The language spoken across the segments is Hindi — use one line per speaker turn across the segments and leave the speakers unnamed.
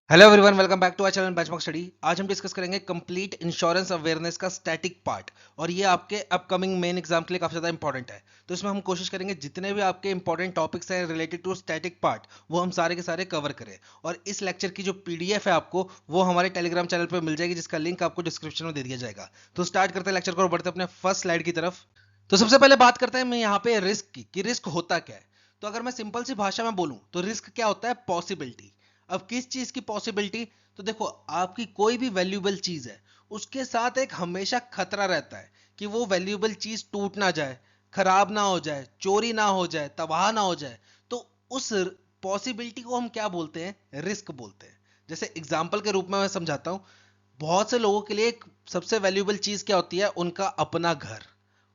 Hello everyone, welcome back to our channel benchmark study. आज हम डिस्कस करेंगे कंप्लीट इंश्योरेंस अवेयरनेस का स्टैटिक पार्ट, और ये आपके अपकमिंग मेन एग्जाम के लिए काफी ज्यादा इंपॉर्टेंट है। तो इसमें हम कोशिश करेंगे जितने भी आपके इंपॉर्टेंट टॉपिक्स हैं रिलेटेड टू स्टैटिक पार्ट, वो हम सारे के सारे कवर करें। और इस लेक्चर की जो पीडीएफ है आपको, वो हमारे टेलीग्राम चैनल पर मिल जाएगी, जिसका लिंक आपको डिस्क्रिप्शन में दे दिया जाएगा। तो स्टार्ट करते हैं लेक्चर को और बढ़ते हैं अपने फर्स्ट स्लाइड की तरफ। तो सबसे पहले बात करते हैं मैं यहाँ पे रिस्क की, कि रिस्क होता क्या है। तो अगर मैं सिंपल सी भाषा में बोलूं तो रिस्क क्या होता है? पॉसिबिलिटी। अब किस चीज की पॉसिबिलिटी? तो देखो, आपकी कोई भी वैल्यूएबल चीज है, उसके साथ एक हमेशा खतरा रहता है कि वो वैल्यूएबल चीज टूट ना जाए, खराब ना हो जाए, चोरी ना हो जाए, तबाह ना हो जाए। तो उस पॉसिबिलिटी को हम क्या बोलते हैं? रिस्क बोलते हैं। जैसे एग्जाम्पल के रूप में मैं समझाता हूं। बहुत से लोगों के लिए एक सबसे वैल्यूएबल चीज क्या होती है? उनका अपना घर,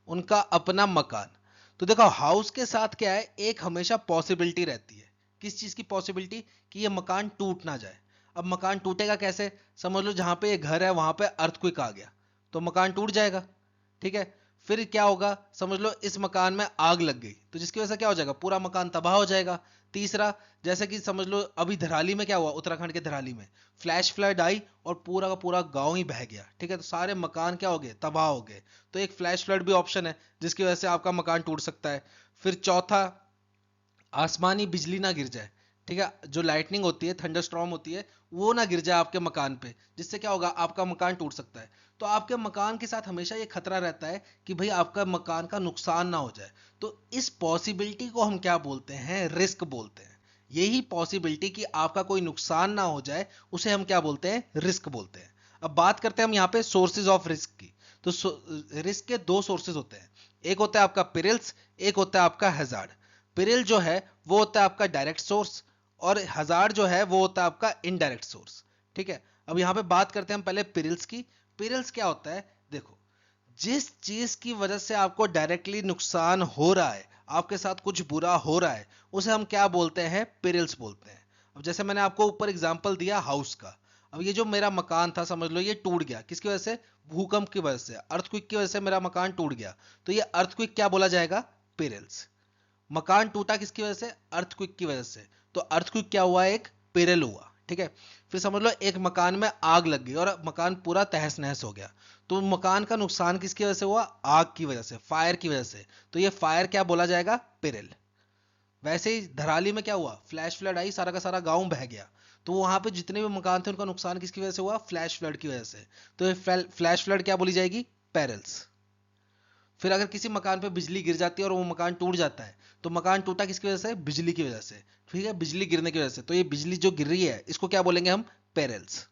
उनका अपना मकान। तो देखो, हाउस के साथ क्या है? एक हमेशा पॉसिबिलिटी रहती है। किस चीज की पॉसिबिलिटी? कि ये मकान टूट ना जाए। अब मकान टूटेगा कैसे? समझ लो जहां पे ये घर है वहां पे अर्थक्वेक आ गया, तो मकान टूट जाएगा। ठीक है। फिर क्या होगा? समझ लो इस मकान में आग लग गई, तो जिसकी वजह से क्या हो जाएगा? पूरा मकान तबाह हो जाएगा। तीसरा, जैसे कि समझ लो अभी धराली में क्या हुआ, उत्तराखंड के धराली में फ्लैश फ्लड आई और पूरा का पूरा गांव ही बह गया। ठीक है, तो सारे मकान क्या हो गए? तबाह हो गए। तो एक फ्लैश फ्लड भी ऑप्शन है, जिसकी वजह से आपका मकान टूट सकता है। फिर चौथा, आसमानी बिजली ना गिर जाए। ठीक है, जो लाइटनिंग होती है, थंडर स्ट्रॉम होती है, वो ना गिर जाए आपके मकान पे, जिससे क्या होगा? आपका मकान टूट सकता है। तो आपके मकान के साथ हमेशा ये खतरा रहता है कि भाई आपका मकान का नुकसान ना हो जाए। तो इस पॉसिबिलिटी को हम क्या बोलते हैं? रिस्क बोलते हैं। यही पॉसिबिलिटी कि आपका कोई नुकसान ना हो जाए, उसे हम क्या बोलते हैं? रिस्क बोलते हैं। अब बात करते हैं हम यहाँ पे सोर्सेज ऑफ रिस्क की। तो रिस्क के दो सोर्सेज होते हैं। एक होता है आपका पिरिल्स, एक होता है आपका हैजार्ड। पिरिल जो है वो होता है आपका डायरेक्ट सोर्स, और हजार जो है वो होता है आपका इनडायरेक्ट सोर्स। ठीक है। अब यहां पे बात करते हैं हम पहले पिरिल्स की। पिरिल्स क्या होता है? देखो, जिस चीज की वजह से आपको डायरेक्टली नुकसान हो रहा है, आपके साथ कुछ बुरा हो रहा है, उसे हम क्या बोलते हैं? पिरिल्स बोलते हैं। अब जैसे मैंने आपको ऊपर एग्जांपल दिया हाउस का। अब ये जो मेरा मकान था, समझ लो ये टूट गया। किसकी वजह से? भूकंप की वजह से, अर्थक्वेक की वजह से मेरा मकान टूट गया। तो ये अर्थक्वेक क्या बोला जाएगा? पिरिल्स। मकान टूटा किसकी वजह से? अर्थक्वेक की वजह से। तो अर्थक्वेक क्या हुआ? एक पेरेल हुआ। ठीक है। फिर समझ लो एक मकान में आग लग गई और मकान पूरा तहस नहस हो गया। तो मकान का नुकसान किसकी वजह से हुआ? आग की वजह से, फायर की वजह से। तो ये फायर क्या बोला जाएगा? पेरेल। वैसे ही धराली में क्या हुआ? फ्लैश फ्लड आई, सारा का सारा गांव बह गया। तो वहां पे जितने भी मकान थे उनका नुकसान किसकी वजह से हुआ? फ्लैश फ्लड की वजह से। तो ये फ्लैश फ्लड क्या बोली जाएगी? पेरेल्स। फिर अगर किसी मकान पे बिजली गिर जाती है और वो मकान टूट जाता है, तो मकान टूटा किसकी वजह से? बिजली की वजह से। ठीक है, बिजली गिरने की वजह से। तो ये बिजली जो गिर रही है, इसको क्या बोलेंगे हम? पेरेल्स।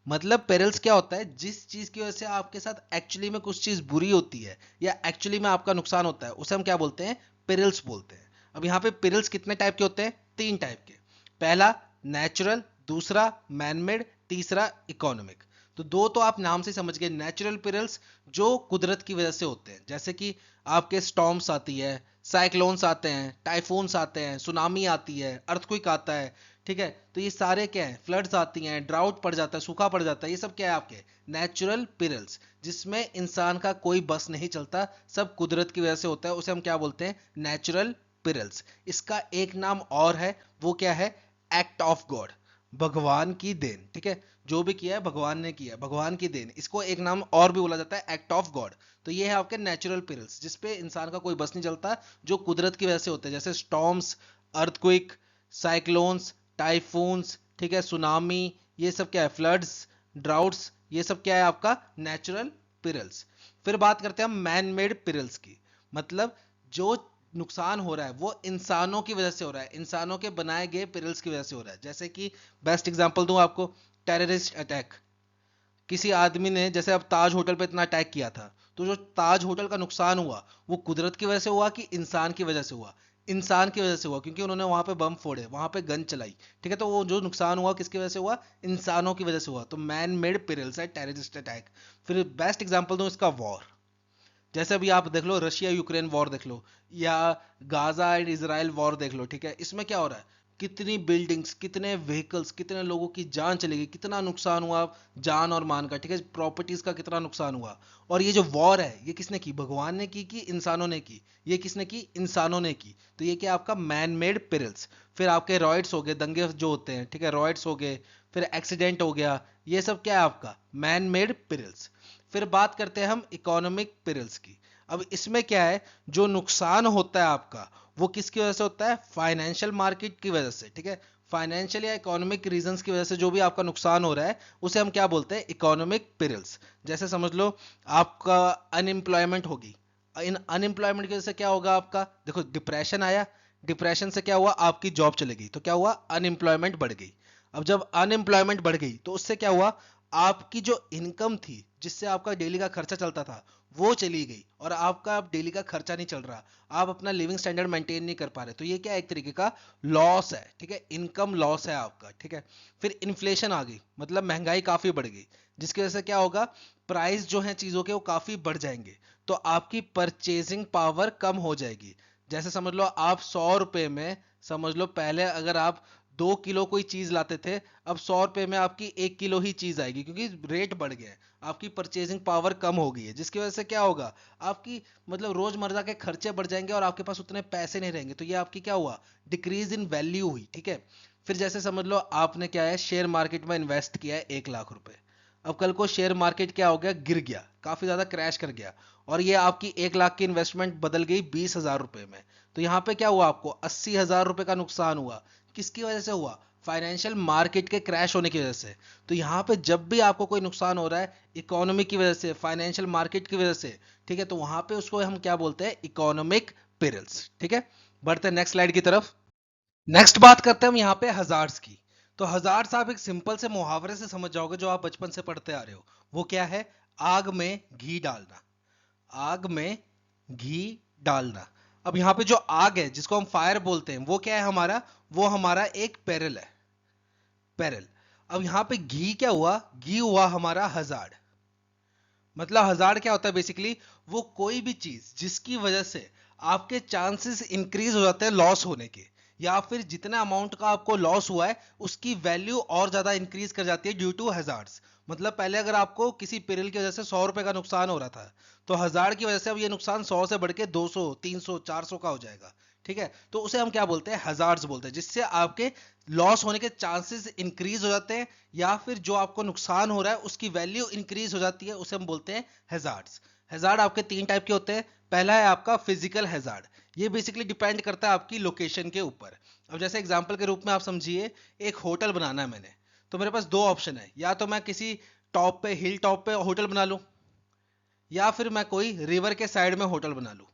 मतलब पेरेल्स क्या होता है? जिस चीज की वजह से आपके साथ एक्चुअली में कुछ चीज बुरी होती है, या एक्चुअली में आपका नुकसान होता है, उसे हम क्या बोलते हैं? पेरेल्स बोलते हैं। अब यहाँ पे पेरेल्स कितने टाइप के होते हैं? तीन टाइप के। पहला नेचुरल, दूसरा मैनमेड, तीसरा इकोनॉमिक। तो दो तो आप नाम से समझ गए, नेचुरल पेरिल्स, जो कुदरत की वजह से होते हैं। जैसे कि आपके स्टॉर्म्स आती है, साइक्लोन्स आते हैं, टाइफून्स आते हैं, सुनामी आती है, अर्थक्वेक आता है। ठीक है, तो ये सारे क्या है? फ्लड्स आती हैं, ड्राउट पड़ जाता है, सूखा पड़ जाता है, ये सब क्या है? आपके नेचुरल पेरिल्स, जिसमें इंसान का कोई बस नहीं चलता, सब कुदरत की वजह से होता है। उसे हम क्या बोलते हैं? Natural perils. इसका एक नाम और है, वो क्या है? एक्ट ऑफ गॉड, भगवान की देन। ठीक है, जो भी किया है भगवान ने किया है, भगवान की देन। इसको एक नाम और भी बोला जाता है, एक्ट ऑफ गॉड। तो ये है आपके नेचुरल पेरिल्स, जिसपे इंसान का कोई बस नहीं चलता, जो कुदरत की वजह से होते हैं। जैसे स्टॉर्म्स, अर्थक्वेक, साइक्लोन्स, टाइफून्स, ठीक है, सुनामी, ये सब क्या है? फ्लड्स, ड्राउट्स, ये सब क्या है? आपका नेचुरल पेरिल्स। फिर बात करते हैं हम मैन मेड पेरिल्स की। मतलब जो नुकसान हो रहा है वो इंसानों की वजह से हो रहा है, इंसानों के बनाए गए पेरिल्स की वजह से हो रहा है। जैसे कि बेस्ट एग्जांपल दूं आपको, टेररिस्ट अटैक। किसी आदमी ने, जैसे अब ताज होटल पे इतना अटैक किया था, तो जो ताज होटल का नुकसान हुआ, वो कुदरत की वजह से हुआ कि इंसान की वजह से हुआ? इंसान की वजह से हुआ, क्योंकि उन्होंने वहां पे बम फोड़े, वहां पे गन चलाई। ठीक है, तो वो जो नुकसान हुआ किसकी वजह से हुआ? इंसानों की वजह से हुआ। तो मैन मेड पेरिल्स है टेररिस्ट अटैक। फिर बेस्ट एग्जांपल दूं इसका, वॉर। जैसे अभी आप देख लो, रशिया यूक्रेन वॉर देख लो, या गाजा एंड इसराइल वॉर देख लो। ठीक है, इसमें क्या हो रहा है? कितनी बिल्डिंग्स, कितने व्हीकल्स, कितने लोगों की जान चली गई, कितना नुकसान हुआ जान और मान का, ठीक है, प्रॉपर्टीज का कितना नुकसान हुआ। और ये जो वॉर है ये किसने की, भगवान ने की कि इंसानों ने की? ये किसने की, इंसानों ने की। तो ये क्या आपका मैन मेड पिरल्स। फिर आपके रॉयट्स हो गए, दंगे जो होते हैं, ठीक है, रॉयट्स हो गए, फिर एक्सीडेंट हो गया, ये सब क्या है आपका मैन मेड पिरल्स। फिर बात करते हैं हम इकोनॉमिक पिरल्स की। अब इसमें क्या है, जो नुकसान होता है आपका वो किसकी वजह से होता है, फाइनेंशियल मार्केट की वजह से, ठीक है, फाइनेंशियल या इकोनॉमिक रीजंस की वजह से जो भी आपका नुकसान हो रहा है उसे हम क्या बोलते हैं, इकोनॉमिक पिरल्स। जैसे समझ लो आपका अनएम्प्लॉयमेंट होगी, इन अनएम्प्लॉयमेंट की वजह से क्या होगा आपका, देखो डिप्रेशन आया, डिप्रेशन से क्या हुआ, आपकी जॉब चली गई, तो क्या हुआ, अनएम्प्लॉयमेंट बढ़ गई। अब जब अनएम्प्लॉयमेंट बढ़ गई तो उससे क्या हुआ, आपकी जो इनकम थी जिससे आपका डेली का खर्चा चलता था वो चली गई, और आपका अब डेली का खर्चा नहीं चल रहा, आप अपना लिविंग स्टैंडर्ड मेंटेन नहीं कर पा रहे, तो ये क्या है, एक तरीके का लॉस है, ठीक है, इनकम लॉस है आपका, ठीक है। फिर इन्फ्लेशन आ गई, मतलब महंगाई काफी बढ़ गई, जिसकी वजह से क्या होगा, प्राइस जो है चीजों के वो काफी बढ़ जाएंगे, तो आपकी परचेजिंग पावर कम हो जाएगी। जैसे समझ लो आप 100 रुपए में, समझ लो पहले अगर आप 2 किलो कोई चीज लाते थे, अब 100 रुपए में आपकी 1 किलो ही चीज आएगी, क्योंकि रेट बढ़ गया है, आपकी परचेजिंग पावर कम हो गई है, जिसकी वजह से क्या होगा, आपकी मतलब रोजमर्रा के खर्चे बढ़ जाएंगे और आपके पास उतने पैसे नहीं रहेंगे, तो ये आपकी क्या हुआ, डिक्रीज इन वैल्यू हुई, ठीक है। फिर जैसे समझ लो आपने क्या है, शेयर मार्केट में इन्वेस्ट किया है 1 लाख रुपए, अब कल को शेयर मार्केट क्या हो गया, गिर गया, काफी ज्यादा क्रैश कर गया, और ये आपकी 1 लाख की इन्वेस्टमेंट बदल गई 20,000 रुपए में, तो यहाँ पे क्या हुआ, आपको 80,000 रुपए का नुकसान हुआ। किसकी वजह से हुआ, फाइनेंशियल मार्केट के क्रैश होने की वजह से। तो यहाँ पे जब भी आपको कोई नुकसान हो रहा है इकोनॉमी की वजह से, फाइनेंशियल मार्केट की वजह से, ठीक है, तो वहां पे उसको हम क्या बोलते हैं, इकोनॉमिक पिरल्स, ठीक है। बढ़ते हैं नेक्स्ट स्लाइड की तरफ। नेक्स्ट बात करते हैं हम यहाँ पे हजार्ड्स की। तो हजार्ड्स आप एक सिंपल से मुहावरे से समझ जाओगे जो आप बचपन से पढ़ते आ रहे हो। वो क्या है, आग में घी डालना, आग में घी डालना। अब यहाँ पे जो आग है जिसको हम फायर बोलते हैं वो क्या है हमारा, वो हमारा एक पेरल है, पेरल। अब यहाँ पे घी क्या हुआ, घी हुआ हमारा हजार्ड। मतलब हजार्ड क्या होता है बेसिकली, वो कोई भी चीज जिसकी वजह से आपके चांसेस इंक्रीज हो जाते हैं लॉस होने के, या फिर जितना अमाउंट का आपको लॉस हुआ है उसकी वैल्यू और ज्यादा इंक्रीज कर जाती है ड्यू टू हजार्ड्स। मतलब पहले अगर आपको किसी पिरल की वजह से 100 रुपए का नुकसान हो रहा था, तो हजार्ड की वजह से अब ये नुकसान 100 से बढ़ के 200, 300, 400 का हो जाएगा, ठीक है। तो उसे हम क्या बोलते हैं, हजार्ड्स बोलते हैं, जिससे आपके लॉस होने के चांसेस इंक्रीज हो जाते हैं, या फिर जो आपको नुकसान हो रहा है उसकी वैल्यू इंक्रीज हो जाती है, उसे हम बोलते हैं हैजार्ड्स। हैजार्ड आपके 3 टाइप के होते हैं। पहला है आपका फिजिकल हैजार्ड, ये बेसिकली डिपेंड करता है आपकी लोकेशन के ऊपर। अब जैसे एग्जांपल के रूप में आप समझिए, एक होटल बनाना है मैंने, तो मेरे पास दो ऑप्शन है, या तो मैं किसी टॉप पे, हिल टॉप पे होटल बना लूं, या फिर मैं कोई रिवर के साइड में होटल बना लूं।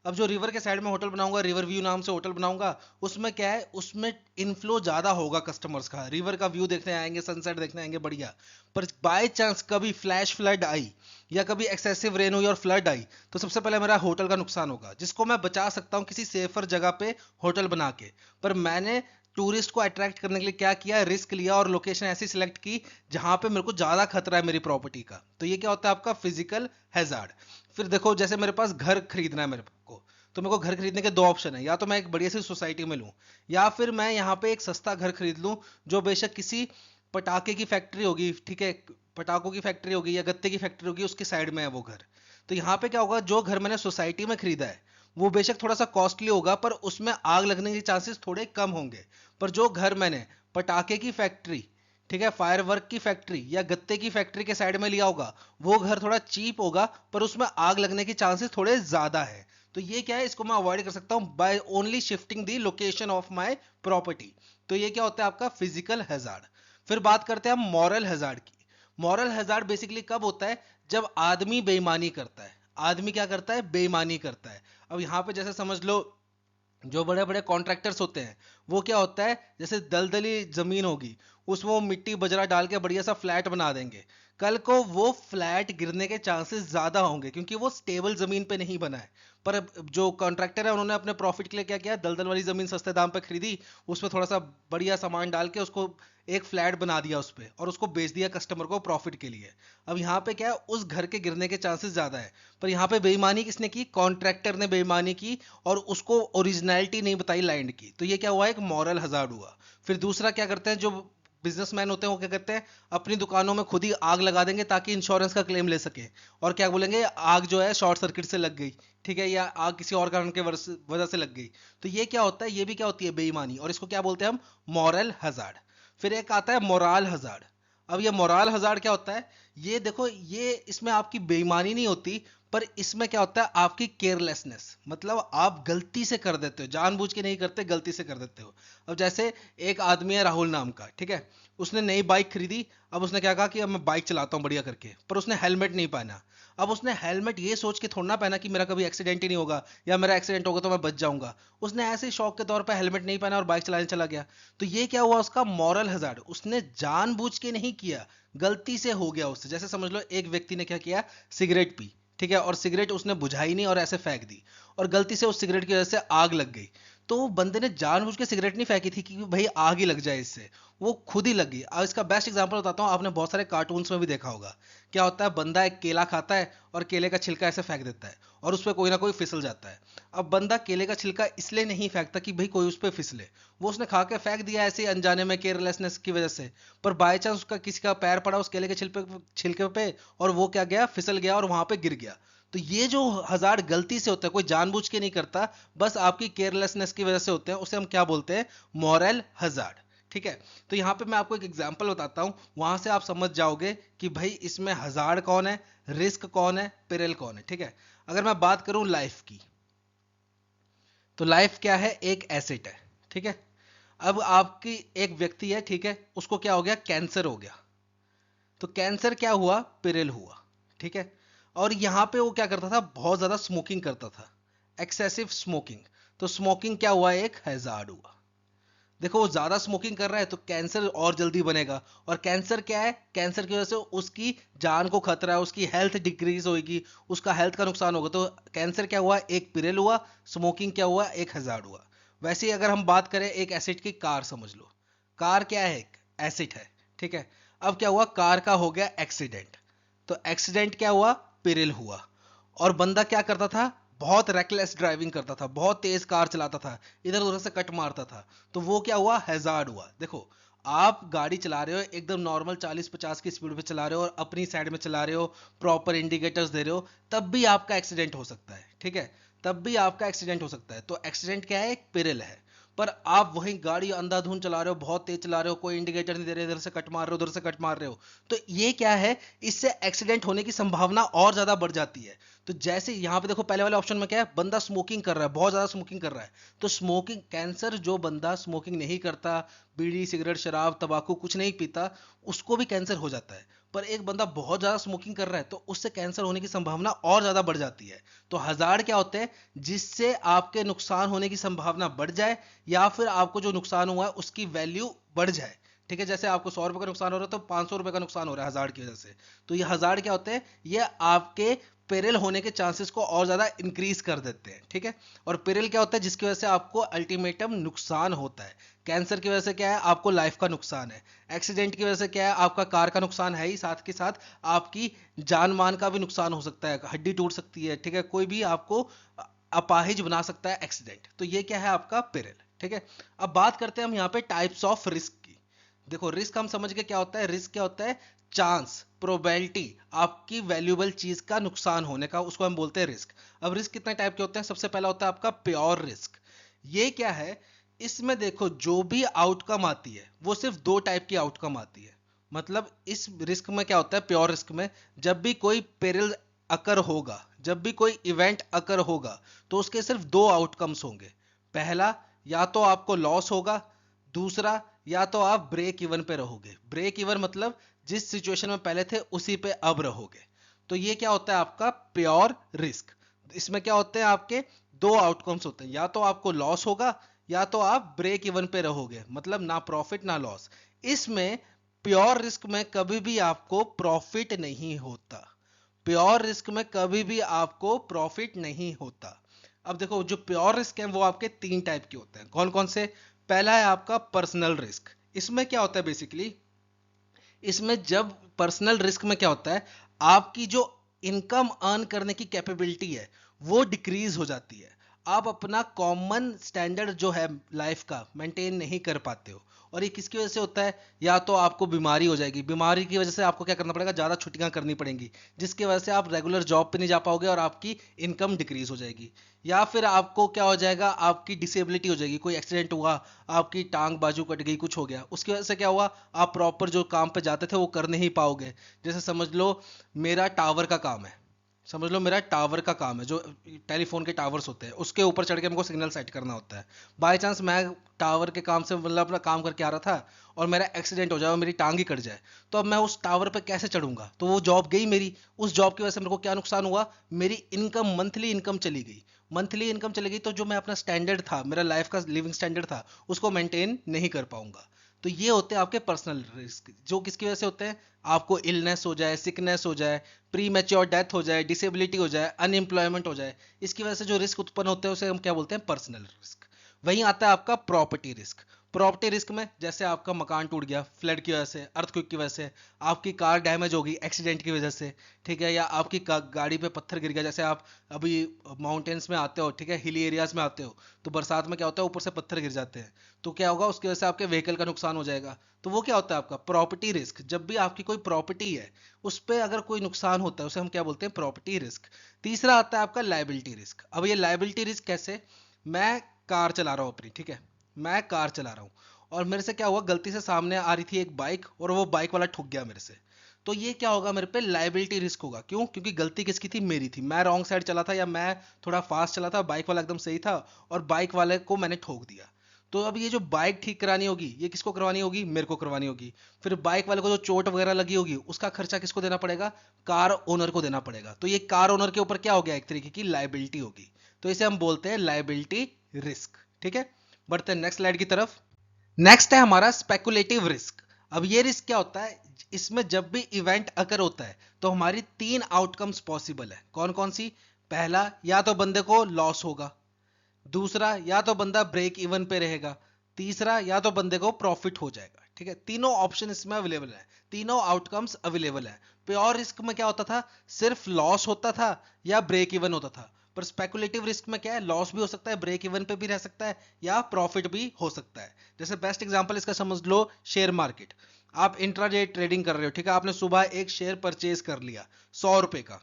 अब जो रिवर के साइड में होटल बनाऊंगा, रिवर व्यू नाम से होटल बनाऊंगा, उसमें क्या है, उसमें इनफ्लो ज्यादा होगा कस्टमर्स का, रिवर का व्यू देखने आएंगे, सनसेट देखने आएंगे, बढ़िया। पर बाय चांस कभी फ्लैश फ्लड आई या कभी एक्सेसिव रेन हुई और फ्लड आई, तो सबसे पहले मेरा होटल का नुकसान होगा, जिसको मैं बचा सकता हूँ किसी सेफर जगह पे होटल बना के। पर मैंने टूरिस्ट को अट्रैक्ट करने के लिए क्या किया, रिस्क लिया और लोकेशन ऐसी सिलेक्ट की जहां पे मेरे को ज्यादा खतरा है मेरी प्रॉपर्टी का। तो ये क्या होता है आपका फिजिकल हैजार्ड। फिर देखो जैसे मेरे पास घर खरीदना है मेरे को, तो मेरे को घर खरीदने के दो ऑप्शन है, या तो मैं एक बढ़िया सी सोसाइटी में लूं, या फिर मैं यहाँ पे एक सस्ता घर खरीद लूं जो बेशक किसी पटाखे की फैक्ट्री होगी, ठीक है, पटाखों की फैक्ट्री होगी या गत्ते की फैक्ट्री होगी, उसके साइड में है वो घर। तो यहाँ पे क्या होगा, जो घर मैंने सोसाइटी में खरीदा है वो बेशक थोड़ा सा कॉस्टली होगा, पर उसमें आग लगने के चांसेस थोड़े कम होंगे। पर जो घर मैंने पटाखे की फैक्ट्री, ठीक है, फायरवर्क की फैक्ट्री या गत्ते की फैक्ट्री के साइड में लिया होगा, वो घर थोड़ा चीप होगा, पर उसमें आग लगने के चांसेस थोड़े ज्यादा है। तो ये क्या है, इसको मैं अवॉइड कर सकता हूं by only shifting the location of my property. तो ये क्या होता है आपका फिजिकल हैजार्ड। फिर बात करते हैं हम मॉरल हैजार्ड की। मॉरल हैजार्ड बेसिकली कब होता है, जब आदमी बेईमानी करता है। आदमी क्या करता है, बेईमानी करता है। अब यहाँ पे जैसे समझ लो, जो बड़े बड़े कॉन्ट्रैक्टर्स होते हैं, वो क्या होता है, जैसे दलदली जमीन होगी उसमें वो मिट्टी बजरा डाल के बढ़िया सा फ्लैट बना देंगे। कल को वो फ्लैट गिरने के चांसेस ज्यादा होंगे, क्योंकि वो स्टेबल जमीन पे नहीं बना है। पर अब जो कॉन्ट्रैक्टर है उन्होंने अपने प्रॉफिट के लिए क्या किया, दलदल वाली जमीन सस्ते दाम पे खरीदी, उसमें थोड़ा सा बढ़िया सामान डाल के उसको एक फ्लैट बना दिया उस पे और उसको बेच दिया कस्टमर को प्रॉफिट के लिए। अब यहाँ पे क्या है, उस घर के गिरने के चांसेस ज्यादा है, पर यहाँ पे बेईमानी किसने की, कॉन्ट्रैक्टर ने बेईमानी की और उसको ओरिजिनलिटी नहीं बताई लैंड की। तो ये क्या हुआ, एक मॉरल हजार्ड हुआ। फिर दूसरा क्या करते हैं जो बिजनेसमैन होते हैं, वो क्या करते हैं, अपनी दुकानों में खुद ही आग लगा देंगे ताकि इंश्योरेंस का क्लेम ले सके, और क्या बोलेंगे, आग जो है शॉर्ट सर्किट से लग गई, ठीक है, या आग किसी और कारण के वजह से लग गई। तो ये क्या होता है, ये भी क्या होती है, बेईमानी, और इसको क्या बोलते हैं हम, मॉरल हजार्ड। फिर एक आता है मोराल हजार्ड। अब ये मोराल हजार्ड क्या होता है, ये देखो, ये इसमें आपकी बेईमानी नहीं होती, पर इसमें क्या होता है, आपकी केयरलेसनेस, मतलब आप गलती से कर देते हो, जानबूझ के नहीं करते, गलती से कर देते हो। अब जैसे एक आदमी है राहुल नाम का, ठीक है, उसने नई बाइक खरीदी। अब उसने क्या कहा कि अब मैं बाइक चलाता हूँ बढ़िया करके, पर उसने हेलमेट नहीं पहना। अब उसने हेलमेट ये सोच के थोड़ा ना पहना कि मेरा कभी एक्सीडेंट ही नहीं होगा, या मेरा एक्सीडेंट होगा तो मैं बच जाऊंगा। उसने ऐसे ही शौक के तौर पर हेलमेट नहीं पहना और बाइक चलाने चला गया। तो ये क्या हुआ, उसका मॉरल हजार्ड, उसने जानबूझ के नहीं किया, गलती से हो गया उससे। जैसे समझ लो एक व्यक्ति ने क्या किया, सिगरेट पी, ठीक है, और सिगरेट उसने बुझाई नहीं और ऐसे फेंक दी, और गलती से उस सिगरेट की वजह से आग लग गई। तो वो बंदे ने जानबूझ के सिगरेट नहीं फेंकी थी कि भाई आग ही लग जाए इससे, वो खुद ही लगी। अब इसका बेस्ट एग्जांपल बताता हूँ, आपने बहुत सारे कार्टून्स में भी देखा होगा। क्या होता है, बंदा एक केला खाता है और केले का छिलका ऐसे फेंक देता है और उस पर कोई ना कोई फिसल जाता है। अब बंदा केले का छिलका इसलिए नहीं फेंकता कि भाई कोई उस पर फिसले, वो उसने खा के फेंक दिया ऐसे ही अनजाने में, केयरलेसनेस की वजह से। पर बाय चांस उसका किसी का पैर पड़ा उस केले के छिलके पे, और वो क्या गया, फिसल गया और वहां पे गिर गया। तो ये जो हजार्ड गलती से होता है, कोई जानबूझ के नहीं करता, बस आपकी केयरलेसनेस की वजह से होते हैं, उसे हम क्या बोलते हैं, मॉरल हजार्ड। ठीक है, तो यहां पे मैं आपको एक एग्जांपल बताता हूं, वहां से आप समझ जाओगे कि भाई इसमें हजार्ड कौन है, रिस्क कौन है, पेरिल कौन है। ठीक है, अगर मैं बात करूं लाइफ की, तो लाइफ क्या है, एक एसेट है। ठीक है, अब आपकी एक व्यक्ति है, ठीक है, उसको क्या हो गया, कैंसर हो गया। तो कैंसर क्या हुआ, पिरिल हुआ। ठीक है, और यहां पे वो क्या करता था, बहुत ज्यादा स्मोकिंग करता था, एक्सेसिव स्मोकिंग। तो स्मोकिंग क्या हुआ, एक हैजार्ड हुआ। देखो वो ज्यादा स्मोकिंग कर रहा है तो कैंसर और जल्दी बनेगा, और कैंसर क्या है, कैंसर की वजह से उसकी जान को खतरा है, उसकी हेल्थ डिक्रीज होगी, उसका हेल्थ का नुकसान होगा। तो कैंसर क्या हुआ, एक पिरिल हुआ, स्मोकिंग क्या हुआ, एक हैजार्ड हुआ। वैसे ही अगर हम बात करें एक एसिड की, कार समझ लो, कार क्या है, एक एसिड है। ठीक है, अब क्या हुआ, कार का हो गया एक्सीडेंट। तो एक्सीडेंट क्या हुआ, पिरिल हुआ। और बंदा क्या करता था, बहुत रेकलेस ड्राइविंग करता था, बहुत तेज कार चलाता था, इधर उधर से कट मारता था। तो वो क्या हुआ, हैजार्ड हुआ। देखो आप गाड़ी चला रहे हो एकदम नॉर्मल 40-50 की स्पीड पे चला रहे हो और अपनी साइड में चला रहे हो, प्रॉपर इंडिकेटर्स दे रहे हो, तब भी आपका एक्सीडेंट हो सकता है। ठीक है, तब भी आपका एक्सीडेंट हो सकता है। तो एक्सीडेंट क्या है, एक पिरिल है। पर आप वही गाड़ी अंधाधुंध चला रहे हो, बहुत तेज चला रहे हो, कोई इंडिकेटर नहीं दे रहे, इधर से कट मार रहे हो, उधर से कट मार रहे हो, तो ये क्या है, इससे एक्सीडेंट होने की संभावना और ज्यादा बढ़ जाती है। तो जैसे यहां पे देखो पहले वाले ऑप्शन में क्या है, बंदा स्मोकिंग कर रहा है, बहुत ज्यादा स्मोकिंग कर रहा है। तो स्मोकिंग, कैंसर, जो बंदा स्मोकिंग नहीं करता, बीड़ी सिगरेट शराब तंबाकू कुछ नहीं पीता, उसको भी कैंसर हो जाता है। पर एक बंदा बहुत ज्यादा स्मोकिंग कर रहा है तो उससे कैंसर होने की संभावना और ज्यादा बढ़ जाती है। तो हजार्ड क्या होते हैं, जिससे आपके नुकसान होने की संभावना बढ़ जाए, या फिर आपको जो नुकसान हुआ है उसकी वैल्यू बढ़ जाए। ठीक है, जैसे आपको 100 रुपए का नुकसान हो रहा है तो 500 रुपए का नुकसान हो रहा है हजार्ड की वजह से। तो ये हजार्ड क्या होते हैं, ये आपके पेरिल होने के चांसेस को और ज्यादा इंक्रीज कर देते हैं। ठीक है, और पेरिल क्या होता है, जिसकी वजह से आपको अल्टीमेटम नुकसान होता है। कैंसर की वजह से क्या है, आपको लाइफ का नुकसान है। एक्सीडेंट की वजह से क्या है, आपका कार का नुकसान है ही, साथ के साथ आपकी जान मान का भी नुकसान हो सकता है, हड्डी टूट सकती है। ठीक है, कोई भी आपको अपाहिज बना सकता है एक्सीडेंट। तो ये क्या है, आपका पेरिल। ठीक है, अब बात करते हैं हम यहाँ पे टाइप्स ऑफ रिस्क की। देखो रिस्क हम समझ गए क्या होता है, रिस्क क्या होता है, चांस, प्रोबेबिलिटी, आपकी वैल्यूएबल चीज का नुकसान होने का, उसको हम बोलते हैं रिस्क। अब रिस्क कितने टाइप के होते हैं, सबसे पहला होता है आपका प्योर रिस्क। ये क्या है, इसमें देखो जो भी आउटकम आती है वो सिर्फ दो टाइप की आउटकम आती है। मतलब इस रिस्क में क्या होता है, प्योर रिस्क में, जब भी कोई पेरिल अकर होगा, जब भी कोई इवेंट अकर होगा, तो उसके सिर्फ दो आउटकम्स होंगे। पहला, या तो आपको लॉस होगा, दूसरा, या तो आप ब्रेक इवन पे रहोगे। ब्रेक इवन मतलब जिस सिचुएशन में पहले थे उसी पे अब रहोगे। तो ये क्या होता है, आपका प्योर रिस्क। इसमें क्या होते हैं, आपके दो आउटकम्स होते हैं, या तो आपको लॉस होगा, या तो आप ब्रेक इवन पे रहोगे, मतलब ना प्रॉफिट ना लॉस। इसमें प्योर रिस्क में कभी भी आपको प्रॉफिट नहीं होता। प्योर रिस्क में कभी भी आपको प्रॉफिट नहीं होता। अब देखो जो प्योर रिस्क है वो आपके तीन टाइप के होते हैं, कौन कौन से। पहला है आपका पर्सनल रिस्क, इसमें क्या होता है बेसिकली, इसमें जब पर्सनल रिस्क में क्या होता है, आपकी जो इनकम अर्न करने की कैपेबिलिटी है वो डिक्रीज हो जाती है। आप अपना कॉमन स्टैंडर्ड जो है लाइफ का मेंटेन नहीं कर पाते हो। और ये किसकी वजह से होता है, या तो आपको बीमारी हो जाएगी, बीमारी की वजह से आपको क्या करना पड़ेगा, ज़्यादा छुट्टियां करनी पड़ेंगी, जिसकी वजह से आप रेगुलर जॉब पे नहीं जा पाओगे और आपकी इनकम डिक्रीज हो जाएगी। या फिर आपको क्या हो जाएगा, आपकी डिसेबिलिटी हो जाएगी, कोई एक्सीडेंट हुआ, आपकी टांग बाजू कट गई, कुछ हो गया, उसकी वजह से क्या हुआ, आप प्रॉपर जो काम पे जाते थे वो कर नहीं पाओगे। जैसे समझ लो मेरा टावर का काम है, समझ लो मेरा टावर का काम है, जो टेलीफोन के टावर्स होते हैं उसके ऊपर चढ़ के हमको सिग्नल सेट करना होता है। बाय चांस मैं टावर के काम से मतलब अपना काम करके आ रहा था और मेरा एक्सीडेंट हो जाए और मेरी टांग ही कट जाए, तो अब मैं उस टावर पे कैसे चढ़ूंगा, तो वो जॉब गई मेरी। उस जॉब की वजह से मेरे को क्या नुकसान हुआ, मेरी इनकम, मंथली इनकम चली गई। मंथली इनकम चली गई तो जो मैं अपना स्टैंडर्ड था, मेरा लाइफ का लिविंग स्टैंडर्ड था, उसको मेंटेन नहीं कर पाऊंगा। तो ये होते हैं आपके पर्सनल रिस्क, जो किसकी वजह से होते हैं, आपको इलनेस हो जाए, सिकनेस हो जाए, प्री मैच्योर डेथ हो जाए, डिसेबिलिटी हो जाए, अनएम्प्लॉयमेंट हो जाए, इसकी वजह से जो रिस्क उत्पन्न होते हैं उसे हम क्या बोलते हैं, पर्सनल रिस्क। वहीं आता है आपका प्रॉपर्टी रिस्क। प्रॉपर्टी रिस्क में जैसे आपका मकान टूट गया फ्लड की वजह से, अर्थक्वेक की वजह से, आपकी कार डैमेज होगी एक्सीडेंट की वजह से, ठीक है, या आपकी गाड़ी पे पत्थर गिर गया, जैसे आप अभी माउंटेन्स में आते हो, ठीक है, हिली एरियाज में आते हो, तो बरसात में क्या होता है, ऊपर से पत्थर गिर जाते हैं, तो क्या होगा, उसकी वजह से आपके व्हीकल का नुकसान हो जाएगा। तो वो क्या होता है आपका प्रॉपर्टी रिस्क। जब भी आपकी कोई प्रॉपर्टी है उस पर अगर कोई नुकसान होता है उसे हम क्या बोलते हैं, प्रॉपर्टी रिस्क। तीसरा आता है आपका लायबिलिटी रिस्क। अब ये लायबिलिटी रिस्क कैसे, मैं कार चला रहा हूँ अपनी, ठीक है, मैं कार चला रहा हूँ और मेरे से क्या हुआ, गलती से सामने आ रही थी एक बाइक और वो बाइक वाला ठुक गया मेरे से, तो ये क्या होगा, मेरे पे लायबिलिटी रिस्क होगा। क्यों, क्योंकि गलती किसकी थी, मेरी थी, मैं रॉन्ग साइड चला था या मैं थोड़ा फास्ट चला था, बाइक वाला एकदम सही था और बाइक वाले को मैंने ठोक दिया। तो अब ये जो बाइक ठीक करानी होगी ये किसको करवानी होगी, मेरे को करवानी होगी। फिर बाइक वाले को जो चोट वगैरह लगी होगी उसका खर्चा किसको देना पड़ेगा, कार ओनर को देना पड़ेगा। तो ये कार ओनर के ऊपर क्या हो गया, एक तरीके की लायबिलिटी होगी। तो इसे हम बोलते हैं लायबिलिटी रिस्क। ठीक है, बढ़ते हैं नेक्स्ट स्लाइड की तरफ। नेक्स्ट है हमारा स्पेकुलेटिव रिस्क। अब ये रिस्क क्या होता है, इसमें जब भी इवेंट अकर होता है तो हमारी तीन आउटकम्स पॉसिबल है। कौन कौन सी, पहला, या तो बंदे को लॉस होगा, दूसरा, या तो बंदा ब्रेक इवन पे रहेगा, तीसरा, या तो बंदे को प्रॉफिट हो जाएगा। ठीक है, तीनों ऑप्शन इसमें अवेलेबल है, तीनों आउटकम्स अवेलेबल है। प्योर रिस्क में क्या होता था, सिर्फ लॉस होता था या ब्रेक इवन होता था। पर स्पेकुलेटिव रिस्क में क्या है, लॉस भी हो सकता है, ब्रेक इवन पे भी रह सकता है या प्रॉफिट भी हो सकता है। जैसे बेस्ट एग्जांपल इसका समझ लो, शेयर मार्केट। आप इंट्राडे ट्रेडिंग कर रहे हो, ठीक है, आपने सुबह एक शेयर परचेज कर लिया 100 रुपए का।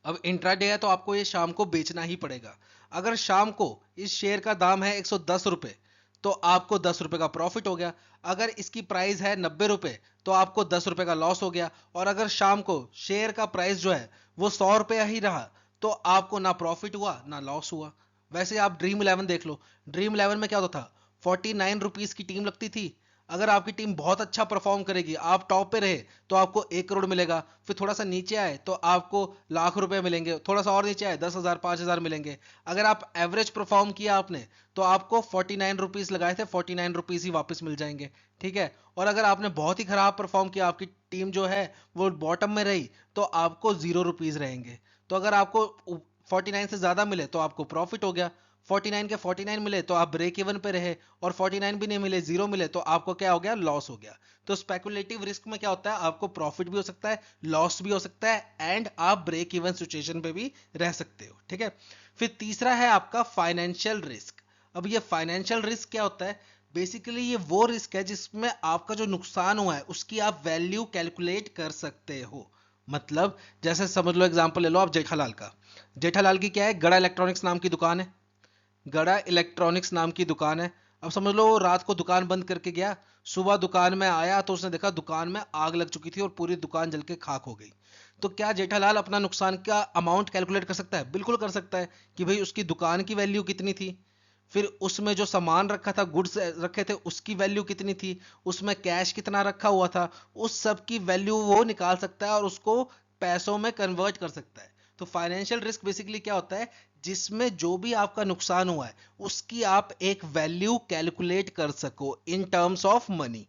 अब इंट्राडे है तो आपको ये शाम को बेचना ही पड़ेगा। अगर शाम को इस शेयर का दाम है 110 रुपए, तो आपको 10 रुपए का प्रॉफिट हो गया। अगर इसकी प्राइस है 90 रुपए, तो आपको 10 रुपए का लॉस हो गया। और अगर शाम को शेयर का प्राइस जो है वो 100 रुपया ही रहा, तो आपको ना प्रॉफिट हुआ ना लॉस हुआ। वैसे आप ड्रीम इलेवन देख लो, ड्रीम इलेवन में क्या होता था, 49 रुपीज की टीम लगती थी। अगर आपकी टीम बहुत अच्छा परफॉर्म करेगी, आप टॉप पे रहे, तो आपको 1 करोड़ मिलेगा। फिर थोड़ा सा नीचे आए तो आपको लाख रुपए मिलेंगे, थोड़ा सा और नीचे आए 10,000 5,000 मिलेंगे। अगर आप एवरेज परफॉर्म किया आपने, तो आपको 49 रुपीज लगाए थे, 49 रुपीज ही वापस मिल जाएंगे। ठीक है, और अगर आपने बहुत ही खराब परफॉर्म किया, आपकी टीम जो है वो बॉटम में रही, तो आपको 0 रुपीज रहेंगे। तो अगर आपको 49 से ज्यादा मिले तो आपको प्रॉफिट हो गया, 49 के 49 मिले तो आप ब्रेक इवन पे रहे, और 49 भी नहीं मिले, जीरो मिले, तो आपको क्या हो गया, लॉस हो गया। तो स्पेकुलेटिव रिस्क में क्या होता है, आपको प्रॉफिट भी हो सकता है, लॉस भी हो सकता है, एंड आप ब्रेक इवन सिचुएशन पे भी रह सकते हो। ठीक है, फिर तीसरा है आपका फाइनेंशियल रिस्क। अब ये फाइनेंशियल रिस्क क्या होता है, बेसिकली ये वो रिस्क है जिसमें आपका जो नुकसान हुआ है उसकी आप वैल्यू कैलकुलेट कर सकते हो। मतलब जैसे समझ लो, एग्जांपल ले लो आप जेठालाल का। जेठालाल की क्या है, गड़ा इलेक्ट्रॉनिक्स नाम की दुकान है, गड़ा इलेक्ट्रॉनिक्स नाम की दुकान है। अब समझ लो वो रात को दुकान बंद करके गया, सुबह दुकान में आया तो उसने देखा दुकान में आग लग चुकी थी और पूरी दुकान जल के खाक हो गई। तो क्या जेठालाल अपना नुकसान का अमाउंट कैलकुलेट कर सकता है, बिल्कुल कर सकता है, कि भाई उसकी दुकान की वैल्यू कितनी थी, फिर उसमें जो सामान रखा था, गुड्स रखे थे, उसकी वैल्यू कितनी थी, उसमें कैश कितना रखा हुआ था, उस सब की वैल्यू वो निकाल सकता है और उसको पैसों में कन्वर्ट कर सकता है। तो फाइनेंशियल रिस्क बेसिकली क्या होता है, जिसमें जो भी आपका नुकसान हुआ है उसकी आप एक वैल्यू कैलकुलेट कर सको इन टर्म्स ऑफ मनी।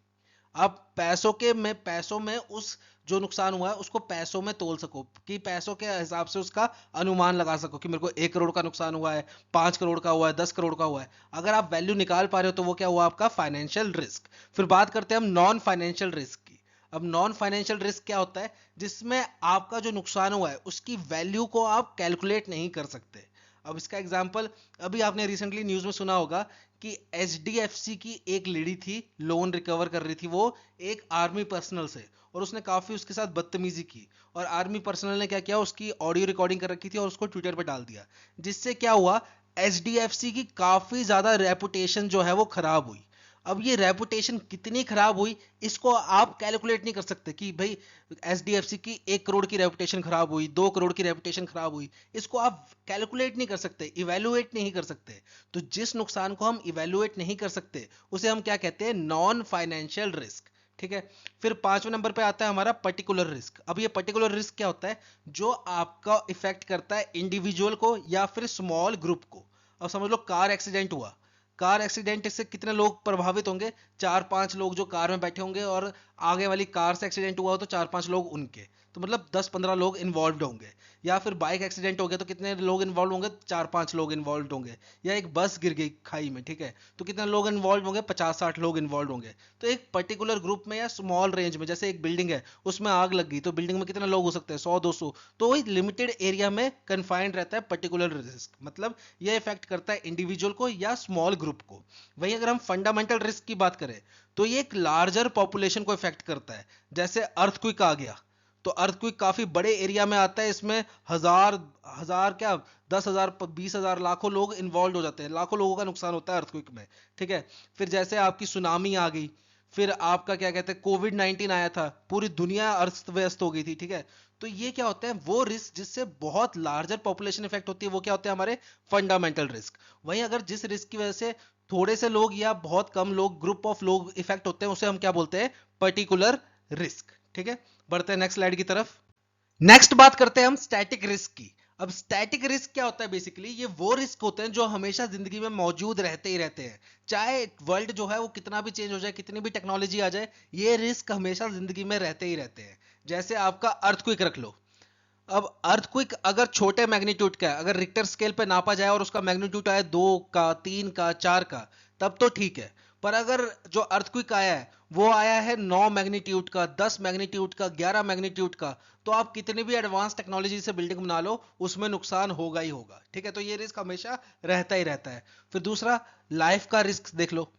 आप पैसों में उस जो नुकसान हुआ है उसको पैसों में तोल सको, कि पैसों के हिसाब से उसका अनुमान लगा सको कि मेरे को 1 करोड़ का नुकसान हुआ है, 5 करोड़ का हुआ है, 10 करोड़ का हुआ है। अगर आप वैल्यू निकाल पा रहे हो तो वो क्या हुआ आपका फाइनेंशियल रिस्क। फिर बात करते हैं हम नॉन फाइनेंशियल रिस्क की। अब नॉन फाइनेंशियल रिस्क क्या होता है? जिसमें आपका जो नुकसान हुआ है उसकी वैल्यू को आप कैलकुलेट नहीं कर सकते। अब इसका एग्जांपल, अभी आपने रिसेंटली न्यूज में सुना होगा कि एचडीएफसी की एक लेडी थी, लोन रिकवर कर रही थी वो एक आर्मी पर्सनल से, और उसने काफी उसके साथ बदतमीजी की, और आर्मी पर्सनल ने क्या किया, उसकी ऑडियो रिकॉर्डिंग कर रखी थी और उसको ट्विटर पर डाल दिया, जिससे क्या हुआ, एचडीएफसी की काफी ज्यादा रेपुटेशन जो है वो खराब हुई। अब ये रेपुटेशन कितनी खराब हुई इसको आप कैलकुलेट नहीं कर सकते कि भाई एचडीएफसी की 1 करोड़ की रेपुटेशन खराब हुई, 2 करोड़ की रेपुटेशन खराब हुई, इसको आप कैलकुलेट नहीं कर सकते, इवेलुएट नहीं कर सकते। तो जिस नुकसान को हम इवेलुएट नहीं कर सकते उसे हम क्या कहते हैं? Non financial risk. ठीक है। फिर 5वें नंबर पे आता है हमारा पर्टिकुलर रिस्क। अब ये पर्टिकुलर रिस्क क्या होता है? जो आपका इफेक्ट करता है इंडिविजुअल को या फिर स्मॉल ग्रुप को। अब समझ लो कार एक्सीडेंट हुआ, कार एक्सीडेंट से कितने लोग प्रभावित होंगे? 4-5 लोग जो कार में बैठे होंगे, और आगे वाली कार से एक्सीडेंट हुआ हो तो 4-5 लोग उनके, तो मतलब 10-15 लोग इन्वॉल्व होंगे। या फिर बाइक एक्सीडेंट हो गया तो कितने लोग इन्वॉल्व होंगे? 4-5 लोग इन्वॉल्व होंगे। या एक बस गिर गई खाई में, ठीक है, तो कितने लोग इन्वॉल्व होंगे? 50-60 लोग इन्वॉल्व होंगे। तो एक पर्टिकुलर ग्रुप में या स्मॉल रेंज में, जैसे एक बिल्डिंग है उसमें आग लग गई तो बिल्डिंग में कितने लोग हो सकते हैं? 100-200। तो वही लिमिटेड एरिया में कन्फाइंड रहता है पर्टिकुलर रिस्क, मतलब यह इफेक्ट करता है इंडिविजुअल को या स्मॉल ग्रुप को। वहीं अगर हम फंडामेंटल रिस्क की बात करें तो ये एक लार्जर पॉपुलेशन को इफेक्ट करता है। जैसे अर्थक्वेक आ गया, तो अर्थक्वेक काफी बड़े एरिया में आता है, इसमें हजार हजार क्या 10,000 20,000 लाखों लोग इन्वॉल्व हो जाते हैं, लाखों लोगों का नुकसान होता है अर्थक्वेक में। ठीक है। फिर जैसे आपकी सुनामी आ गई, फिर आपका क्या कहते हैं कोविड-19 आया था, पूरी दुनिया अस्त व्यस्त हो गई थी। ठीक है। तो ये क्या होते हैं? वो रिस्क जिससे बहुत लार्जर पॉपुलेशन इफेक्ट होती है, वो क्या होते हैं? हमारे फंडामेंटल रिस्क। वहीं अगर जिस रिस्क की वजह से थोड़े से लोग या बहुत कम लोग, ग्रुप ऑफ लोग इफेक्ट होते हैं, उसे हम क्या बोलते हैं? Particular risk. ठीक है। बढ़ते हैं नेक्स्ट स्लाइड की तरफ। नेक्स्ट बात करते हैं हम स्टैटिक रिस्क की। अब स्टैटिक रिस्क क्या होता है? बेसिकली ये वो रिस्क होते हैं जो हमेशा जिंदगी में मौजूद रहते ही रहते हैं, चाहे वर्ल्ड जो है वो कितना भी चेंज हो जाए, कितनी भी टेक्नोलॉजी आ जाए, ये रिस्क हमेशा जिंदगी में रहते ही रहते हैं। जैसे आपका अर्थक्वेक रख लो। अब अर्थक्वेक अगर छोटे मैग्नीट्यूड का है, अगर रिक्टर स्केल पे नापा जाए और उसका मैग्नीट्यूड आया 2 का, 3 का, 4 का, तब तो ठीक है। पर अगर जो अर्थक्वेक आया है वो आया है 9 मैग्नीट्यूड का, 10 मैग्नीट्यूड का, 11 मैग्नीट्यूड का, तो आप कितनी भी एडवांस टेक्नोलॉजी से बिल्डिंग बना लो, उसमें नुकसान होगा ही होगा। ठीक है। तो ये रिस्क हमेशा रहता ही रहता है। फिर दूसरा, लाइफ का रिस्क देख लो।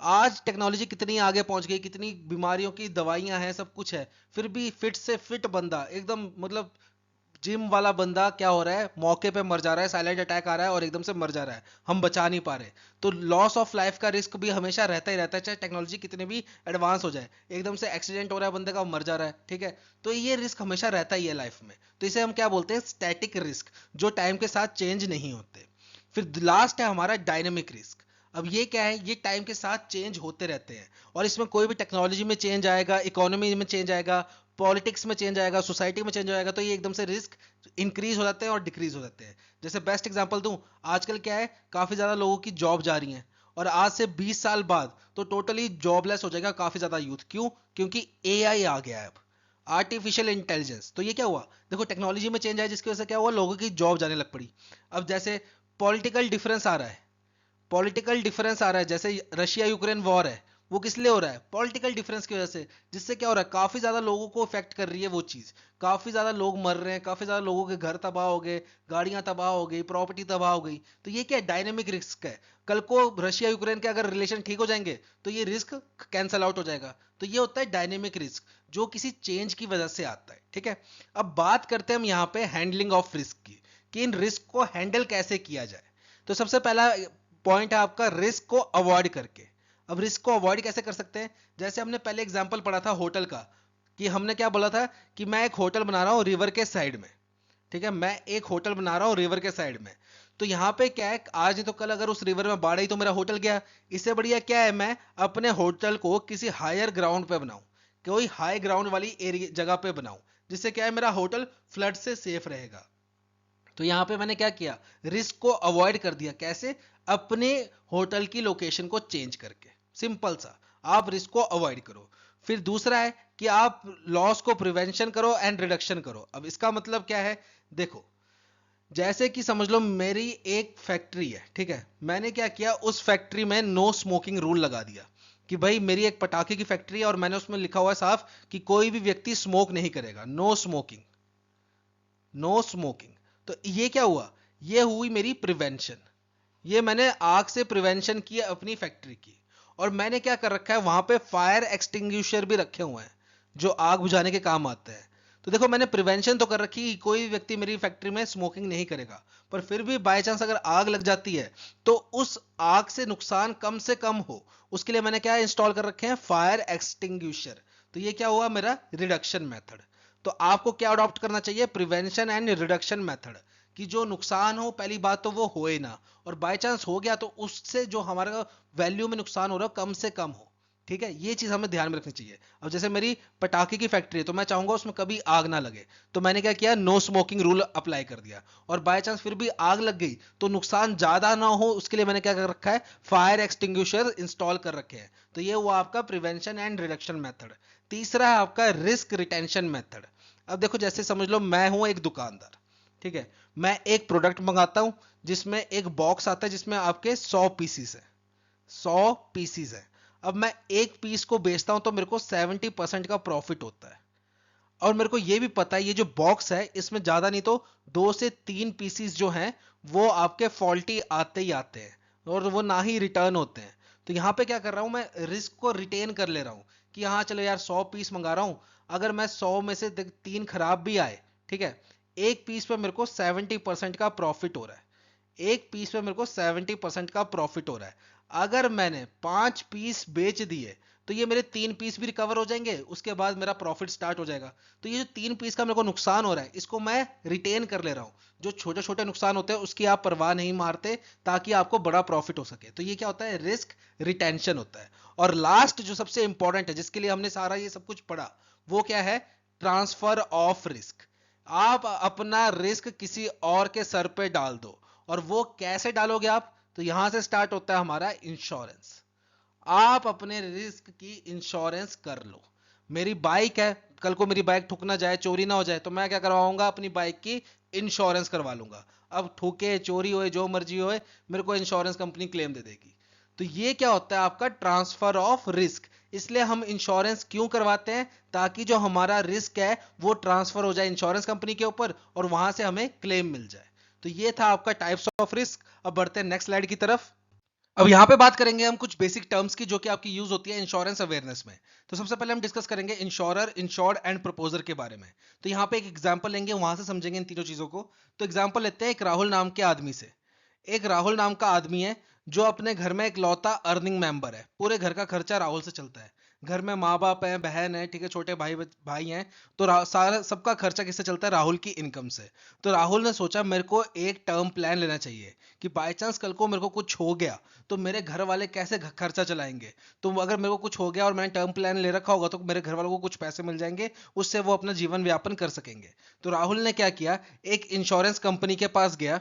आज टेक्नोलॉजी कितनी आगे पहुंच गई, कितनी बीमारियों की दवाइयां हैं, सब कुछ है, फिर भी फिट से फिट बंदा, एकदम मतलब जिम वाला बंदा क्या हो रहा है? मौके पे मर जा रहा है, साइलेंट अटैक आ रहा है और एकदम से मर जा रहा है, हम बचा नहीं पा रहे। तो लॉस ऑफ लाइफ का रिस्क भी हमेशा रहता ही रहता है, चाहे टेक्नोलॉजी कितनी भी एडवांस हो जाए। एकदम से एक्सीडेंट हो रहा है बंदे का, मर जा रहा है। ठीक है। तो ये रिस्क हमेशा रहता ही है लाइफ में। तो इसे हम क्या बोलते हैं? स्टैटिक रिस्क, जो टाइम के साथ चेंज नहीं होते। फिर लास्ट है हमारा डायनेमिक रिस्क। अब ये क्या है? ये टाइम के साथ चेंज होते रहते हैं, और इसमें कोई भी टेक्नोलॉजी में चेंज आएगा, इकोनॉमी में चेंज आएगा, पॉलिटिक्स में चेंज आएगा, सोसाइटी में चेंज आएगा, तो ये एकदम से रिस्क इंक्रीज हो जाते हैं और डिक्रीज हो जाते हैं। जैसे बेस्ट एग्जांपल दूं, आजकल क्या है, काफी ज्यादा लोगों की जॉब जा रही है, और आज से 20 साल बाद तो टोटली जॉबलेस हो जाएगा काफी ज्यादा यूथ। क्यों? क्योंकि एआई आ गया है अब, आर्टिफिशियल इंटेलिजेंस। तो ये क्या हुआ? देखो टेक्नोलॉजी में चेंज आया जिसकी वजह से क्या हुआ, लोगों की जॉब जाने लग पड़ी। अब जैसे पॉलिटिकल डिफरेंस आ रहा है, जैसे रशिया यूक्रेन वॉर है, वो किस लिए हो रहा है? पॉलिटिकल डिफरेंस की वजह से। जिससे क्या हो रहा है? काफी ज्यादा लोगों को इफेक्ट कर रही है वो चीज, काफी ज्यादा लोग मर रहे हैं, काफी ज्यादा लोगों के घर तबाह हो गए, गाड़ियां तबाह हो गई, प्रॉपर्टी तबाह हो गई। तो ये क्या है? डायनेमिक रिस्क है। कल को रशिया यूक्रेन के अगर रिलेशन ठीक हो जाएंगे तो ये रिस्क कैंसल आउट हो जाएगा। तो ये होता है डायनेमिक रिस्क, जो किसी चेंज की वजह से आता है। ठीक है। अब बात करते हैं हम यहाँ पे हैंडलिंग ऑफ रिस्क की, कि इन रिस्क को हैंडल कैसे किया जाए। तो सबसे पहला पॉइंट है आपका रिस्क को अवॉइड करके। अब रिस्क को अवॉइड कैसे कर सकते हैं? जैसे हमने पहले एग्जांपल पढ़ा था होटल का, कि हमने क्या बोला था कि मैं एक होटल बना रहा हूं रिवर के साइड में। ठीक है। मैं एक होटल बना रहा हूं रिवर के साइड में। तो यहां पे क्या है, आज नहीं तो कल अगर उस रिवर में बाढ़ आई तो मेरा होटल गया। इससे बढ़िया क्या है, मैं अपने होटल को किसी हायर ग्राउंड पे बनाऊं, कोई हाई ग्राउंड वाली एरिया जगह पे बनाऊं, जिससे क्या है मेरा होटल फ्लड से सेफ रहेगा। तो यहां पे मैंने क्या किया, रिस्क को अवॉइड कर दिया। कैसे? अपने होटल की लोकेशन को चेंज करके। सिंपल सा, आप रिस्क को अवॉइड करो। फिर दूसरा है कि आप लॉस को प्रिवेंशन करो एंड रिडक्शन करो। अब इसका मतलब क्या है, देखो जैसे कि समझ लो मेरी एक फैक्ट्री है, ठीक है, मैंने क्या किया, उस फैक्ट्री में नो स्मोकिंग रूल लगा दिया कि भाई मेरी एक पटाखे की फैक्ट्री है और मैंने उसमें लिखा हुआ है साफ कि कोई भी व्यक्ति स्मोक नहीं करेगा, नो स्मोकिंग, नो स्मोकिंग। तो ये क्या हुआ, ये हुई मेरी प्रिवेंशन, ये मैंने आग से प्रिवेंशन की अपनी फैक्ट्री की। और मैंने क्या कर रखा है, वहां पे फायर एक्सटिंग्विशर भी रखे हुए हैं जो आग बुझाने के काम आते हैं। तो देखो मैंने प्रिवेंशन तो कर रखी कि कोई भी व्यक्ति मेरी फैक्ट्री में स्मोकिंग नहीं करेगा, पर फिर भी बाय चांस अगर आग लग जाती है तो उस आग से नुकसान कम से कम हो, उसके लिए मैंने क्या इंस्टॉल कर रखे हैं, फायर एक्सटिंग्विशर। तो ये क्या हुआ, मेरा रिडक्शन मेथड। तो आपको क्या अडॉप्ट करना चाहिए, प्रिवेंशन एंड रिडक्शन मेथड, कि जो नुकसान हो पहली बात तो वो होए ना, और बाय चांस हो गया तो उससे जो हमारा वैल्यू में नुकसान हो रहा है कम से कम हो। ठीक है, ये चीज हमें ध्यान में रखनी चाहिए। अब जैसे मेरी पटाखे की फैक्ट्री है तो मैं चाहूंगा उसमें कभी आग ना लगे, तो मैंने क्या किया, नो स्मोकिंग रूल अप्लाई कर दिया। और बाय चांस फिर भी आग लग गई तो नुकसान ज्यादा ना हो उसके लिए मैंने क्या कर रखा है, फायर एक्सटिंग्विशर इंस्टॉल कर रखे हैं। तो ये हुआ आपका प्रिवेंशन एंड रिडक्शन मेथड। तीसरा है आपका रिस्क रिटेंशन मेथड। अब देखो जैसे समझ लो मैं हूं एक दुकानदार, ठीक है, मैं एक प्रोडक्ट मंगाता हूं जिसमें एक बॉक्स आता है जिसमें आपके 100 पीसीस है, 100 पीसीस है। अब मैं एक पीस को बेचता हूं तो मेरे को 70% का प्रॉफिट होता है। और मेरे को यह भी पता है ये जो बॉक्स है इसमें ज्यादा नहीं तो 2 से 3 पीसीस जो हैं वो आपके फॉल्टी आते ही आते हैं और वो ना ही रिटर्न होते हैं। तो यहां पे क्या कर रहा हूं, मैं रिस्क को रिटेन कर ले रहा हूं कि हाँ चलो यार 100 पीस मंगा रहा हूं, अगर मैं 100 में से 3 खराब भी आए, ठीक है, एक पीस पे मेरे को 70% का प्रॉफिट हो रहा है, एक पीस पे मेरे को 70% का प्रॉफिट हो रहा है। अगर मैंने 5 पीस बेच दिए तो ये मेरे 3 पीस भी रिकवर हो जाएंगे, उसके बाद मेरा प्रॉफिट स्टार्ट हो जाएगा। तो ये जो 3 पीस का मेरे को नुकसान हो रहा है इसको मैं रिटेन कर ले रहा हूं। जो छोटे छोटे नुकसान होते हैं उसकी आप परवाह नहीं मारते ताकि आपको बड़ा प्रॉफिट हो सके। तो ये क्या होता है, रिस्क रिटेंशन होता है। और लास्ट जो सबसे इंपॉर्टेंट है जिसके लिए हमने सारा ये सब कुछ पढ़ा, वो क्या है, ट्रांसफर ऑफ रिस्क। आप अपना रिस्क किसी और के सर पे डाल दो। और वो कैसे डालोगे आप, तो यहां से स्टार्ट होता है हमारा इंश्योरेंस। आप अपने रिस्क की इंश्योरेंस कर लो। मेरी बाइक है, कल को मेरी बाइक ठुक ना जाए, चोरी ना हो जाए, तो मैं क्या करवाऊंगा, अपनी बाइक की इंश्योरेंस करवा लूंगा। अब ठुके चोरी होए जो मर्जी होए, मेरे को इंश्योरेंस कंपनी क्लेम दे देगी। तो ये क्या होता है, आपका ट्रांसफर ऑफ रिस्क। इसलिए हम इंश्योरेंस क्यों करवाते हैं, ताकि जो हमारा रिस्क है वो ट्रांसफर हो जाए इंश्योरेंस कंपनी के ऊपर और वहां से हमें क्लेम मिल जाए। तो ये था आपका टाइप्स ऑफ रिस्क। अब बढ़ते हैं नेक्स्ट स्लाइड की तरफ। अब यहां पे बात करेंगे हम कुछ बेसिक टर्म्स की जो कि आपकी यूज होती है इंश्योरेंस अवेयरनेस में। तो सबसे पहले हम डिस्कस करेंगे इंश्योरर, इंश्योर्ड एंड प्रपोजर के बारे में। तो यहां पे एक एग्जांपल लेंगे, वहां से समझेंगे इन तीनों चीजों को। तो एग्जांपल लेते हैं एक राहुल नाम के आदमी से। एक राहुल नाम का आदमी है जो अपने घर में एक लौता अर्निंग मेंबर है, पूरे घर का खर्चा राहुल से चलता है। घर में माँ बाप है, बहन है, ठीक है, छोटे भाई भाई हैं। तो सारा सबका खर्चा किससे चलता है, राहुल की इनकम से। तो राहुल ने सोचा मेरे को एक टर्म प्लान लेना चाहिए कि बाय चांस कल को मेरे को कुछ हो गया तो मेरे घर वाले कैसे खर्चा चलाएंगे। तो अगर मेरे को कुछ हो गया और मैंने टर्म प्लान ले रखा होगा तो मेरे घर वालों को कुछ पैसे मिल जाएंगे, उससे वो अपना जीवन व्यापन कर सकेंगे। तो राहुल ने क्या किया, एक इंश्योरेंस कंपनी के पास गया,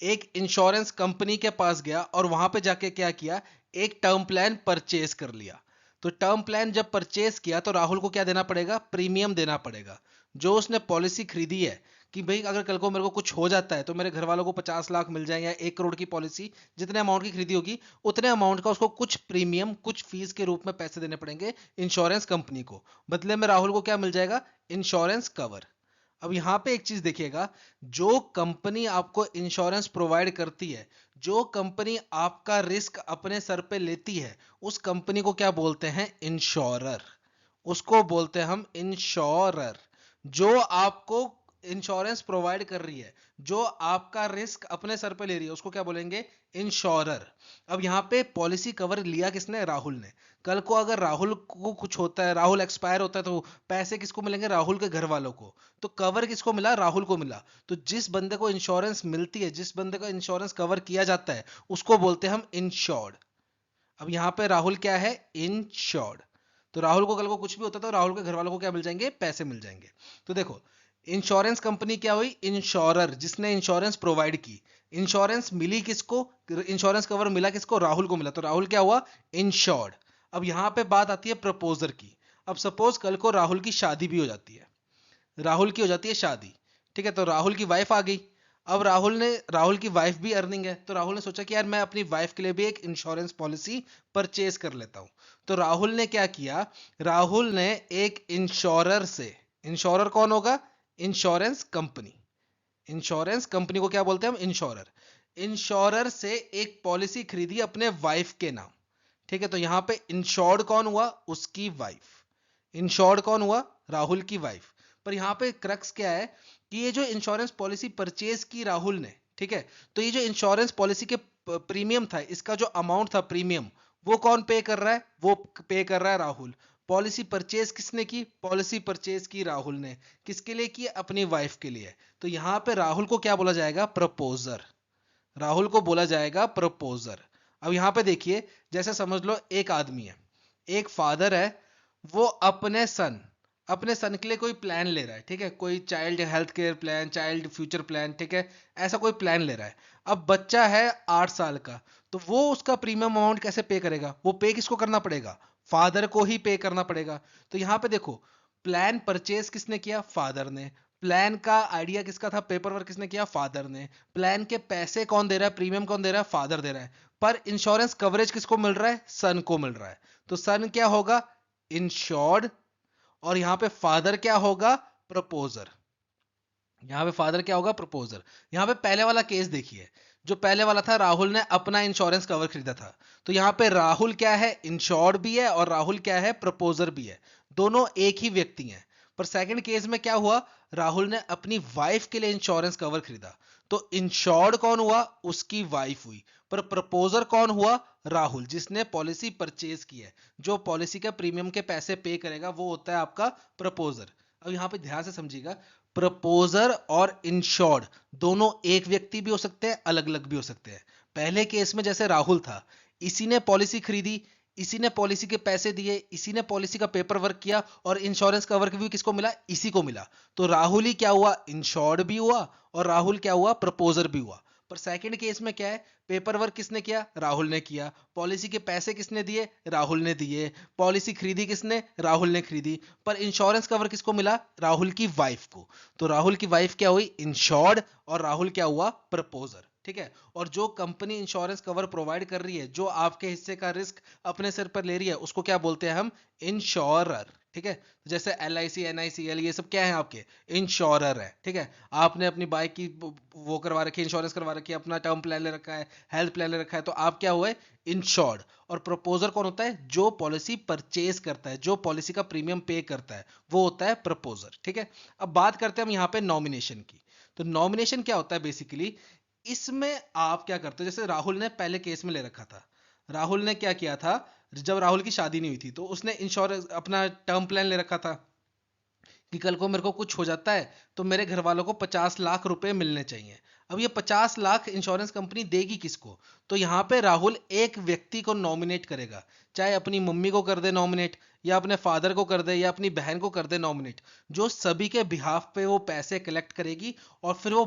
एक इंश्योरेंस कंपनी के पास गया और वहां पे जाके क्या किया, एक टर्म प्लान परचेज कर लिया। तो टर्म प्लान जब परचेज किया तो राहुल को क्या देना पड़ेगा, प्रीमियम देना पड़ेगा। जो उसने पॉलिसी खरीदी है कि भाई अगर कल को मेरे को कुछ हो जाता है तो मेरे घर वालों को 50 लाख मिल जाए, या 1 करोड़ की पॉलिसी जितने अमाउंट की खरीदी होगी उतने अमाउंट का उसको कुछ प्रीमियम, कुछ फीस के रूप में पैसे देने पड़ेंगे इंश्योरेंस कंपनी को। बदले में राहुल को क्या मिल जाएगा, इंश्योरेंस कवर। अब यहां पे एक चीज देखिएगा, जो कंपनी आपको इंश्योरेंस प्रोवाइड करती है, जो कंपनी आपका रिस्क अपने सर पे लेती है, उस कंपनी को क्या बोलते हैं, इंश्योरर। उसको बोलते हैं हम इंश्योरर। जो आपको इंश्योरेंस प्रोवाइड कर रही है, जो आपका रिस्क अपने सर पे ले रही है, उसको क्या बोलेंगे, इंश्योरर। अब यहां पे पॉलिसी कवर लिया किसने, राहुल ने। कल को अगर राहुल को कुछ होता है, राहुल एक्सपायर होता है, तो पैसे किसको मिलेंगे, राहुल के घर वालों को। तो कवर किसको मिला, राहुल को मिला। तो जिस बंदे को इंश्योरेंस मिलती है, जिस बंदे को इंश्योरेंस कवर किया जाता है, उसको बोलते हैं हम इंश्योर्ड। अब यहां पे राहुल क्या है, इंश्योर्ड। तो राहुल को कल को कुछ भी होता है तो राहुल के घर वालों को क्या मिल जाएंगे, पैसे मिल जाएंगे। तो देखो इंश्योरेंस कंपनी क्या हुई, इंश्योरर, जिसने इंश्योरेंस प्रोवाइड की। इंश्योरेंस मिली किसको, इंश्योरेंस कवर मिला किसको, राहुल को मिला, तो राहुल क्या हुआ, इंश्योर्ड। अब यहाँ पे बात आती है प्रपोजर की। अब सपोज कल को राहुल की शादी भी हो जाती है, राहुल की हो जाती है शादी, ठीक है, तो राहुल की वाइफ आ गई। अब राहुल की वाइफ भी अर्निंग है, तो राहुल ने सोचा कि यार मैं अपनी वाइफ के लिए भी एक इंश्योरेंस पॉलिसी परचेज कर लेता हूं। तो राहुल ने क्या किया, राहुल ने एक इंश्योरर से, इंश्योरर कौन होगा, इंश्योरेंस कंपनी, इंश्योरेंस कंपनी को क्या बोलते हैं हम, इंश्योरर, इंश्योरर से एक पॉलिसी खरीदी अपने वाइफ के नाम, ठीक है। तो यहां पे इंश्योर्ड कौन हुआ, उसकी वाइफ, इंश्योर्ड कौन हुआ, राहुल की वाइफ। पर यहां पे क्रक्स क्या है कि ये जो इंश्योरेंस पॉलिसी परचेज की राहुल ने, ठीक है, तो ये जो इंश्योरेंस पॉलिसी के प्रीमियम था, इसका जो अमाउंट था प्रीमियम, वो कौन पे कर रहा है, वो पे कर रहा है राहुल। पॉलिसी परचेज किसने की, पॉलिसी परचेज की राहुल ने, किसके लिए की, अपनी वाइफ के लिए। तो यहां पे राहुल को क्या बोला जाएगा, प्रपोजर, राहुल को बोला जाएगा प्रपोजर। अब यहां पे देखिए, जैसे समझ लो एक आदमी है, एक फादर है, वो अपने सन के लिए कोई प्लान ले रहा है, ठीक है, कोई child health care plan, child future plan, ठीक है, ऐसा कोई प्लान ले रहा है। अब बच्चा है 8 साल का, तो वो उसका प्रीमियम अमाउंट कैसे पे करेगा, वो पे किसको करना पड़ेगा, फादर को ही पे करना पड़ेगा। तो यहां पे देखो, प्लान परचेज किसने किया, फादर ने, प्लान का आइडिया किसका था, पेपर वर्क किसने किया, फादर ने, प्लान के पैसे कौन दे रहा है, प्रीमियम कौन दे रहा है, फादर दे रहा है, पर इंश्योरेंस कवरेज किसको मिल रहा है, सन को मिल रहा है। तो सन क्या होगा, इंश्योर्ड, और यहां पे फादर क्या होगा, प्रपोजर, यहां पे फादर क्या होगा, प्रपोजर। यहां पे पहले वाला केस देखिए, जो पहले वाला था, राहुल ने अपना इंश्योरेंस कवर खरीदा था, तो यहां पे राहुल क्या है, इंश्योर्ड भी है, और राहुल क्या है, प्रपोजर भी है, दोनों एक ही व्यक्ति हैं। पर सेकंड केस में क्या हुआ, राहुल ने अपनी वाइफ के लिए इंश्योरेंस कवर खरीदा, तो इंश्योर्ड कौन हुआ, उसकी वाइफ हुई, पर प्रपोजर कौन हुआ, राहुल, जिसने पॉलिसी परचेज की है, जो पॉलिसी का प्रीमियम के पैसे पे करेगा, वो होता है आपका प्रपोजर। अब यहां पे ध्यान से समझिएगा, प्रपोजर और इंश्योर्ड दोनों एक व्यक्ति भी हो सकते हैं, अलग अलग भी हो सकते हैं। पहले केस में जैसे राहुल था, इसी ने पॉलिसी खरीदी, इसी ने पॉलिसी के पैसे दिए, इसी ने पॉलिसी का पेपर वर्क किया, और इंश्योरेंस कवर भी किसको मिला, इसी को मिला। तो राहुल ही क्या हुआ, इंश्योर्ड भी हुआ, और राहुल क्या हुआ, प्रपोजर भी हुआ। पर सेकंड केस में क्या है, पेपर वर्क किसने किया, राहुल ने किया, पॉलिसी के पैसे किसने दिए, राहुल ने दिए, पॉलिसी खरीदी किसने, राहुल ने खरीदी, पर इंश्योरेंस कवर किसको मिला, राहुल की वाइफ को। तो राहुल की वाइफ क्या हुई, इंश्योर्ड, और राहुल क्या हुआ, प्रपोजर, ठीक है। और जो कंपनी इंश्योरेंस कवर प्रोवाइड कर रही है, जो आपके हिस्से का रिस्क अपने सिर पर ले रही है, उसको क्या बोलते हैं हम, इंश्योरर, ठीक है। जैसे LIC NICL ये सब क्या है, आपके इंश्योरर है, ठीक है। आपने अपनी बाइक की वो करवा रखी है, इंश्योरेंस करवा रखी है, अपना टर्म प्लान ले रखा है, हेल्थ प्लान ले रखा है, तो आप क्या हुए, इंश्योर्ड। और प्रपोजर कौन होता है, जो पॉलिसी परचेज करता है, जो पॉलिसी का प्रीमियम पे करता है, वो होता है प्रपोजर, ठीक है। अब बात करते हैं हम यहाँ पे नॉमिनेशन की। तो नॉमिनेशन क्या होता है बेसिकली, इसमें आप क्या करते हो, जैसे राहुल ने पहले केस में ले रखा था, राहुल ने क्या किया था, जब राहुल की शादी नहीं हुई थी, तो उसने इंश्योरेंस अपना टर्म प्लान ले रखा था कि कल को मेरे को कुछ हो जाता है, तो मेरे घर वालों को 50 लाख रुपए मिलने चाहिए। अब ये 50 लाख इंश्योरेंस कंपनी देगी किसको, तो यहाँ पे राहुल एक व्यक्ति को नॉमिनेट करेगा, चाहे अपनी मम्मी को कर दे नॉमिनेट, या अपने फादर को कर दे, या अपनी बहन को कर दे नॉमिनेट, जो सभी के बिहाफ पे वो पैसे कलेक्ट करेगी, और फिर वो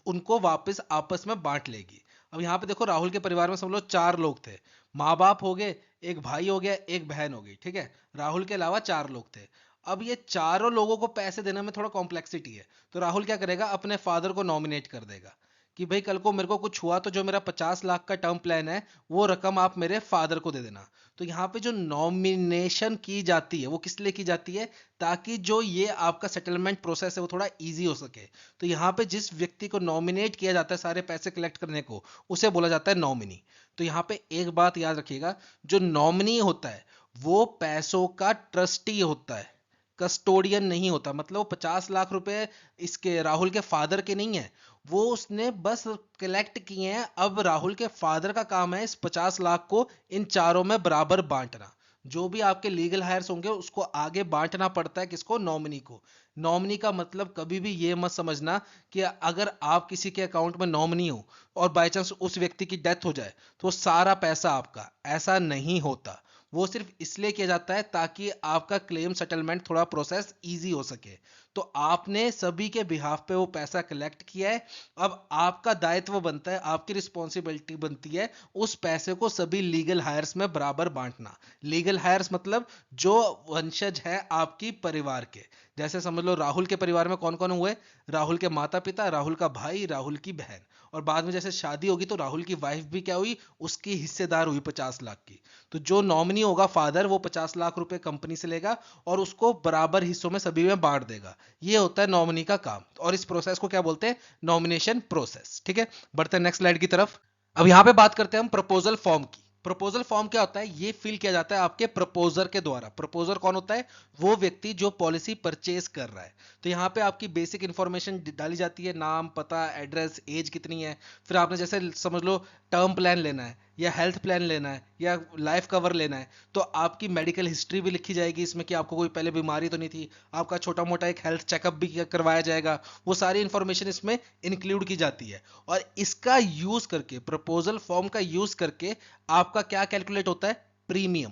उनको वापस आपस में बांट लेगी। अब यहाँ पे देखो, राहुल के परिवार में समझ लो 4 लोग थे, माँ बाप हो गए, एक भाई हो गया, एक बहन हो गई, ठीक है, राहुल के अलावा 4 लोग थे। अब ये चारों लोगों को पैसे देने में थोड़ा कॉम्प्लेक्सिटी है, तो राहुल क्या करेगा, अपने फादर को नॉमिनेट कर देगा कि भाई कल को मेरे को कुछ हुआ, तो जो मेरा 50 लाख का टर्म प्लान है, वो रकम आप मेरे फादर को दे देना। तो यहाँ पे जो नॉमिनेशन की जाती है, वो किस लिए की जाती है, ताकि जो ये आपका सेटलमेंट प्रोसेस है, वो थोड़ा इजी हो सके। तो यहाँ पे जिस व्यक्ति को नॉमिनेट किया जाता है सारे पैसे कलेक्ट करने को, उसे बोला जाता है नॉमिनी। तो यहाँ पे एक बात याद रखिएगा, जो नॉमिनी होता है, वो पैसों का ट्रस्टी होता है, कस्टोडियन नहीं होता। मतलब वो 50 लाख रुपए इसके राहुल के फादर के नहीं है, वो उसने बस कलेक्ट किए हैं। अब राहुल के फादर का काम है इस 50 लाख को इन चारों में बराबर बांटना। जो भी आपके लीगल हायर्स होंगे, उसको आगे बांटना पड़ता है, किसको, नॉमिनी को। नॉमिनी का मतलब कभी भी ये मत समझना कि अगर आप किसी के अकाउंट में नॉमिनी हो और बाय चांस उस व्यक्ति की डेथ हो जाए, तो सारा पैसा आपका, ऐसा नहीं होता। वो सिर्फ इसलिए किया जाता है ताकि आपका क्लेम सेटलमेंट थोड़ा प्रोसेस इजी हो सके। तो आपने सभी के बिहाफ पे वो पैसा कलेक्ट किया है, अब आपका दायित्व बनता है, आपकी रिस्पॉन्सिबिलिटी बनती है उस पैसे को सभी लीगल हायर्स में बराबर बांटना। लीगल हायर्स मतलब जो वंशज है आपकी परिवार के। जैसे समझ लो राहुल के परिवार में कौन कौन हुए, राहुल के माता पिता, राहुल का भाई, राहुल की बहन, और बाद में जैसे शादी होगी तो राहुल की वाइफ भी क्या हुई, उसकी हिस्सेदार हुई 50 लाख की। तो जो नॉमिनी होगा फादर, वो 50 लाख रुपए कंपनी से लेगा और उसको बराबर हिस्सों में सभी में बांट देगा। ये होता है नॉमिनी का काम, और इस प्रोसेस को क्या बोलते हैं, नॉमिनेशन प्रोसेस। ठीक है, बढ़ते हैं नेक्स्ट स्लाइड की तरफ। अब यहां पे बात करते हैं हम प्रपोजल फॉर्म की। प्रपोजल फॉर्म क्या होता है, ये फिल किया जाता है आपके प्रपोजर के द्वारा। प्रपोजर कौन होता है, वो व्यक्ति जो पॉलिसी परचेज कर रहा है। तो यहाँ पे आपकी बेसिक इंफॉर्मेशन डाली जाती है, नाम, पता, एड्रेस, एज कितनी है। फिर आपने जैसे समझ लो टर्म प्लान लेना है या हेल्थ प्लान लेना है या लाइफ कवर लेना है, तो आपकी मेडिकल हिस्ट्री भी लिखी जाएगी इसमें कि आपको कोई पहले बीमारी तो नहीं थी, आपका छोटा मोटा एक हेल्थ चेकअप भी करवाया जाएगा। वो सारी इंफॉर्मेशन इसमें इंक्लूड की जाती है, और इसका यूज करके, प्रपोजल फॉर्म का यूज करके आपका क्या कैलकुलेट होता है, प्रीमियम।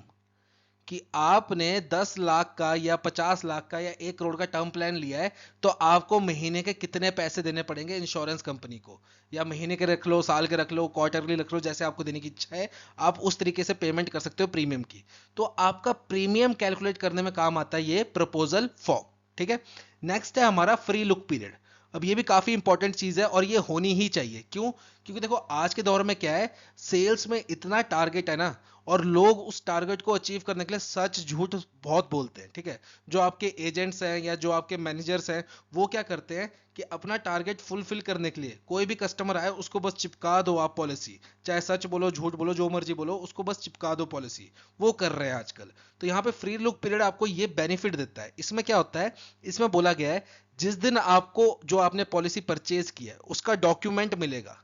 कि आपने 10 लाख का या 50 लाख का या 1 करोड़ का टर्म प्लान लिया है, तो आपको महीने के कितने पैसे देने पड़ेंगे इंश्योरेंस कंपनी को, या महीने के रख लो, साल के रख लो, क्वार्टरली रख लो, जैसे आपको देने की इच्छा है आप उस तरीके से पेमेंट कर सकते हो प्रीमियम की। तो आपका प्रीमियम कैलकुलेट करने में काम आता है ये प्रपोजल फॉर्म। ठीक है, नेक्स्ट है हमारा फ्री लुक पीरियड। अब ये भी काफी इंपॉर्टेंट चीज है और ये होनी ही चाहिए। क्यों, क्योंकि देखो आज के दौर में क्या है, सेल्स में इतना टारगेट है ना, और लोग उस टारगेट को अचीव करने के लिए सच झूठ बहुत बोलते हैं। ठीक है, जो आपके एजेंट्स हैं या जो आपके मैनेजर्स हैं, वो क्या करते हैं कि अपना टारगेट फुलफिल करने के लिए कोई भी कस्टमर आए उसको बस चिपका दो आप पॉलिसी, चाहे सच बोलो झूठ बोलो जो मर्जी बोलो, उसको बस चिपका दो पॉलिसी। वो कर रहे हैं आजकल। तो यहाँ पे फ्री लुक पीरियड आपको ये बेनिफिट देता है। इसमें क्या होता है, इसमें बोला गया है जिस दिन आपको जो आपने पॉलिसी परचेज किया है उसका डॉक्यूमेंट मिलेगा,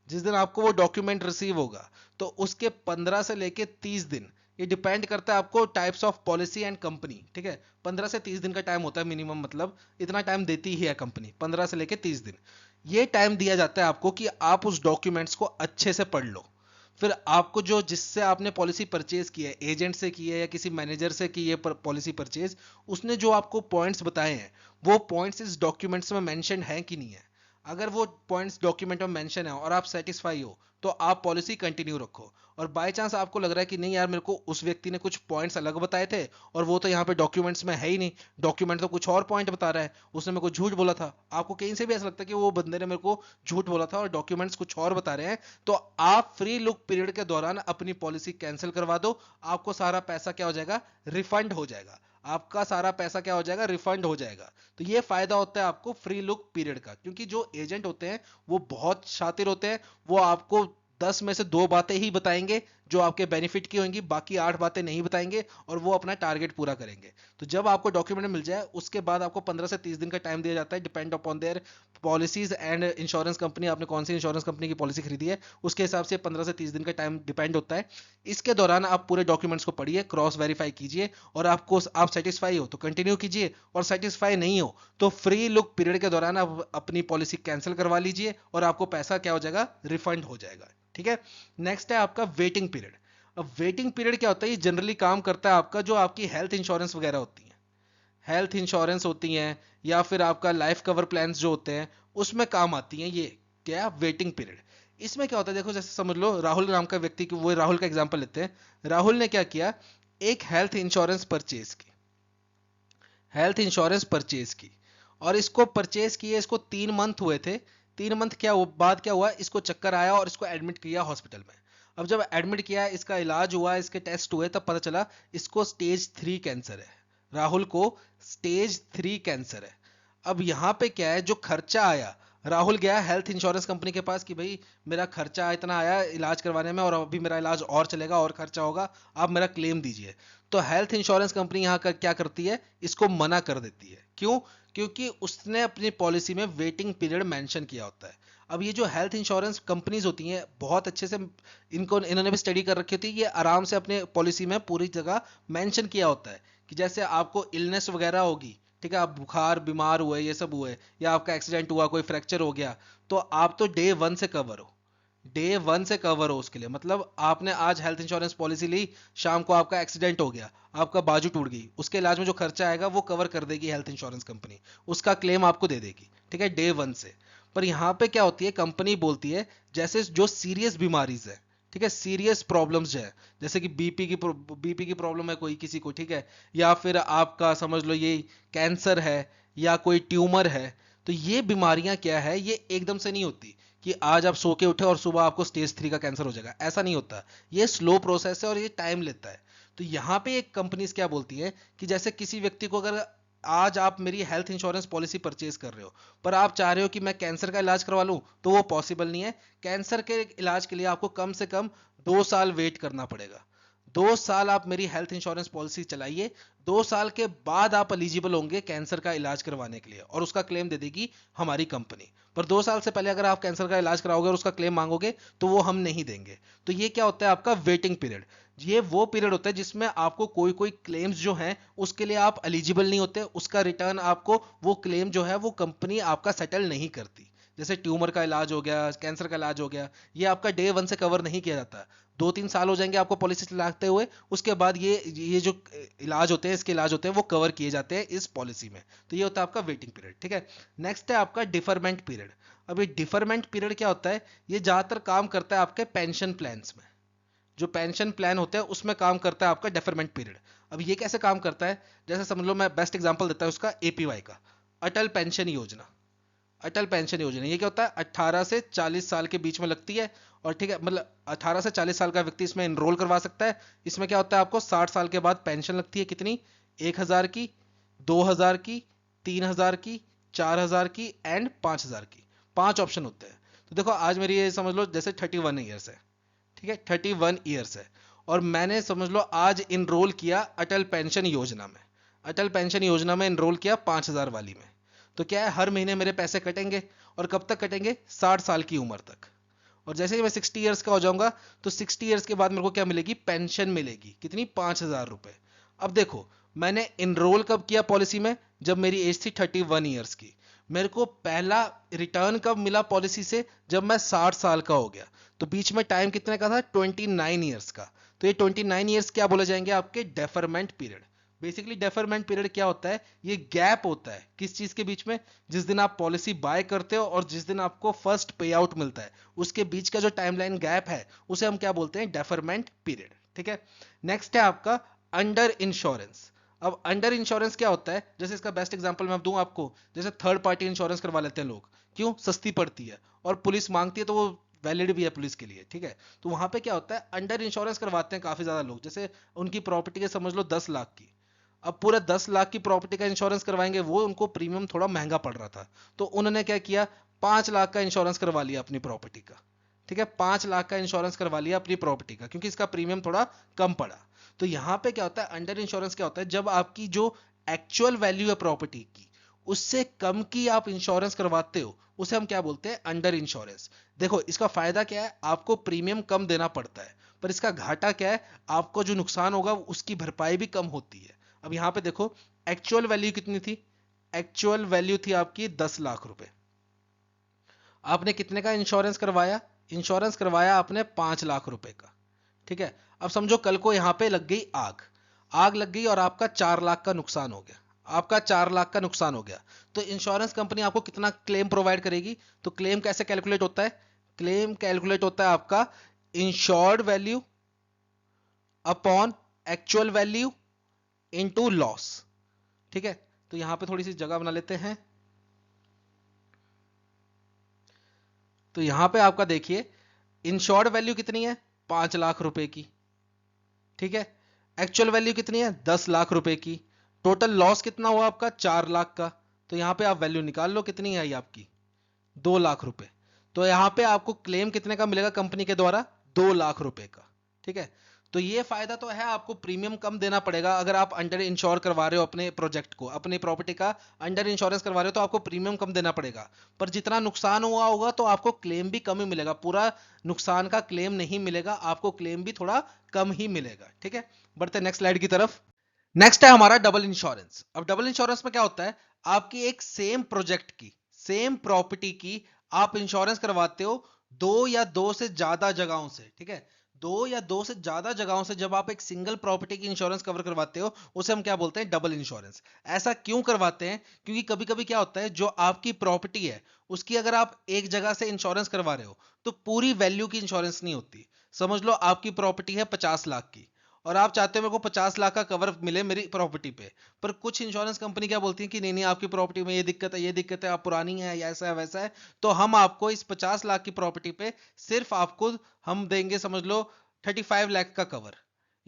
जिस दिन आपको वो डॉक्यूमेंट रिसीव होगा, तो उसके 15 से लेके 30 दिन, ये डिपेंड करता है आपको types of policy and company. ठीक है, 15 से 30 दिन का टाइम होता है मिनिमम, मतलब इतना टाइम देती ही है कंपनी, 15 से लेके 30 दिन। ये टाइम दिया जाता है आपको कि आप उस डॉक्यूमेंट्स को अच्छे से पढ़ लो। फिर आपको जो जिससे आपने पॉलिसी परचेज की है, एजेंट से की है या किसी मैनेजर से की है पॉलिसी परचेज, उसने जो आपको पॉइंट्स बताए हैं, वो पॉइंट्स इस डॉक्यूमेंट्स में मेंशन है कि नहीं है। अगर वो पॉइंट्स डॉक्यूमेंट में मेंशन है और आप सेटिस्फाई हो, तो आप पॉलिसी कंटिन्यू रखो। और बाय चांस आपको लग रहा है कि नहीं यार, मेरे को उस व्यक्ति ने कुछ पॉइंट्स अलग बताए थे और वो तो यहाँ पे डॉक्यूमेंट्स में है ही नहीं, डॉक्यूमेंट तो कुछ और पॉइंट बता रहा है, उसने मेरे को झूठ बोला था, आपको कहीं से भी ऐसा लगता है कि वो बंदे ने मेरे को झूठ बोला था और डॉक्यूमेंट्स कुछ और बता रहे हैं, तो आप फ्री लुक पीरियड के दौरान अपनी पॉलिसी कैंसिल करवा दो। आपको सारा पैसा क्या हो जाएगा, रिफंड हो जाएगा। आपका सारा पैसा क्या हो जाएगा, रिफंड हो जाएगा। तो ये फायदा होता है आपको फ्री लुक पीरियड का, क्योंकि जो एजेंट होते हैं वो बहुत शातिर होते हैं, वो आपको 10 में से 2 बातें ही बताएंगे जो आपके बेनिफिट की होंगी, बाकी 8 बातें नहीं बताएंगे, और वो अपना टारगेट पूरा करेंगे। तो जब आपको डॉक्यूमेंट मिल जाए उसके बाद आपको 15 से 30 दिन का टाइम दिया जाता है, depend upon their policies and insurance company, आपने कौन सी इंश्योरेंस कंपनी की पॉलिसी खरीदी है उसके हिसाब से 15 से 30 दिन का टाइम डिपेंड होता है। इसके दौरान आप पूरे डॉक्यूमेंट्स को पढ़िए, क्रॉस वेरीफाई कीजिए, और आपको आप सेटिस्फाई हो तो कंटिन्यू कीजिए, और सेटिस्फाई नहीं हो तो फ्री लुक पीरियड के दौरान आप अपनी पॉलिसी कैंसिल करवा लीजिए और आपको पैसा क्या हो जाएगा, रिफंड हो जाएगा। ठीक है, नेक्स्ट है आपका वेटिंग पीरियड। अब वेटिंग पीरियड क्या होता है, ये जनरली काम करता है आपका जो आपकी हेल्थ इंश्योरेंस वगैरह होती है, हेल्थ इंश्योरेंस होती हैं, या फिर आपका लाइफ कवर प्लान्स जो होते हैं उसमें काम आती हैं ये, क्या, वेटिंग पीरियड। इसमें क्या होता है, देखो जैसे समझ लो राहुल नाम का व्यक्ति की, वो राहुल का एग्जांपल लेते हैं। राहुल ने क्या किया, एक हेल्थ इंश्योरेंस परचेज की, हेल्थ इंश्योरेंस परचेज की, और इसको परचेज किए इसको 3 मंथ हुए थे। 3 मंथ क्या बाद क्या हुआ, इसको चक्कर आया और इसको एडमिट किया हॉस्पिटल में। अब जब एडमिट किया, इसका इलाज हुआ, इसके टेस्ट हुए, तब पता चला इसको स्टेज 3 कैंसर है। राहुल को स्टेज 3 कैंसर है। अब यहाँ पे क्या है, जो खर्चा आया, राहुल गया हेल्थ इंश्योरेंस कंपनी के पास कि भाई मेरा खर्चा इतना आया इलाज करवाने में, और अभी मेरा इलाज और चलेगा और खर्चा होगा, आप मेरा क्लेम दीजिए। तो हेल्थ इंश्योरेंस कंपनी यहाँ का क्या करती है, इसको मना कर देती है। क्यों, क्योंकि उसने अपनी पॉलिसी में वेटिंग पीरियड मेंशन किया होता है। अब ये जो हेल्थ इंश्योरेंस कंपनीज होती हैं बहुत अच्छे से, इन्होंने भी स्टडी कर रखी होती है, ये आराम से अपने पॉलिसी में पूरी जगह मेंशन किया होता है कि जैसे आपको इलनेस वगैरह होगी, ठीक है, आप बुखार बीमार हुए, ये सब हुए, या आपका एक्सीडेंट हुआ, कोई फ्रैक्चर हो गया, तो आप तो डे 1 से कवर हो। डे वन से कवर हो उसके लिए। मतलब आपने आज हेल्थ इंश्योरेंस पॉलिसी ली, शाम को आपका एक्सीडेंट हो गया, आपका बाजू टूट गई, उसके इलाज में जो खर्चा आएगा वो कवर कर देगी हेल्थ इंश्योरेंस कंपनी, उसका क्लेम आपको दे देगी, ठीक है, डे वन से। पर यहाँ पे क्या होती है, कंपनी बोलती है जैसे जो सीरियस बीमारीज है, ठीक है, सीरियस प्रॉब्लम्स है, जैसे कि बीपी की प्रॉब्लम है कोई किसी को, ठीक है, या फिर आपका समझ लो ये कैंसर है या कोई ट्यूमर है, तो ये बीमारियां क्या है, ये एकदम से नहीं होती कि आज आप सो के उठे और सुबह आपको स्टेज 3 का कैंसर हो जाएगा, ऐसा नहीं होता। ये स्लो प्रोसेस है और ये टाइम लेता है। तो यहाँ पे एक कंपनीज क्या बोलती है कि जैसे किसी व्यक्ति को अगर आज आप मेरी हेल्थ इंश्योरेंस पॉलिसी परचेज कर रहे हो, पर आप चाह रहे हो कि मैं कैंसर का इलाज करवा लूं, तो वो पॉसिबल नहीं है। कैंसर के इलाज के लिए आपको कम से कम 2 साल वेट करना पड़ेगा। 2 साल आप मेरी हेल्थ इंश्योरेंस पॉलिसी चलाइए, 2 साल के बाद आप एलिजिबल होंगे कैंसर का इलाज करवाने के लिए, और उसका क्लेम दे देगी हमारी कंपनी। पर 2 साल से पहले अगर आप कैंसर का इलाज कराओगे और उसका क्लेम मांगोगे, तो वो हम नहीं देंगे। तो ये क्या होता है, आपका वेटिंग पीरियड। ये वो पीरियड होता है जिसमें आपको कोई कोई क्लेम्स जो हैं उसके लिए आप एलिजिबल नहीं होते, उसका रिटर्न आपको, वो क्लेम जो है वो कंपनी आपका सेटल नहीं करती। जैसे ट्यूमर का इलाज हो गया, कैंसर का इलाज हो गया, ये आपका डे वन से कवर नहीं किया जाता। 2-3 साल हो जाएंगे आपको पॉलिसी चलाते हुए, उसके बाद ये जो इलाज होते हैं, इसके इलाज होते हैं, वो कवर किए जाते हैं इस पॉलिसी में। तो ये होता है आपका वेटिंग पीरियड, ठीक है। नेक्स्ट है आपका डिफरमेंट पीरियड। अब ये डिफरमेंट पीरियड क्या होता है, ये ज्यादातर काम करता है आपके पेंशन प्लान्स में। जो पेंशन प्लान होते हैं उसमें काम करता है आपका डेफरमेंट पीरियड। अब ये कैसे काम करता है, जैसे समझ लो, मैं बेस्ट एग्जांपल देता हूं उसका, एपीवाई का, अटल पेंशन योजना। अटल पेंशन योजना ये क्या होता है, 18 से 40 साल के बीच में लगती है, और ठीक है, मतलब 18 से 40 साल का व्यक्ति इसमें एनरोल करवा सकता है। इसमें क्या होता है, आपको 60 साल के बाद पेंशन लगती है, कितनी, 1,000 की, 2,000 की, 3,000 की, 4,000 की एंड 5,000 की। 5 ऑप्शन होते हैं। तो देखो आज मेरी ये समझ लो जैसे 31 ईयर्स है, ठीक है, 31 ईयर्स है, और मैंने समझ लो आज इनरोल किया अटल पेंशन योजना में। अटल पेंशन योजना में इनरोल किया 5,000 वाली में। तो क्या है, हर महीने मेरे पैसे कटेंगे, और कब तक कटेंगे, 60 साल की उम्र तक। और जैसे ही मैं 60 ईयर्स का हो जाऊंगा, तो 60 ईयर्स के बाद मेरे को क्या मिलेगी, पेंशन मिलेगी, कितनी, 5,000 रुपए। अब देखो, मैंने इनरोल कब किया पॉलिसी में, जब मेरी एज थी 31 ईयर्स की। मेरे को पहला रिटर्न कब मिला पॉलिसी से, जब मैं 60 साल का हो गया। तो बीच में टाइम कितने का था, 29 ईयर्स का। तो ये 29 ईयर्स क्या बोले जाएंगे, आपके deferment period. Basically deferment period क्या होता है, ये गैप होता है किस चीज के बीच में, जिस दिन आप पॉलिसी बाय करते हो और जिस दिन आपको फर्स्ट पे आउट मिलता है, उसके बीच का जो टाइमलाइन गैप है, उसे हम क्या बोलते हैं, डेफरमेंट पीरियड, ठीक है। नेक्स्ट है आपका अंडर इंश्योरेंस। अब अंडर इंश्योरेंस क्या होता है, जैसे इसका बेस्ट एग्जांपल मैं दूं आपको, जैसे थर्ड पार्टी इंश्योरेंस करवा लेते हैं लोग, क्यों, सस्ती पड़ती है, और पुलिस मांगती है तो वो वैलिड भी है पुलिस के लिए, ठीक है। तो वहां पे क्या होता है, अंडर इंश्योरेंस करवाते हैं काफी ज्यादा लोग, जैसे उनकी प्रॉपर्टी के समझ लो 10 लाख की। अब पूरा 10 लाख की प्रॉपर्टी का इंश्योरेंस करवाएंगे, वो उनको प्रीमियम थोड़ा महंगा पड़ रहा था, तो उन्होंने क्या किया, 5 लाख का इंश्योरेंस करवा लिया अपनी प्रॉपर्टी का, ठीक है, 5 लाख का इंश्योरेंस करवा लिया अपनी प्रॉपर्टी का, क्योंकि इसका प्रीमियम थोड़ा कम पड़ा। तो यहाँ पे क्या होता है, अंडर इंश्योरेंस क्या होता है, जब आपकी जो एक्चुअल वैल्यू है प्रॉपर्टी की, उससे कम की आप इंश्योरेंस करवाते हो, उसे हम क्या बोलते हैं, अंडर इंश्योरेंस। देखो इसका फायदा क्या है, आपको प्रीमियम कम देना पड़ता है, पर इसका घाटा क्या है, आपको जो नुकसान होगा उसकी भरपाई भी कम होती है। अब यहां पे देखो, एक्चुअल वैल्यू कितनी थी, एक्चुअल वैल्यू थी आपकी 10 लाख रुपए। आपने कितने का इंश्योरेंस करवाया, इंश्योरेंस करवाया आपने 5 लाख रुपए का, ठीक है। अब समझो कल को यहां पे लग गई आग, आग लग गई और आपका 4 लाख का नुकसान हो गया, आपका 4 लाख का नुकसान हो गया। तो इंश्योरेंस कंपनी आपको कितना क्लेम प्रोवाइड करेगी, तो क्लेम कैसे कैलकुलेट होता है, क्लेम कैलकुलेट होता है आपका insured value upon actual value into loss, ठीक है। तो यहां पे थोड़ी सी जगह बना लेते हैं। तो यहां पे आपका देखिए, इंश्योर्ड वैल्यू कितनी है, 5 लाख रुपए की, ठीक है। एक्चुअल वैल्यू कितनी है, 10 लाख रुपए की। टोटल लॉस कितना हुआ आपका, 4 लाख का। तो यहां पे आप वैल्यू निकाल लो कितनी आई आपकी, 2 लाख रुपए। तो यहां पे आपको क्लेम कितने का मिलेगा कंपनी के द्वारा, 2 लाख रुपए का, ठीक है। तो ये फायदा तो है, आपको प्रीमियम कम देना पड़ेगा अगर आप अंडर इंश्योर करवा रहे हो अपने प्रोजेक्ट को, अपनी प्रॉपर्टी का अंडर इंश्योरेंस करवा रहे हो, तो आपको प्रीमियम कम देना पड़ेगा। पर जितना नुकसान हुआ होगा तो आपको क्लेम भी कम ही मिलेगा, पूरा नुकसान का क्लेम नहीं मिलेगा आपको, क्लेम भी थोड़ा कम ही मिलेगा, ठीक है। बढ़ते नेक्स्ट स्लाइड की तरफ। नेक्स्ट है हमारा डबल इंश्योरेंस। अब डबल इंश्योरेंस में क्या होता है, आपकी एक सेम प्रोजेक्ट की, सेम प्रॉपर्टी की आप इंश्योरेंस करवाते हो दो या दो से ज्यादा जगहों से, ठीक है, दो या दो से ज्यादा जगहों से जब आप एक सिंगल प्रॉपर्टी की इंश्योरेंस कवर करवाते हो उसे हम क्या बोलते हैं, डबल इंश्योरेंस। ऐसा क्यों करवाते हैं, क्योंकि कभी कभी क्या होता है, जो आपकी प्रॉपर्टी है उसकी अगर आप एक जगह से इंश्योरेंस करवा रहे हो तो पूरी वैल्यू की इंश्योरेंस नहीं होती। समझ लो आपकी प्रॉपर्टी है 50 लाख की और आप चाहते हो मेरे को 50 लाख का कवर मिले मेरी प्रॉपर्टी पे, पर कुछ इंश्योरेंस कंपनी क्या बोलती है कि नहीं नहीं, आपकी प्रॉपर्टी में ये दिक्कत है, आप पुरानी है या ऐसा है वैसा है, तो हम आपको इस 50 लाख की प्रॉपर्टी पे सिर्फ आपको हम देंगे समझ लो 35 लाख का कवर,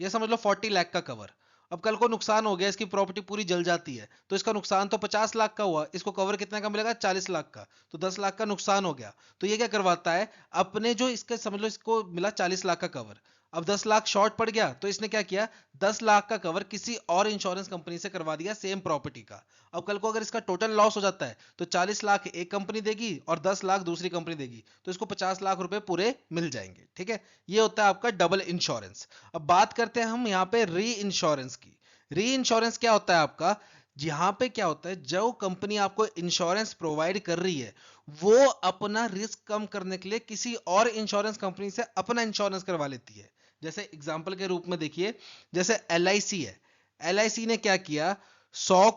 या समझ लो 40 लाख का कवर। अब कल को नुकसान हो गया, इसकी प्रॉपर्टी पूरी जल जाती है, तो इसका नुकसान तो 50 लाख का हुआ, इसको कवर कितने का मिलेगा, 40 लाख का, तो 10 लाख का नुकसान हो गया। तो ये क्या करवाता है, अपने जो इसके समझ लो इसको मिला 40 लाख का कवर, अब 10 लाख शॉर्ट पड़ गया तो इसने क्या किया, 10 लाख का कवर किसी और इंश्योरेंस कंपनी से करवा दिया सेम प्रॉपर्टी का। अब कल को अगर इसका टोटल लॉस हो जाता है तो 40 लाख एक कंपनी देगी और 10 लाख दूसरी कंपनी देगी, तो इसको 50 लाख रुपए पूरे मिल जाएंगे, ठीक है। ये होता है आपका डबल इंश्योरेंस। अब बात करते हैं हम यहाँ पे री इंश्योरेंस की। री इंश्योरेंस क्या होता है आपका, यहां पे क्या होता है, जो कंपनी आपको इंश्योरेंस प्रोवाइड कर रही है वो अपना रिस्क कम करने के लिए किसी और इंश्योरेंस कंपनी से अपना इंश्योरेंस करवा लेती है। जैसे एग्जांपल के रूप में देखिए, जैसे एल आई सी है, एल आई सी ने क्या किया, 100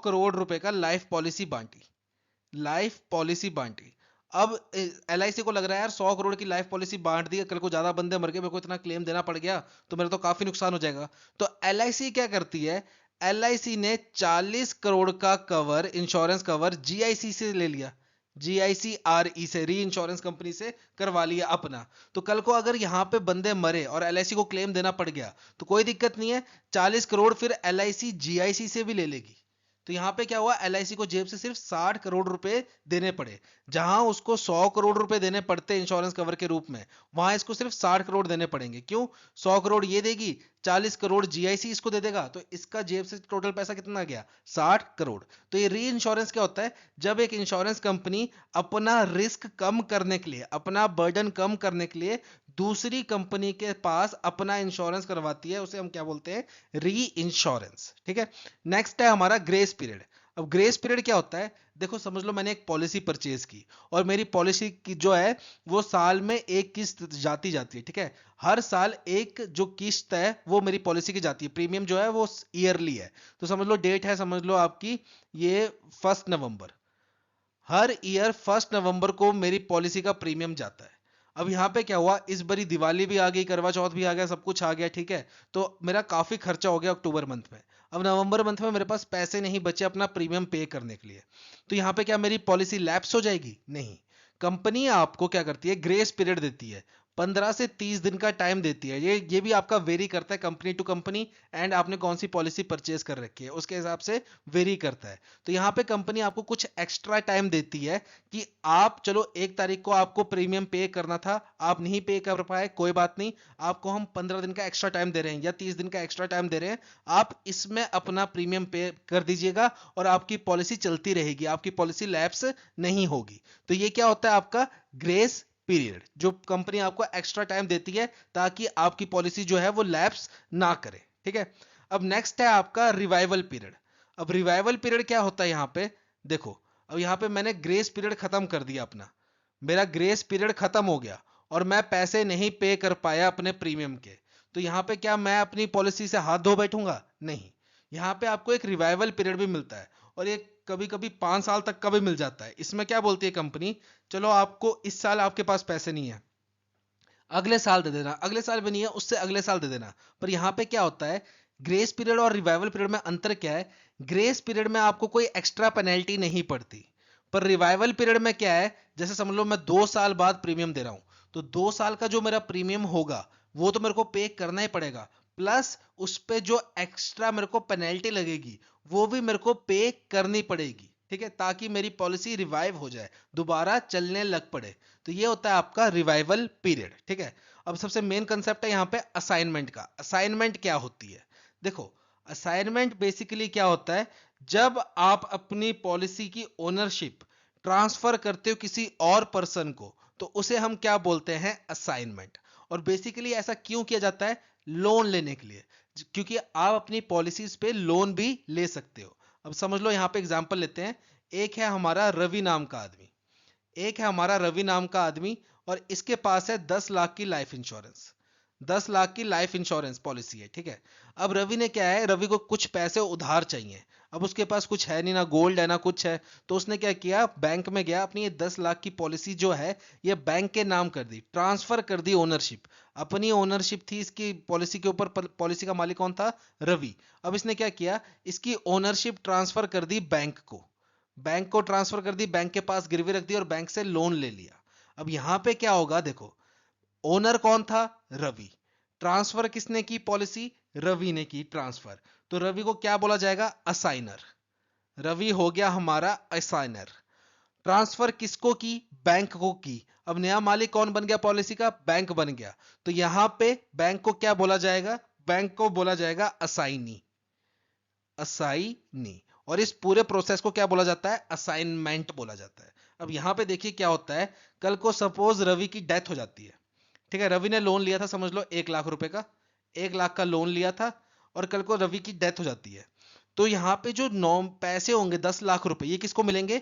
करोड़ रुपए का लाइफ पॉलिसी बांटी, लाइफ पॉलिसी बांटी। अब एल आई सी को लग रहा है यार 100 करोड़ की लाइफ पॉलिसी बांट दी, कल को ज्यादा बंदे मर गए, मेरे को इतना क्लेम देना पड़ गया तो मेरा तो काफी नुकसान हो जाएगा। तो एल आई सी क्या करती है, एल आई सी ने 40 करोड़ का कवर, इंश्योरेंस कवर जीआईसी से ले लिया, जीआईसीआरई से, री इंश्योरेंस कंपनी से करवा लिया अपना। तो कल को अगर यहां पे बंदे मरे और एल आई सी को क्लेम देना पड़ गया तो कोई दिक्कत नहीं है, 40 करोड़ फिर एल आई सी जीआईसी से भी ले लेगी। तो यहां पे क्या हुआ, एलआईसी को जेब से सिर्फ 60 करोड़ रुपए देने पड़े, जहां उसको 100 करोड़ रुपए देने पड़ते इंश्योरेंस कवर के रूप में, वहां इसको सिर्फ 60 करोड़ देने पड़ेंगे। क्यों, 100 करोड़ ये देगी, 40 करोड़ जीआईसी इसको दे देगा, तो इसका जेब से टोटल पैसा कितना गया, 60 करोड़। तो ये री इंश्योरेंस क्या होता है, जब एक इंश्योरेंस कंपनी अपना रिस्क कम करने के लिए, अपना बर्डन कम करने के लिए दूसरी कंपनी के पास अपना इंश्योरेंस करवाती है, उसे हम क्या बोलते हैं, री इंश्योरेंस, ठीक है। नेक्स्ट है हमारा ग्रेस पीरियड। अब ग्रेस पीरियड क्या होता है, देखो समझ लो मैंने एक पॉलिसी परचेज की और मेरी पॉलिसी की जो है वो साल में एक किस्त जाती जाती है, ठीक है। हर साल एक जो किस्त है वो मेरी पॉलिसी की जाती है, प्रीमियम जो है वो ईयरली है। तो समझ लो डेट है, समझ लो आपकी ये 1 नवंबर, हर ईयर 1 नवंबर को मेरी पॉलिसी का प्रीमियम जाता है। अब यहाँ पे क्या हुआ, इस बारी दिवाली भी आ गई, करवा चौथ भी आ गया, सब कुछ आ गया, ठीक है, तो मेरा काफी खर्चा हो गया अक्टूबर मंथ में। अब नवंबर मंथ में मेरे पास पैसे नहीं बचे अपना प्रीमियम पे करने के लिए, तो यहाँ पे क्या मेरी पॉलिसी लैप्स हो जाएगी, नहीं। कंपनी आपको क्या करती है, ग्रेस पीरियड देती है, 15 से 30 दिन का टाइम देती है। ये भी आपका वेरी करता है कंपनी टू कंपनी, एंड आपने कौन सी पॉलिसी परचेज कर रखी है उसके हिसाब से वेरी करता है। तो यहाँ पे कंपनी आपको कुछ एक्स्ट्रा टाइम देती है कि आप चलो 1 तारीख को आपको प्रीमियम पे करना था, आप नहीं पे कर पाए, कोई बात नहीं, आपको हम 15 दिन का एक्स्ट्रा टाइम दे रहे हैं या 30 दिन का एक्स्ट्रा टाइम दे रहे हैं, आप इसमें अपना प्रीमियम पे कर दीजिएगा और आपकी पॉलिसी चलती रहेगी, आपकी पॉलिसी लैप्स नहीं होगी। तो ये क्या होता है आपका ग्रेस पीरियड, जो कंपनी आपको एक्स्ट्रा टाइम देती है ताकि आपकी पॉलिसी जो है वो लैप्स ना करे, ठीक है। अब नेक्स्ट है आपका रिवाइवल पीरियड। अब रिवाइवल पीरियड क्या होता है यहाँ पे, देखो अब यहाँ पे मैंने ग्रेस पीरियड खत्म कर दिया अपना, मेरा ग्रेस पीरियड खत्म हो गया और मैं पैसे नहीं पे कर पाया अपने प्रीमियम के, तो यहाँ पे क्या मैं अपनी पॉलिसी से हाथ धो बैठूंगा, नहीं। यहाँ पे आपको एक रिवाइवल पीरियड भी मिलता है और ये कभी कभी 5 साल तक का भी मिल जाता है। इसमें क्या बोलती है कंपनी, चलो आपको इस साल आपके पास पैसे नहीं है, अगले साल दे देना, अगले साल भी नहीं है उससे अगले साल दे देना। पर यहाँ पे क्या होता है, ग्रेस पीरियड और रिवाइवल पीरियड में अंतर क्या है, ग्रेस पीरियड में आपको कोई एक्स्ट्रा पेनल्टी नहीं पड़ती, पर रिवाइवल पीरियड में क्या है, जैसे समझ लो मैं 2 साल बाद प्रीमियम दे रहा हूं, तो 2 साल का जो मेरा प्रीमियम होगा वो तो मेरे को पे करना ही पड़ेगा, प्लस उस पे जो एक्स्ट्रा मेरे को पेनल्टी लगेगी वो भी मेरे को पे करनी पड़ेगी, ठीक है, ताकि मेरी पॉलिसी रिवाइव हो जाए, दोबारा चलने लग पड़े। तो ये होता है आपका रिवाइवल पीरियड, ठीक है। अब सबसे मेन कंसेप्ट है यहाँ पे असाइनमेंट का। असाइनमेंट क्या होती है, देखो असाइनमेंट बेसिकली क्या होता है, जब आप अपनी पॉलिसी की ओनरशिप ट्रांसफर करते हो किसी और पर्सन को तो उसे हम क्या बोलते हैं, असाइनमेंट। और बेसिकली ऐसा क्यों किया जाता है, लोन लेने के लिए, क्योंकि आप अपनी पॉलिसीज पे लोन भी ले सकते हो। अब समझ लो यहाँ पे एग्जांपल लेते हैं, एक है हमारा रवि नाम का आदमी, एक है हमारा रवि नाम का आदमी और इसके पास है 10 लाख की लाइफ इंश्योरेंस। 10 लाख की लाइफ इंश्योरेंस पॉलिसी है, ठीक है। अब रवि ने क्या है, रवि को कुछ पैसे उधार चाहिए। अब उसके पास कुछ है नहीं, ना गोल्ड है ना कुछ है। तो उसने क्या किया, बैंक में गया, अपनी ये 10 लाख की पॉलिसी जो है ये बैंक के नाम कर दी, ट्रांसफर कर दी ओनरशिप। अपनी ओनरशिप थी इसकी पॉलिसी के ऊपर, पॉलिसी का मालिक कौन था, रवि। अब इसने क्या किया, इसकी ओनरशिप ट्रांसफर कर दी बैंक को। बैंक को ट्रांसफर कर दी, बैंक के पास गिरवी रख दी और बैंक से लोन ले लिया। अब यहां पे क्या होगा, देखो ओनर कौन था, रवि। ट्रांसफर किसने की पॉलिसी, रवि ने की ट्रांसफर। तो रवि को क्या बोला जाएगा, असाइनर। रवि हो गया हमारा असाइनर। ट्रांसफर किसको की, बैंक को की। अब नया मालिक कौन बन गया पॉलिसी का, बैंक बन गया। तो यहां पे बैंक को क्या बोला जाएगा, बैंक को बोला जाएगा असाइनी। असाइनी। और इस पूरे प्रोसेस को क्या बोला जाता है, असाइनमेंट बोला जाता है। अब यहां पे देखिए क्या होता है, कल को सपोज रवि की डेथ हो जाती है, ठीक है। रवि ने लोन लिया था, समझ लो 1 लाख रुपए का, 1 लाख का लोन लिया था। और कल को रवि की डेथ हो जाती है, तो यहां पे जो नौ पैसे होंगे 10 लाख रुपए, ये किसको मिलेंगे,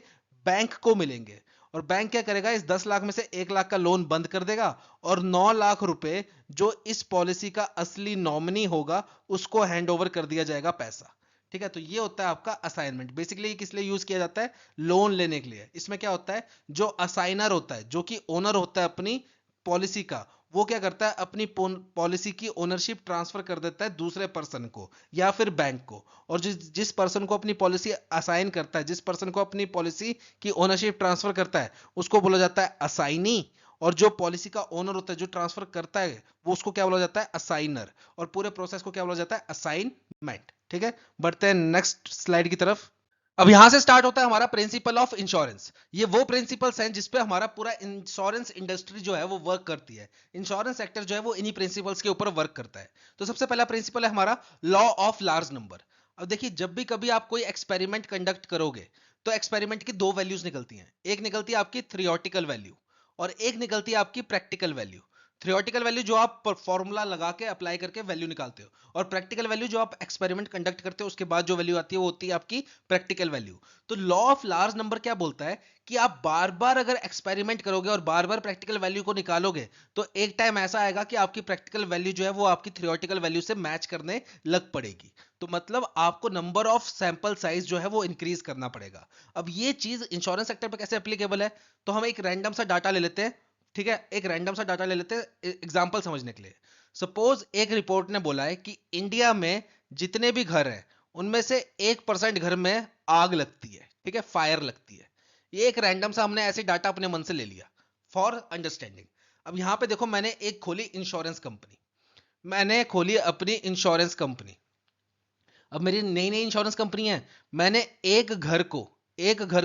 बैंक को मिलेंगे। और बैंक क्या करेगा, इस 10 लाख में से 1 लाख का लोन बंद कर देगा और 9 लाख रुपए जो इस पॉलिसी का असली नॉमिनी होगा उसको हैंड ओवर कर दिया जाएगा पैसा, ठीक है। तो ये होता है आपका असाइनमेंट। बेसिकली किस लिए यूज किया जाता है, लोन लेने के लिए। इसमें क्या होता है, जो असाइनर होता है, जो कि ओनर होता है अपनी पॉलिसी का, वो क्या करता है, अपनी पॉलिसी की ओनरशिप ट्रांसफर कर देता है दूसरे पर्सन को या फिर बैंक को। और जिस जिस पर्सन को अपनी पॉलिसी असाइन करता है, जिस पर्सन को अपनी पॉलिसी की ओनरशिप ट्रांसफर करता है, उसको बोला जाता है असाइनी। और जो पॉलिसी का ओनर होता है, जो ट्रांसफर करता है, वो उसको क्या बोला जाता है, असाइनर। और पूरे प्रोसेस को क्या बोला जाता है, असाइनमेंट, ठीक है। बढ़ते हैं नेक्स्ट स्लाइड की तरफ। अब यहां से स्टार्ट होता है हमारा प्रिंसिपल ऑफ इंश्योरेंस। ये वो प्रिंसिपल्स हैं जिसपे हमारा पूरा इंश्योरेंस इंडस्ट्री जो है वो वर्क करती है। इंश्योरेंस सेक्टर जो है वो इन्हीं प्रिंसिपल्स के ऊपर वर्क करता है। तो सबसे पहला प्रिंसिपल है हमारा लॉ ऑफ लार्ज नंबर। अब देखिए, जब भी कभी आप कोई एक्सपेरिमेंट कंडक्ट करोगे तो एक्सपेरिमेंट की दो वैल्यूज निकलती हैं। एक निकलती है आपकी थ्योरेटिकल वैल्यू और एक निकलती है आपकी प्रैक्टिकल वैल्यू। थ्योरेटिकल वैल्यू जो आप फॉर्मूला लगा के अप्लाई करके वैल्यू निकालते हो, और प्रैक्टिकल वैल्यू जो आप एक्सपेरिमेंट कंडक्ट करते हो उसके बाद जो वैल्यू आती है वो होती है आपकी प्रैक्टिकल वैल्यू। तो लॉ ऑफ लार्ज नंबर क्या बोलता है कि आप बार बार अगर एक्सपेरिमेंट करोगे और बार बार प्रैक्टिकल वैल्यू को निकालोगे तो एक टाइम ऐसा आएगा कि आपकी प्रैक्टिकल वैल्यू जो है वो आपकी थ्योरेटिकल वैल्यू से मैच करने लग पड़ेगी। तो मतलब आपको नंबर ऑफ सैंपल साइज जो है वो इंक्रीज करना पड़ेगा। अब ये चीज इंश्योरेंस सेक्टर पे कैसे एप्लीकेबल है, तो हम एक रैंडम सा डाटा ले लेते हैं, ठीक है। एक रैंडम सा डाटा ले लेते हैं एग्जांपल समझने के लिए। सपोज एक रिपोर्ट ने बोला है कि इंडिया में जितने भी घर हैं उनमें से 1% घर में आग लगती है, ठीक है, फायर लगती है। ये एक रैंडम सा हमने ऐसे डाटा अपने मन से ले लिया फॉर अंडरस्टैंडिंग। अब यहां पे देखो, मैंने एक खोली इंश्योरेंस कंपनी, मैंने खोली अपनी इंश्योरेंस कंपनी। अब मेरी नई नई इंश्योरेंस कंपनी है, मैंने एक घर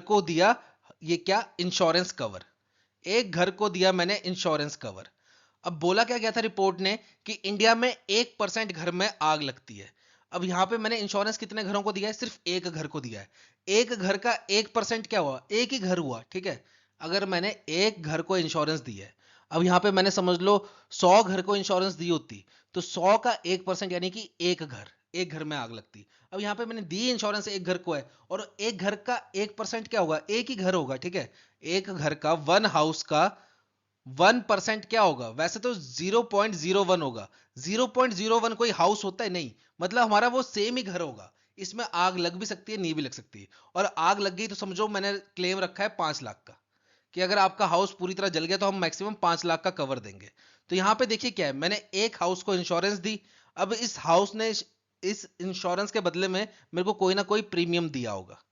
को दिया ये क्या, इंश्योरेंस कवर। एक घर को दिया मैंने इंश्योरेंस कवर। अब बोला क्या गया था रिपोर्ट ने कि इंडिया में 1% घर में आग लगती है। अब यहां पे मैंने इंश्योरेंस कितने घरों को दिया है, सिर्फ एक घर को दिया है। एक घर का 1% क्या हुआ, एक ही घर हुआ, ठीक है। अगर मैंने एक घर को इंश्योरेंस दी है, अब यहां पे मैंने समझ लो 100 घर को इंश्योरेंस दी होती, तो 100 का 1% यानी कि एक घर में आग लगती। अब यहां पे मैंने दी इंश्योरेंस एक घर को है, और एक घर का 1% क्या होगा, एक ही घर होगा, ठीक है। एक घर का, वन हाउस का 1% क्या होगा, वैसे तो 0.01 होगा। 0.01 कोई हाउस होता है नहीं, मतलब हमारा वो सेम ही घर होगा। इसमें आग लग भी सकती है, नहीं भी लग सकती है। और आग लग गई तो समझो मैंने क्लेम रखा है 5 लाख का, कि अगर आपका हाउस पूरी तरह जल गया तो हम मैक्सिमम 5 लाख का कवर देंगे। तो यहां पे देखिए क्या है, मैंने एक हाउस को इंश्योरेंस दी। अब इस हाउस ने इस इंश्योरेंस के बदले में मेरे को कोई ना कोई प्रीमियम दिया होगा,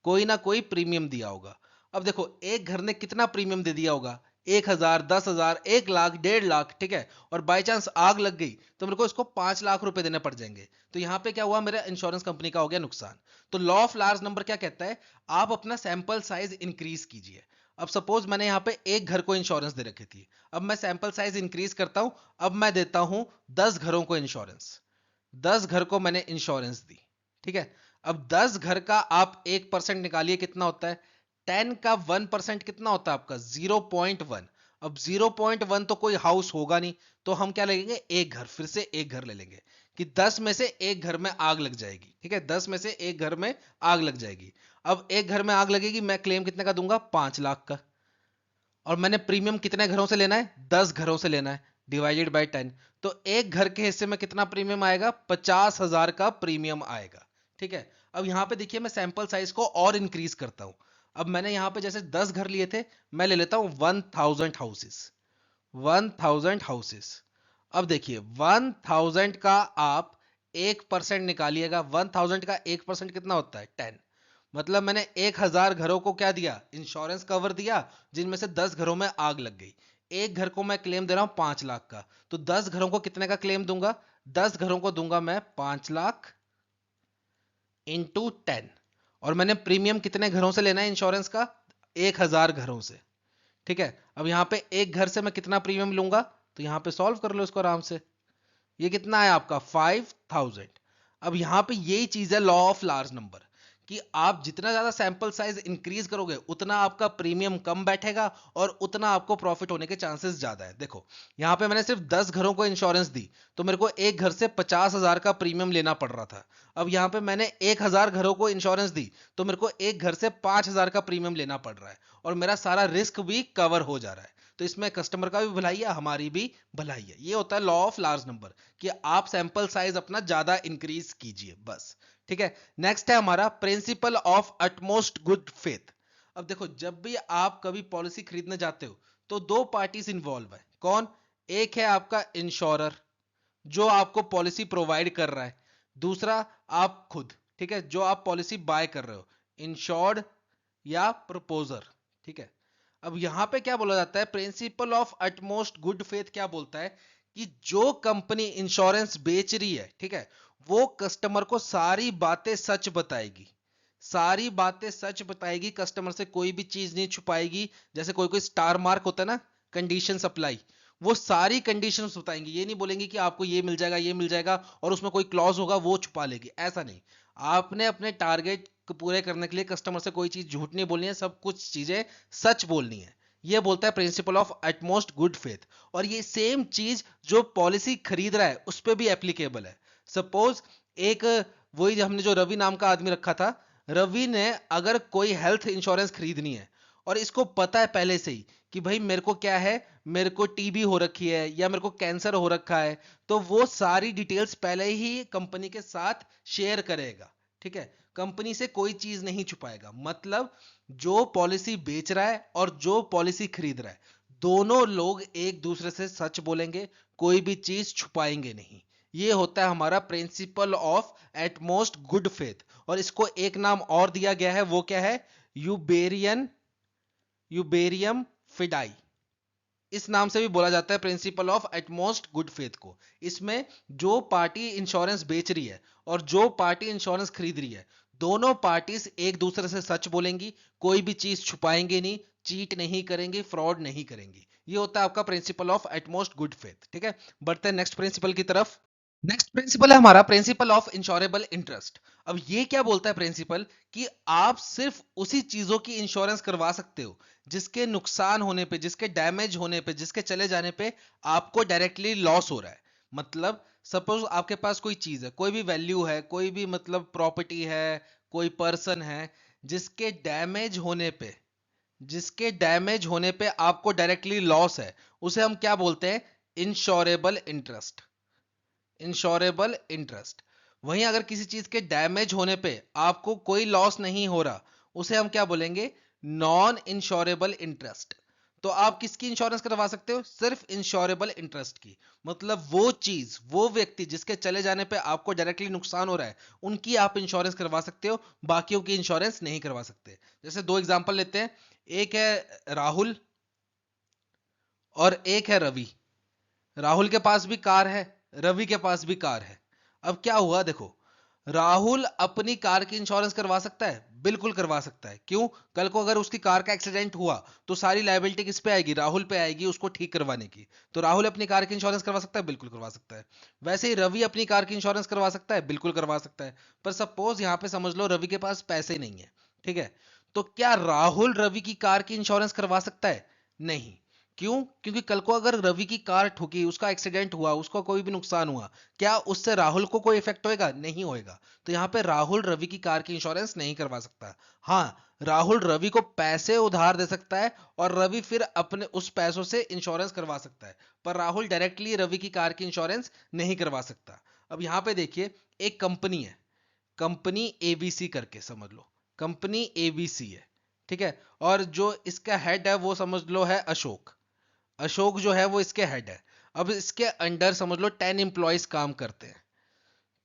कोई ना कोई प्रीमियम दिया होगा। अब देखो, एक घर ने कितना प्रीमियम दे दिया होगा, 1,000, 10,000, 1 लाख, 1.5 लाख, ठीक है। और बाई चांस आग लग गई तो मेरे को इसको 5 लाख रुपए देने पड़ जाएंगे। तो यहां पे क्या हुआ, मेरा इंश्योरेंस कंपनी का हो गया नुकसान। तो लॉ ऑफ लार्ज नंबर क्या कहता है, आप अपना सैंपल साइज इंक्रीज कीजिए। अब सपोज मैंने यहाँ पे एक घर को इंश्योरेंस दे रखी थी, अब मैं सैंपल साइज इंक्रीज करता हूं। अब मैं देता हूं 10 घरों को इंश्योरेंस, 10 घर को मैंने इंश्योरेंस दी, ठीक है। अब 10 घर का आप 1% निकालिए, कितना होता है, 10 का 1% कितना होता है आपका, 0.1। अब 0.1 तो कोई हाउस होगा नहीं, तो हम क्या लेंगे, एक घर, फिर से एक घर ले लेंगे कि 10 में से एक घर में आग लग जाएगी, ठीक है। 10 में से एक घर में आग लग जाएगी। अब एक घर में आग लगेगी, मैं क्लेम कितने का दूंगा, 5 लाख का। और मैंने प्रीमियम कितने घरों से लेना है? 10 घरों से लेना है, डिवाइडेड बाय 10। तो एक घर के हिस्से में कितना प्रीमियम आएगा? 50,000 का प्रीमियम आएगा। ठीक है, अब यहां पे देखिए मैं सैंपल साइज को और इंक्रीज करता हूं। अब मैंने यहां पे जैसे 10 घर लिए थे, मैं ले लेता हूं 1000 हाउसेस। 1000 हाउसेस। अब देखिए 1000 का आप 1% निकालिएगा। 1000 का 1% कितना होता है? 10। मतलब मैंने 1000 घरों को क्या दिया? इंश्योरेंस कवर दिया, जिनमें से 10 घरों में आग लग गई। एक घर को मैं क्लेम दे रहा हूं 5 लाख का, तो 10 घरों को कितने का क्लेम दूंगा? 10 घरों को दूंगा मैं 5 लाख इंटू 10। और मैंने प्रीमियम कितने घरों से लेना है इंश्योरेंस का? 1000 घरों से। ठीक है, अब यहां पे एक घर से मैं कितना प्रीमियम लूंगा? तो यहां पे सॉल्व कर लो इसको आराम से। ये कितना है आपका? 5000। अब यहां पे यही चीज है लॉ ऑफ लार्ज नंबर, कि आप जितना ज्यादा सैंपल साइज इंक्रीज करोगे उतना आपका प्रीमियम कम बैठेगा और उतना आपको प्रॉफिट होने के चांसेस ज्यादा है। देखो यहां पे मैंने सिर्फ 10 घरों को इंश्योरेंस दी, तो मेरे को एक घर से 50,000 का प्रीमियम लेना पड़ रहा था। अब यहां पे मैंने 1000 घरों को इंश्योरेंस दी, तो मेरे को एक घर से 5,000 का प्रीमियम लेना पड़ रहा है, और मेरा सारा रिस्क भी कवर हो जा रहा है। तो इसमें कस्टमर का भी भलाई है, हमारी भी भलाई है। ये होता है लॉ ऑफ लार्ज नंबर, कि आप सैंपल साइज अपना ज्यादा इंक्रीज कीजिए बस। ठीक है, नेक्स्ट है हमारा principle of utmost good faith. अब देखो जब भी आप कभी पॉलिसी खरीदने जाते हो तो दो पार्टीज इंवॉल्व है। कौन? एक है आपका इंश्योरर, जो आपको पॉलिसी प्रोवाइड कर रहा है। दूसरा आप खुद, ठीक है, जो आप पॉलिसी बाय कर रहे हो, इंश्योर्ड या प्रपोजर। ठीक है, अब यहां पे क्या बोला जाता है? Principle of utmost good faith क्या बोलता है? कि जो कंपनी इंश्योरेंस बेच रही है, ठीक है, वो कस्टमर को सारी बातें सच बताएगी। सारी बातें सच बताएगी, कस्टमर से कोई भी चीज नहीं छुपाएगी। जैसे कोई कोई स्टार मार्क होता है ना, कंडीशन सप्लाई, वो सारी कंडीशंस बताएंगे। ये नहीं बोलेंगे कि आपको ये मिल जाएगा, ये मिल जाएगा, और उसमें कोई क्लॉज होगा वो छुपा लेगी। ऐसा नहीं, आपने अपने टारगेट को पूरे करने के लिए कस्टमर से कोई चीज झूठ नहीं बोलनी है, सब कुछ चीजें सच बोलनी है। ये बोलता है principle of utmost good faith. और ये सेम चीज जो पॉलिसी खरीद रहा है उस पर भी एप्लीकेबल है। सपोज एक, वही हमने जो रवि नाम का आदमी रखा था, रवि ने अगर कोई हेल्थ इंश्योरेंस खरीदनी है, और इसको पता है पहले से ही कि भाई मेरे को क्या है, मेरे को टीबी हो रखी है या मेरे को कैंसर हो रखा है, तो वो सारी डिटेल्स पहले ही कंपनी के साथ शेयर करेगा। ठीक है, कंपनी से कोई चीज नहीं छुपाएगा। मतलब जो पॉलिसी बेच रहा है और जो पॉलिसी खरीद रहा है, दोनों लोग एक दूसरे से सच बोलेंगे, कोई भी चीज छुपाएंगे नहीं। ये होता है हमारा principle of utmost good faith. और इसको एक नाम और दिया गया है, वो क्या है? यूबेरियम फिडाई। इस नाम से भी बोला जाता है principle of utmost good faith को। इसमें जो पार्टी इंश्योरेंस बेच रही है और जो पार्टी इंश्योरेंस खरीद रही है, दोनों पार्टीज एक दूसरे से सच बोलेंगी, कोई भी चीज छुपाएंगे नहीं, चीट नहीं करेंगी, फ्रॉड नहीं करेंगी। ये होता है आपका principle of utmost good faith. ठीक है, बढ़ते हैं नेक्स्ट प्रिंसिपल की तरफ। नेक्स्ट प्रिंसिपल है हमारा प्रिंसिपल ऑफ इंश्योरेबल इंटरेस्ट। अब ये क्या बोलता है प्रिंसिपल? कि आप सिर्फ उसी चीजों की इंश्योरेंस करवा सकते हो जिसके नुकसान होने पे, जिसके डैमेज होने पे, जिसके चले जाने पे आपको डायरेक्टली लॉस हो रहा है। मतलब सपोज आपके पास कोई चीज है, कोई भी वैल्यू है, कोई भी मतलब प्रॉपर्टी है, कोई पर्सन है, जिसके डैमेज होने पे, जिसके डैमेज होने पे आपको डायरेक्टली लॉस है, उसे हम क्या बोलते हैं? Insurable interest. Insurable interest. वहीं अगर किसी चीज के डैमेज होने पे आपको कोई लॉस नहीं हो रहा, उसे हम क्या बोलेंगे? Non insurable interest. तो आप किसकी इंश्योरेंस करवा सकते हो? सिर्फ इंश्योरेबल इंटरेस्ट की। मतलब वो चीज, वो व्यक्ति जिसके चले जाने पे आपको डायरेक्टली नुकसान हो रहा है, उनकी आप इंश्योरेंस करवा सकते हो, बाकियों की इंश्योरेंस नहीं करवा सकते। जैसे दो एग्जांपल लेते हैं, एक है राहुल और एक है रवि। राहुल के पास भी कार है, रवि के पास भी कार है। अब क्या हुआ देखो, राहुल अपनी कार की इंश्योरेंस करवा सकता है, बिल्कुल करवा सकता है। क्यों? कल को अगर उसकी कार का एक्सीडेंट हुआ तो सारी लायबिलिटी किस पे आएगी? राहुल पे आएगी, उसको ठीक करवाने की। तो राहुल अपनी कार की इंश्योरेंस करवा सकता है, बिल्कुल करवा सकता है। वैसे ही रवि अपनी कार की इंश्योरेंस करवा सकता है, बिल्कुल करवा सकता है। पर सपोज यहां पे समझ लो रवि के पास पैसे नहीं है, ठीक है, तो क्या राहुल रवि की कार की इंश्योरेंस करवा सकता है? नहीं। क्यों? क्योंकि कल को अगर रवि की कार ठुकी, उसका एक्सीडेंट हुआ, उसका कोई भी नुकसान हुआ, क्या उससे राहुल को कोई इफेक्ट होएगा? नहीं होएगा। तो यहाँ पे राहुल रवि की कार की इंश्योरेंस नहीं करवा सकता। हाँ, राहुल रवि को पैसे उधार दे सकता है और रवि फिर अपने उस पैसों से इंश्योरेंस करवा सकता है, पर राहुल डायरेक्टली रवि की कार की इंश्योरेंस नहीं करवा सकता। अब यहाँ पे देखिए, एक कंपनी है, कंपनी एबीसी करके समझ लो, कंपनी एबीसी है, ठीक है। और जो इसका हेड है वो समझ लो है अशोक। अशोक जो है वो इसके हेड है। अब इसके अंडर समझ लो 10 एम्प्लॉयज काम करते हैं।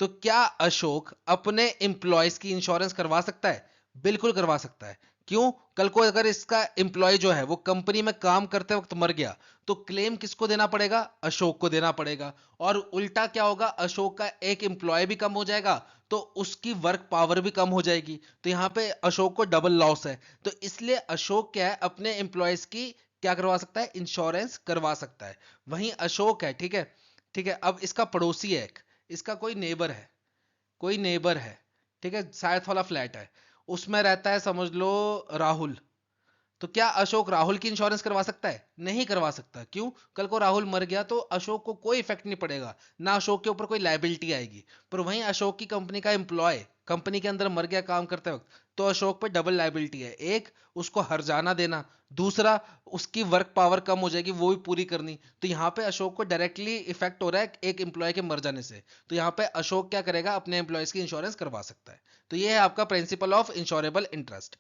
तो क्या अशोक अपने एम्प्लॉयज की इंश्योरेंस करवा सकता है? बिल्कुल करवा सकता है। क्यों? कल को अगर इसका एम्प्लॉय जो है वो कंपनी में काम करते वक्त मर गया, तो क्लेम किसको देना पड़ेगा? अशोक को देना पड़ेगा। और उल्टा क्या होगा, अशोक का एक एम्प्लॉय भी कम हो जाएगा, तो उसकी वर्क पावर भी कम हो जाएगी। तो यहां पे अशोक को डबल लॉस है। तो इसलिए अशोक क्या है, अपने एम्प्लॉयज की क्या करवा सकता है? इंश्योरेंस करवा सकता है। वहीं अशोक है, ठीक है, ठीक है। अब इसका पड़ोसी है एक, इसका कोई नेबर है, कोई नेबर है, ठीक है, साथ वाला फ्लैट है, उसमें रहता है समझ लो राहुल। तो क्या अशोक राहुल की इंश्योरेंस करवा सकता है? नहीं करवा सकता। क्यों? कल को राहुल मर गया तो अशोक को कोई इफेक्ट नहीं पड़ेगा, ना अशोक के ऊपर कोई लायबिलिटी आएगी। पर वहीं अशोक की कंपनी का एम्प्लॉय कंपनी के अंदर मर गया काम करते वक्त, तो अशोक पे डबल लायबिलिटी है। एक, उसको हर्जाना देना, दूसरा उसकी वर्क पावर कम हो जाएगी, वो भी पूरी करनी। तो यहाँ पे अशोक को डायरेक्टली इफेक्ट हो रहा है एक एम्प्लॉय के मर जाने से। तो यहाँ पे अशोक क्या करेगा, अपने एम्प्लॉयज की इंश्योरेंस करवा सकता है। तो ये है आपका प्रिंसिपल ऑफ इंश्योरेबल इंटरेस्ट।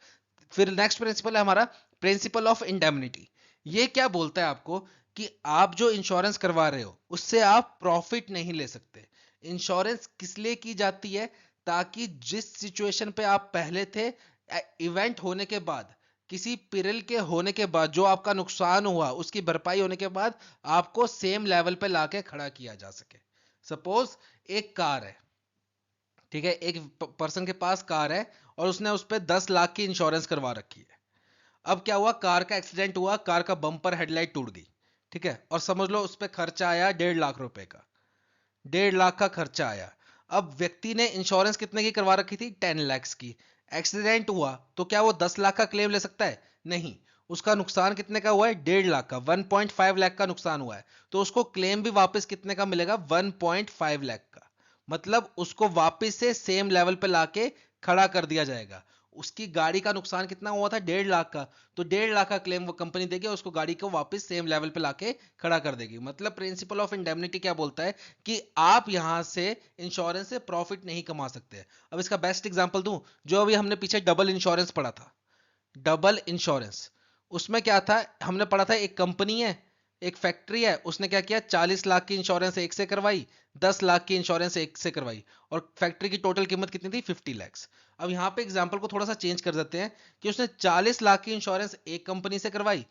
फिर नेक्स्ट प्रिंसिपल है हमारा प्रिंसिपल ऑफ इंडेमनिटी। ये क्या बोलता है आपको कि आप जो इंश्योरेंस करवा रहे हो उससे आप प्रॉफिट नहीं ले सकते। इंश्योरेंस किस लिए की जाती है? ताकि जिस सिचुएशन पे आप पहले थे, इवेंट होने के बाद, किसी पिरल के होने के बाद जो आपका नुकसान हुआ उसकी भरपाई होने के बाद आपको सेम लेवल पे लाके खड़ा किया जा सके। सपोज एक कार है, ठीक है, एक पर्सन के पास कार है और उसने उस पर 10 लाख की इंश्योरेंस करवा रखी है। अब क्या हुआ, कार का एक्सीडेंट हुआ, कार का बम्पर हेडलाइट टूट गई, ठीक है, और समझ लो उस पर खर्चा आया 1.5 लाख रुपए का, 1.5 लाख का खर्चा आया। अब व्यक्ति ने इंश्योरेंस कितने की करवा रखी थी? 10 लाख की। एक्सीडेंट हुआ तो क्या वो 10 लाख का क्लेम ले सकता है? नहीं। उसका नुकसान कितने का हुआ है? 1.5 लाख का, 1.5 लाख का नुकसान हुआ है। तो उसको क्लेम भी वापस कितने का मिलेगा? 1.5 लाख का। मतलब उसको वापस से सेम लेवल पे लाके खड़ा कर दिया जाएगा। उसकी गाड़ी का नुकसान कितना हुआ था? 1.5 लाख का। तो 1.5 लाख का क्लेम वो कंपनी देगी और उसको गाड़ी को वापस सेम लेवल पे लाके खड़ा कर देगी। मतलब प्रिंसिपल ऑफ इंडेमनिटी क्या बोलता है कि आप यहां से इंश्योरेंस से प्रॉफिट नहीं कमा सकते। अब इसका बेस्ट एग्जांपल दूं, जो अभी हमने पीछे डबल इंश्योरेंस पढ़ा था, डबल इंश्योरेंस, उसमें क्या था, हमने पढ़ा था एक कंपनी है, एक फैक्ट्री है, उसने क्या किया, 40 लाख की इंश्योरेंस एक से करवाई, 10 लाख की इंश्योरेंस एक से करवाई, और फैक्ट्री की टोटल कीमत कितनी थी? 50 लाख। अब यहां पे एग्जांपल को थोड़ा सा चेंज कर देते हैं कि उसने 40 लाख की इंश्योरेंस एक कंपनी से करवाई,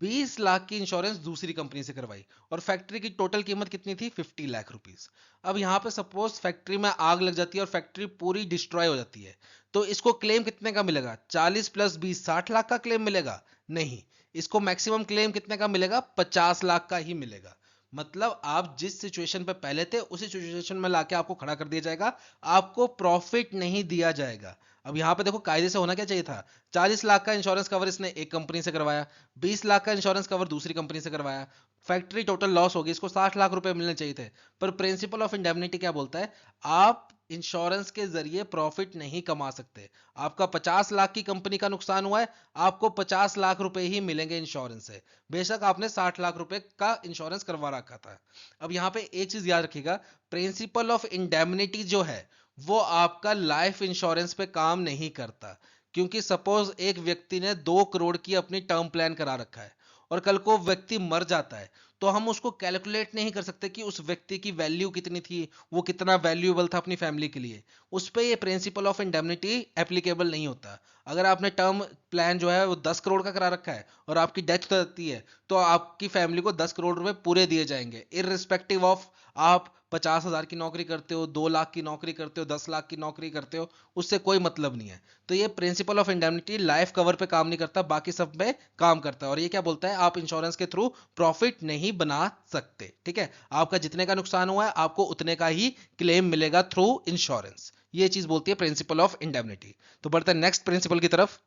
20 लाख की इंश्योरेंस दूसरी कंपनी से करवाई, और फैक्ट्री की टोटल कीमत कितनी थी? 50 लाख रुपीज। अब यहां पे सपोज फैक्ट्री में आग लग जाती है और फैक्ट्री पूरी डिस्ट्रॉय हो जाती है, तो इसको क्लेम कितने का मिलेगा? 40 प्लस 20, 60 लाख का क्लेम मिलेगा? नहीं, इसको मैक्सिमम क्लेम कितने का मिलेगा? 50 लाख का ही मिलेगा। मतलब आप जिस सिचुएशन पे पहले थे उसी सिचुएशन में लाके आपको खड़ा कर दिया जाएगा, आपको प्रॉफिट नहीं दिया जाएगा। अब यहां पे देखो कायदे से होना क्या चाहिए था, 40 लाख का इंश्योरेंस कवर इसने एक कंपनी से करवाया, 20 लाख का इंश्योरेंस कवर दूसरी कंपनी से करवाया, फैक्ट्री टोटल लॉस होगी, इसको 60 लाख रुपए मिलने चाहिए थे। पर प्रिंसिपल ऑफ इंडेमनिटी क्या बोलता है, आप इंश्योरेंस के जरिए प्रॉफिट नहीं कमा सकते। आपका 50 लाख की कंपनी का नुकसान हुआ है, आपको 50 लाख रुपए ही मिलेंगे इंश्योरेंस से, बेशक आपने 60 लाख रुपए का इंश्योरेंस करवा रखा था। अब यहां पे एक चीज याद रखिएगा, प्रिंसिपल ऑफ इंडेमनिटी जो है वो आपका लाइफ इंश्योरेंस पे काम नहीं करता। क्योंकि सपोज एक व्यक्ति ने 2 करोड़ की अपनी टर्म प्लान करा रखा है और कल को व्यक्ति मर जाता है, तो हम उसको कैलकुलेट नहीं कर सकते कि उस व्यक्ति की वैल्यू कितनी थी, वो कितना वैल्यूएबल था अपनी फैमिली के लिए। उस पे ये प्रिंसिपल ऑफ इंडेमनिटी एप्लीकेबल नहीं होता। अगर आपने टर्म प्लान जो है वो 10 करोड़ का करा रखा है और आपकी डेथ हो जाती है, तो आपकी फैमिली को 10 करोड़ रुपए पूरे दिए जाएंगे, इररिस्पेक्टिव ऑफ आप 50,000 की नौकरी करते हो, 2 लाख की नौकरी करते हो, 10 लाख की नौकरी करते हो, उससे कोई मतलब नहीं है। तो ये principle of indemnity life cover पे काम नहीं करता, बाकी सब में काम करता है। और ये क्या बोलता है, आप इंश्योरेंस के थ्रू प्रॉफिट नहीं बना सकते, ठीक है। आपका जितने का नुकसान हुआ है आपको उतने का ही क्लेम मिलेगा थ्रू इंश्योरेंस। ये चीज बोलती है प्रिंसिपल ऑफ इंडेमनिटी। तो बढ़ते हैं नेक्स्ट प्रिंसिपल की तरफ।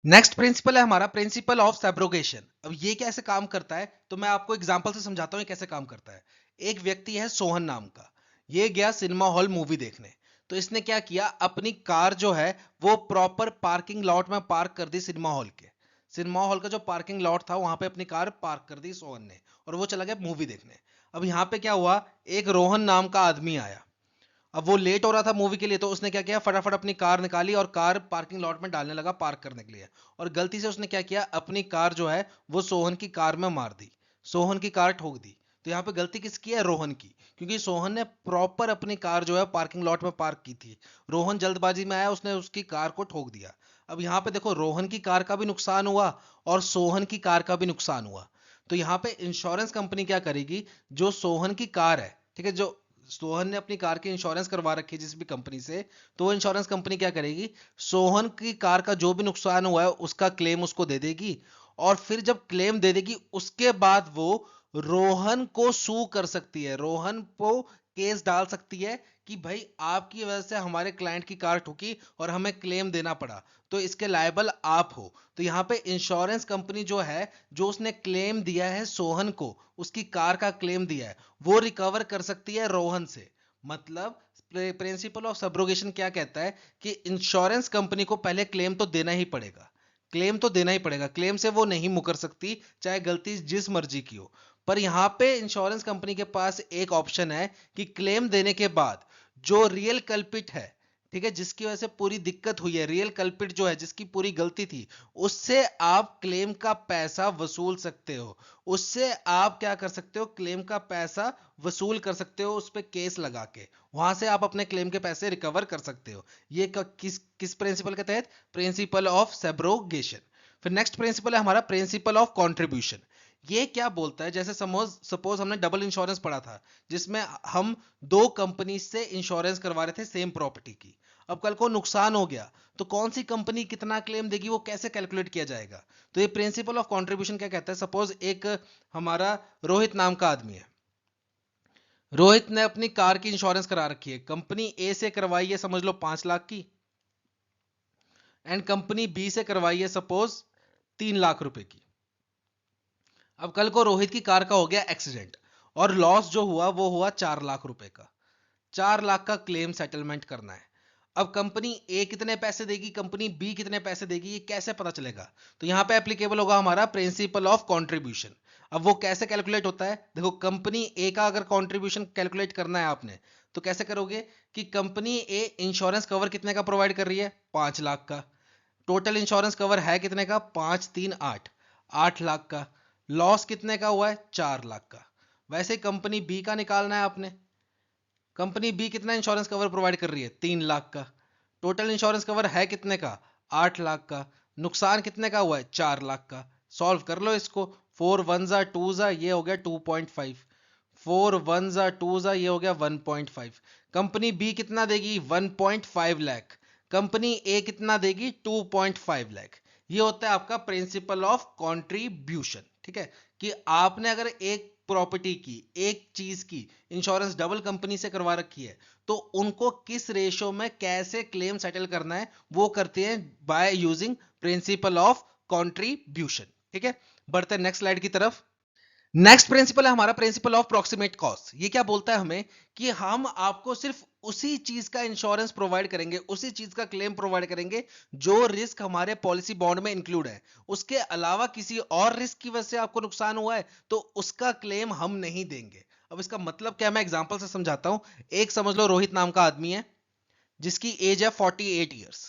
नेक्स्ट प्रिंसिपल है हमारा प्रिंसिपल ऑफ सब्रोगेशन। अब ये कैसे काम करता है तो मैं आपको एग्जांपल से समझाता हूँ ये कैसे काम करता है। एक व्यक्ति है सोहन नाम का, ये गया सिनेमा हॉल मूवी देखने। तो इसने क्या किया, अपनी कार जो है वो प्रॉपर पार्किंग लॉट में पार्क कर दी सिनेमा हॉल के। सिनेमा हॉल का जो पार्किंग लॉट था वहां पे अपनी कार पार्क कर दी सोहन ने, और वो चला गया मूवी देखने। अब यहाँ पे क्या हुआ, एक रोहन नाम का आदमी आया। अब वो लेट हो रहा था मूवी के लिए, तो उसने क्या किया, फटाफट अपनी कार निकाली और कार पार्किंग लॉट में डालने लगा पार्क करने के लिए। और गलती से उसने क्या किया, अपनी कार जो है वो सोहन की कार में मार दी, सोहन की कार ठोक दी। तो यहाँ पे गलती किसकी है, रोहन की, क्योंकि सोहन ने प्रॉपर अपनी कार जो है पार्किंग लॉट में पार्क की थी। रोहन जल्दबाजी में आया, उसने उसकी कार को ठोक दिया। अब यहाँ पे देखो, रोहन की कार का भी नुकसान हुआ और सोहन की कार का भी नुकसान हुआ। तो यहाँ पे इंश्योरेंस कंपनी क्या करेगी, जो सोहन की कार है, ठीक है, जो सोहन ने अपनी कार की इंश्योरेंस करवा रखी है जिस भी कंपनी से, तो वो इंश्योरेंस कंपनी क्या करेगी, सोहन की कार का जो भी नुकसान हुआ है उसका क्लेम उसको दे देगी। और फिर जब क्लेम दे देगी उसके बाद वो रोहन को सू कर सकती है, रोहन को केस डाल सकती है कि भाई आपकी वजह से हमारे क्लाइंट की कार ठुकी और हमें क्लेम देना पड़ा, तो इसके लायबल आप हो। तो यहाँ पे इंश्योरेंस कंपनी जो है, जो उसने क्लेम दिया है सोहन को, उसकी कार का क्लेम दिया है, वो रिकवर कर सकती है रोहन से। मतलब प्रिंसिपल ऑफ सब्रोगेशन क्या कहता है कि इंश्योरेंस कंपनी को पहले क्लेम तो देना ही पड़ेगा, क्लेम तो देना ही पड़ेगा, क्लेम से वो नहीं मुकर सकती, चाहे गलती जिस मर्जी की हो। पर यहां पे इंश्योरेंस कंपनी के पास एक ऑप्शन है कि क्लेम देने के बाद जो रियल कल्पिट है, ठीक है, जिसकी वजह से पूरी दिक्कत हुई है, रियल कल्पिट जो है जिसकी पूरी गलती थी, उससे आप क्लेम का पैसा वसूल सकते हो। उससे आप क्या कर सकते हो, क्लेम का पैसा वसूल कर सकते हो, उस पर केस लगा के वहां से आप अपने क्लेम के पैसे रिकवर कर सकते हो। ये किस किस प्रिंसिपल के तहत, प्रिंसिपल ऑफ सब्रोगेशन। फिर नेक्स्ट प्रिंसिपल है हमारा प्रिंसिपल ऑफ कंट्रीब्यूशन। ये क्या बोलता है, जैसे सपोज हमने डबल इंश्योरेंस पढ़ा था, जिसमें हम दो कंपनी से इंश्योरेंस करवा रहे थे सेम प्रॉपर्टी की। अब कल को नुकसान हो गया तो कौन सी कंपनी कितना क्लेम देगी, वो कैसे कैलकुलेट किया जाएगा। तो ये प्रिंसिपल ऑफ कंट्रीब्यूशन क्या कहता है, सपोज एक हमारा रोहित नाम का आदमी है, रोहित ने अपनी कार की इंश्योरेंस करा रखी है, कंपनी ए से करवाई है समझ लो 5 लाख की, एंड कंपनी बी से करवाई है सपोज 3 लाख रुपए की। अब कल को रोहित की कार का हो गया एक्सीडेंट और लॉस जो हुआ वो हुआ 4 लाख रुपए का। 4 लाख का क्लेम सेटलमेंट करना है। अब कंपनी ए कितने पैसे देगी, कंपनी बी कितने पैसे देगी, ये कैसे पता चलेगा। तो यहां पे एप्लीकेबल होगा हमारा प्रिंसिपल ऑफ कंट्रीब्यूशन। अब वो कैसे कैलकुलेट होता है, देखो कंपनी ए का अगर कंट्रीब्यूशन कैलकुलेट करना है आपने, तो कैसे करोगे कि कंपनी ए इंश्योरेंस कवर कितने का प्रोवाइड कर रही है, 5 लाख का। टोटल इंश्योरेंस कवर है कितने का, 5 3 8, 8 लाख का। लॉस कितने का हुआ है, 4 लाख का। वैसे कंपनी बी का निकालना है आपने, कंपनी बी कितना इंश्योरेंस कवर प्रोवाइड कर रही है, 3 लाख का। टोटल इंश्योरेंस कवर है कितने का, 8 लाख का। नुकसान कितने का हुआ है, 4 लाख का। सॉल्व कर लो इसको, 4 1 जा 2 जा, ये हो गया 2.5। 4 1 जा 2 जा, ये हो गया 1.5। कंपनी बी कितना देगी, 1.5 लाख। कंपनी ए कितना देगी, 2.5 लाख। ये होता है आपका प्रिंसिपल ऑफ कॉन्ट्रीब्यूशन। ठीक है, कि आपने अगर एक प्रॉपर्टी की, एक चीज की इंश्योरेंस डबल कंपनी से करवा रखी है, तो उनको किस रेशो में कैसे क्लेम सेटल करना है वो करते हैं by using principle of contribution. ठीक है, बढ़ते हैं नेक्स्ट स्लाइड की तरफ। नेक्स्ट प्रिंसिपल है हमारा प्रिंसिपल ऑफ प्रॉक्सिमेट कॉस्ट। ये क्या बोलता है हमें कि हम आपको सिर्फ उसी चीज का इंश्योरेंस प्रोवाइड करेंगे, उसी चीज का क्लेम प्रोवाइड करेंगे जो रिस्क हमारे पॉलिसी बॉन्ड में इंक्लूड है। उसके अलावा किसी और रिस्क की वजह से आपको नुकसान हुआ है तो उसका क्लेम हम नहीं देंगे। अब इसका मतलब क्या, मैं एग्जांपल से समझाता हूं। एक समझ लो रोहित नाम का आदमी है जिसकी एज है 48 ईयर्स।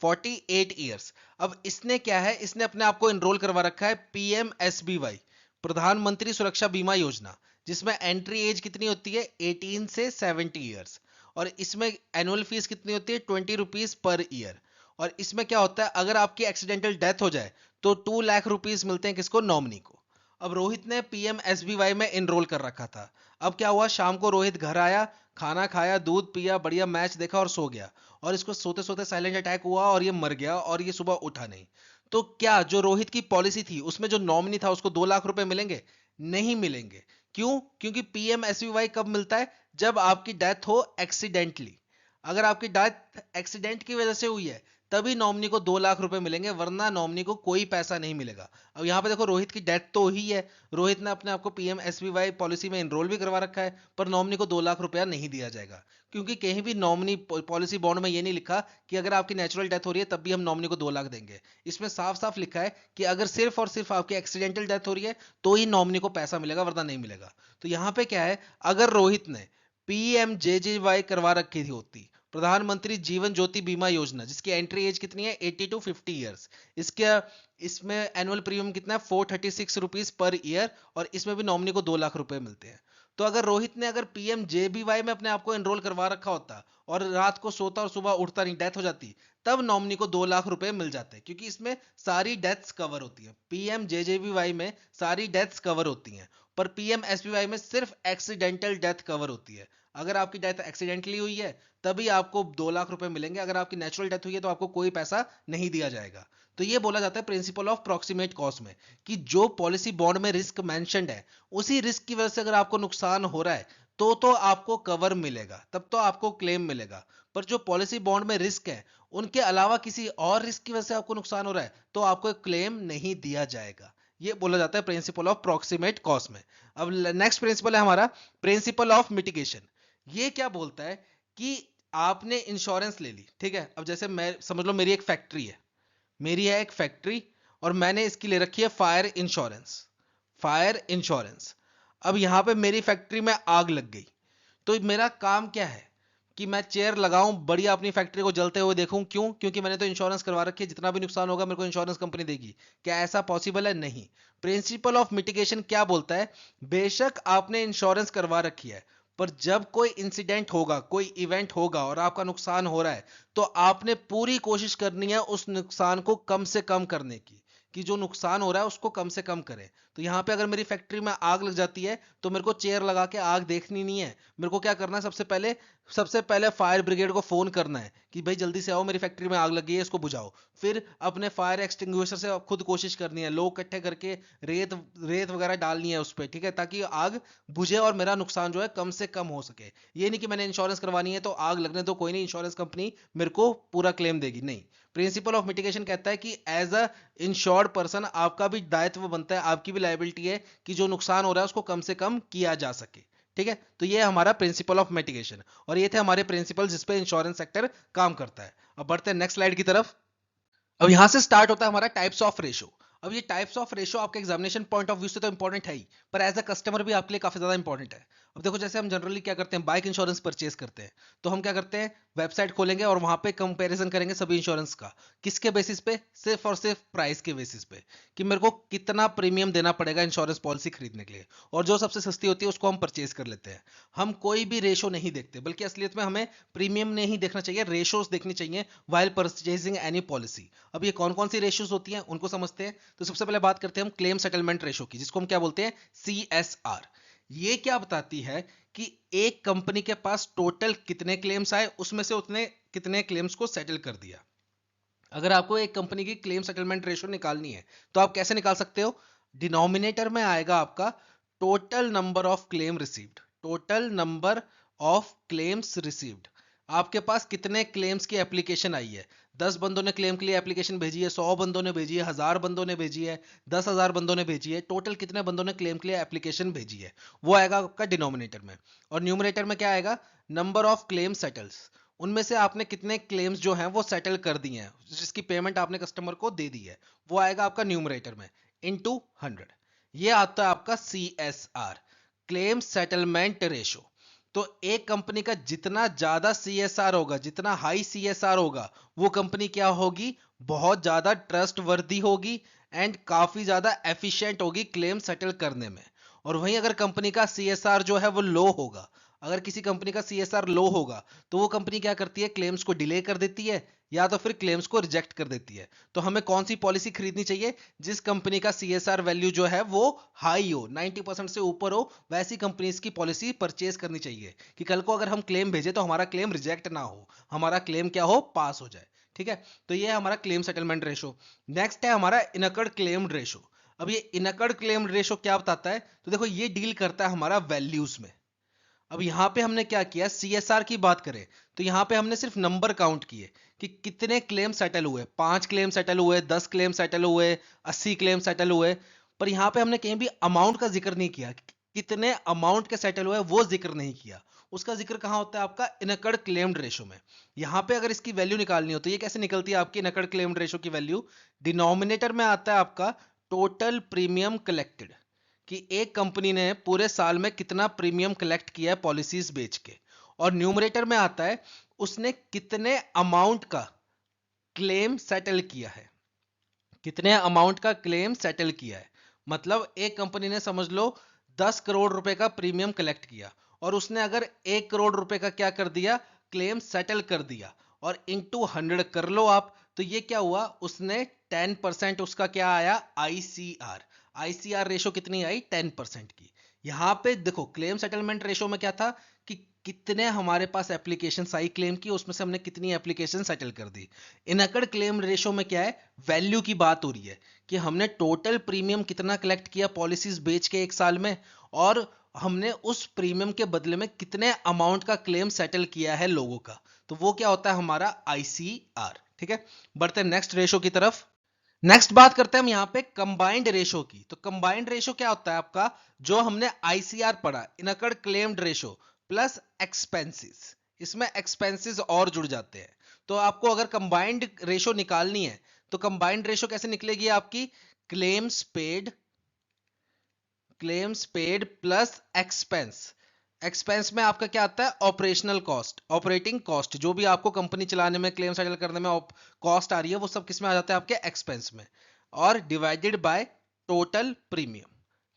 48 ईयर्स। अब इसने क्या है, इसने अपने आप को एनरोल करवा रखा है पीएमएसबीवाई, प्रधानमंत्री सुरक्षा बीमा योजना, जिसमें एंट्री एज कितनी होती है, 18 से 70 ईयर्स। और इसमें एनुअल फीस कितनी होती है, 20 रुपीज पर ईयर। और इसमें क्या होता है, अगर आपकी एक्सीडेंटल डेथ हो जाए तो 2 लाख रुपीज मिलते हैं किसको, नॉमिनी को। अब रोहित ने पीएमएसबीवाई में एनरोल कर रखा था। अब क्या हुआ, शाम को रोहित घर आया, खाना खाया, दूध पिया, बढ़िया मैच देखा और सो गया। और इसको सोते सोते साइलेंट अटैक हुआ और ये मर गया और ये सुबह उठा नहीं। तो क्या जो रोहित की पॉलिसी थी उसमें जो नॉमिनी था उसको 2 लाख रुपए मिलेंगे, नहीं मिलेंगे। क्यों, क्योंकि पीएमएसबीवाई कब मिलता है, जब आपकी डेथ हो एक्सीडेंटली। अगर आपकी डेथ एक्सीडेंट की वजह से हुई है तभी नॉमिनी को 2 लाख रुपए मिलेंगे, वरना नॉमिनी को कोई पैसा नहीं मिलेगा। अब यहाँ पे देखो रोहित की डेथ तो हुई है, रोहित ने अपने आप को पीएमएसबीवाई पॉलिसी में एनरोल भी करवा रखा है, पर नॉमिनी को 2 लाख रुपया नहीं दिया जाएगा, क्योंकि कहीं भी नॉमिनी पॉलिसी बॉन्ड में ये नहीं लिखा कि अगर आपकी नेचुरल डेथ हो रही है तब भी हम नॉमिनी को 2 लाख देंगे। इसमें साफ साफ लिखा है कि अगर सिर्फ और सिर्फ आपकी एक्सीडेंटल डेथ हो रही है तो ही नॉमिनी को पैसा मिलेगा, वरना नहीं मिलेगा। तो यहाँ पे क्या है, अगर रोहित ने पीएमजेजेवाई करवा रखी थी होती, प्रधानमंत्री जीवन ज्योति बीमा योजना, जिसकी एंट्री एज कितनी है 80 to 50 ईयर्स, इसके इसमें एनुअल प्रीमियम कितना है 436 रुपीज पर ईयर, और इसमें भी नॉमिनी को 2 लाख रुपए मिलते हैं। तो अगर रोहित ने अगर पीएमजेबीवाई में अपने आप को एनरोल करवा रखा होता और रात को सोता और सुबह उठता नहीं, डेथ हो जाती, तब नॉमिनी को 2 लाख रुपए मिल जाते, क्योंकि इसमें सारी डेथ्स कवर होती है। पीएमजेजेबीवाई में सारी डेथ्स कवर होती हैं, पर पीएमएसबीवाई में सिर्फ एक्सीडेंटल डेथ कवर होती है। अगर आपकी डेथ एक्सीडेंटली हुई है तभी आपको 2 लाख रुपए मिलेंगे, अगर आपकी नेचुरल डेथ हुई है तो आपको कोई पैसा नहीं दिया जाएगा। तो ये बोला जाता है प्रिंसिपल ऑफ प्रॉक्सिमेट कॉस्ट में, कि जो पॉलिसी बॉन्ड में रिस्क मेंशन्ड है, उसी रिस्क की वजह से अगर आपको नुकसान हो रहा है तो आपको कवर मिलेगा, तब तो आपको क्लेम मिलेगा। पर जो पॉलिसी बॉन्ड में रिस्क है, उनके अलावा किसी और रिस्क की वजह से आपको नुकसान हो रहा है तो आपको क्लेम नहीं दिया जाएगा। ये बोला जाता है प्रिंसिपल ऑफ प्रॉक्सिमेट कॉस्ट में। अब नेक्स्ट प्रिंसिपल है हमारा प्रिंसिपल ऑफ मिटिगेशन। ये क्या बोलता है कि आपने इंश्योरेंस ले ली, ठीक है। अब जैसे मैं समझ लो मेरी एक फैक्ट्री है, मेरी है एक फैक्ट्री, और मैंने इसकी ले रखी है फायर इंश्योरेंस, फायर इंश्योरेंस। अब यहां पे मेरी फैक्ट्री में आग लग गई, तो मेरा काम क्या है कि मैं चेयर लगाऊं, बढ़िया अपनी फैक्ट्री को जलते हुए देखूं। क्यों? क्योंकि मैंने तो इंश्योरेंस करवा रखी है, जितना भी नुकसान होगा मेरे को इंश्योरेंस कंपनी देगी। क्या ऐसा पॉसिबल है? नहीं। प्रिंसिपल ऑफ मिटिगेशन क्या बोलता है, बेशक आपने इंश्योरेंस करवा रखी है, पर जब कोई इंसिडेंट होगा, कोई इवेंट होगा और आपका नुकसान हो रहा है, तो आपने पूरी कोशिश करनी है उस नुकसान को कम से कम करने की, कि जो नुकसान हो रहा है उसको कम से कम करें। तो यहां पे अगर मेरी फैक्ट्री में आग लग जाती है तो मेरे को चेयर लगा के आग देखनी नहीं है, मेरे को क्या करना है, सबसे पहले फायर ब्रिगेड को फोन करना है कि भाई जल्दी से आओ, मेरी फैक्ट्री में आग लगी है, इसको बुझाओ। फिर अपने फायर एक्सटिंग्विशर से खुद कोशिश करनी है, लोग इकट्ठे करके रेत रेत वगैरह डालनी है उस पर, ठीक है, ताकि आग बुझे और मेरा नुकसान जो है कम से कम हो सके। ये नहीं कि मैंने इंश्योरेंस करवानी है तो आग लगने दो, कोई नहीं, इंश्योरेंस कंपनी मेरे को पूरा क्लेम देगी, नहीं। प्रिंसिपल ऑफ मिटिगेशन कहता है कि एज अ इंश्योर्ड पर्सन आपका भी दायित्व बनता है, आपकी भी लायबिलिटी है कि जो नुकसान हो रहा है उसको कम से कम किया जा सके, ठीक है। तो ये हमारा प्रिंसिपल ऑफ मिटिगेशन, और ये थे हमारे प्रिंसिपल जिस पे इंश्योरेंस सेक्टर काम करता है। अब बढ़ते हैं नेक्स्ट स्लाइड की तरफ। अब यहां से स्टार्ट होता है हमारा टाइप्स ऑफ रेशो। अब ये टाइप्स ऑफ रेशो आपके एग्जामिनेशन पॉइंट ऑफ व्यू से तो इंपॉर्टेंट है ही, पर एज अ कस्टमर भी आपके लिए काफी ज्यादा इंपॉर्टेंट है। अब देखो जैसे हम जनरली क्या करते हैं, बाइक इंश्योरेंस परचेज करते हैं, तो हम क्या करते हैं, वेबसाइट खोलेंगे और वहां पे कंपैरिजन करेंगे सभी इंश्योरेंस का। किसके बेसिस पे? सिर्फ और सिर्फ प्राइस के बेसिस पे, कि मेरे को कितना प्रीमियम देना पड़ेगा इंश्योरेंस पॉलिसी खरीदने के लिए, और जो सबसे सस्ती होती है उसको हम परचेज कर लेते हैं। हम कोई भी रेशो नहीं देखते, बल्कि असलियत में हमें प्रीमियम नहीं देखना चाहिए, रेशोज देखनी चाहिए वाइल परचेजिंग एनी पॉलिसी। अब ये कौन कौन सी रेशियोज होती हैं उनको समझते हैं। तो सबसे पहले बात करते हैं हम क्लेम सेटलमेंट रेशो की, जिसको हम क्या बोलते हैं, CSR। ये क्या बताती है कि एक कंपनी के पास टोटल कितने क्लेम्स आए, उसमें से उतने कितने क्लेम्स को सेटल कर दिया। अगर आपको एक कंपनी की क्लेम सेटलमेंट रेशो निकालनी है तो आप कैसे निकाल सकते हो, डिनोमिनेटर में आएगा आपका total number of claim received, total number of claims received. आपके पास कितने क्लेम्स की एप्लीकेशन आई है, 10 बंदों ने क्लेम के लिए एप्लीकेशन भेजी है, 100 बंदों ने भेजी है, 1000 बंदों ने भेजी है, 10,000 बंदों ने भेजी है, टोटल कितने बंदों ने क्लेम के लिए एप्लीकेशन भेजी है, वो आएगा आपका डिनोमिनेटर में। और न्यूमरेटर में क्या आएगा, नंबर ऑफ क्लेम सेटल्स, उनमें से आपने कितने क्लेम्स जो हैं वो सेटल कर दिए हैं, जिसकी पेमेंट आपने कस्टमर को दे दी है, वो आएगा आपका न्यूमरेटर में, इनटू 100। ये आता है आपका CSR, क्लेम सेटलमेंट रेशो। तो एक कंपनी का जितना ज्यादा CSR होगा, जितना हाई CSR होगा, वो कंपनी क्या होगी, बहुत ज्यादा ट्रस्ट वर्दी होगी एंड काफी ज्यादा एफिशिएंट होगी क्लेम सेटल करने में। और वहीं अगर कंपनी का CSR जो है वो लो होगा, अगर किसी कंपनी का CSR लो होगा, तो वो कंपनी क्या करती है, क्लेम्स को डिले कर देती है या तो फिर क्लेम्स को रिजेक्ट कर देती है। तो हमें कौन सी पॉलिसी खरीदनी चाहिए, जिस कंपनी का CSR वैल्यू जो है वो हाई हो, 90% से ऊपर हो, वैसी कंपनीज की पॉलिसी परचेज करनी चाहिए, कि कल को अगर हम क्लेम भेजे तो हमारा क्लेम रिजेक्ट ना हो, हमारा क्लेम क्या हो, पास हो जाए, ठीक है। तो ये है हमारा क्लेम सेटलमेंट रेशो। नेक्स्ट है हमारा इनकर्ड क्लेम रेशो। अब ये इनकर्ड क्लेम रेशो क्या बताता है, तो देखो ये डील करता है हमारा वैल्यूज में। अब यहाँ पे हमने क्या किया, CSR की बात करें तो यहाँ पे हमने सिर्फ नंबर काउंट किए कि कितने क्लेम सेटल हुए, 5 क्लेम सेटल हुए, 10 क्लेम सेटल हुए, 80 क्लेम सेटल हुए। पर यहाँ पे हमने कहीं भी अमाउंट का जिक्र नहीं किया, कितने अमाउंट के सेटल हुए वो जिक्र नहीं किया। उसका जिक्र कहाँ होता है, आपका इनकर्ड क्लेम्ड रेशो में। यहाँ पे अगर इसकी वैल्यू निकालनी हो तो ये कैसे निकलती है आपकी इनकर्ड क्लेम्ड रेशो की वैल्यू, डिनोमिनेटर में आता है आपका टोटल प्रीमियम कलेक्टेड, कि एक कंपनी ने पूरे साल में कितना प्रीमियम कलेक्ट किया है पॉलिसीज बेच के, और न्यूमरेटर में आता है उसने कितने अमाउंट का क्लेम सेटल किया है, कितने अमाउंट का क्लेम सेटल किया है। मतलब एक कंपनी ने समझ लो 10 करोड़ रुपए का प्रीमियम कलेक्ट किया, और उसने अगर 1 करोड़ रुपए का क्या कर दिया, क्लेम सेटल कर दिया, और इंटू 100 कर लो आप, तो ये क्या हुआ, उसने 10% उसका क्या आया, आईसीआर। आईसीआर रेशो कितनी आई, 10% की। यहां पे देखो क्लेम सेटलमेंट रेशो में क्या था कि कितने हमारे पास एप्लीकेशन आई क्लेम की, उसमें से हमने कितनी एप्लीकेशन सेटल कर दी। इनकड़ क्लेम रेशो में क्या है, वैल्यू की बात हो रही है कि हमने टोटल प्रीमियम कितना कलेक्ट किया पॉलिसीज बेच के एक साल में, और हमने उस प्रीमियम के बदले में कितने अमाउंट का क्लेम सेटल किया है लोगों का। तो वो क्या होता है हमारा आईसीआर। ठीक है, बढ़ते हैं नेक्स्ट रेशो की तरफ। नेक्स्ट बात करते हैं हम यहाँ पे कंबाइंड रेशो की। तो कंबाइंड रेशो क्या होता है आपका, जो हमने आईसीआर पढ़ा, incurred claimed ratio plus expenses, इसमें एक्सपेंसेस और जुड़ जाते हैं। तो आपको अगर कंबाइंड रेशो निकालनी है तो कंबाइंड रेशो कैसे निकलेगी आपकी, claims paid plus expense. Expense में आपका क्या आता है, ऑपरेशनल कॉस्ट, ऑपरेटिंग कॉस्ट, जो भी आपको कंपनी चलाने में क्लेम सेटल करने में कॉस्ट आ रही है वो सब किस में आ जाता है, आपके एक्सपेंस में। और डिवाइडेड बाय टोटल प्रीमियम,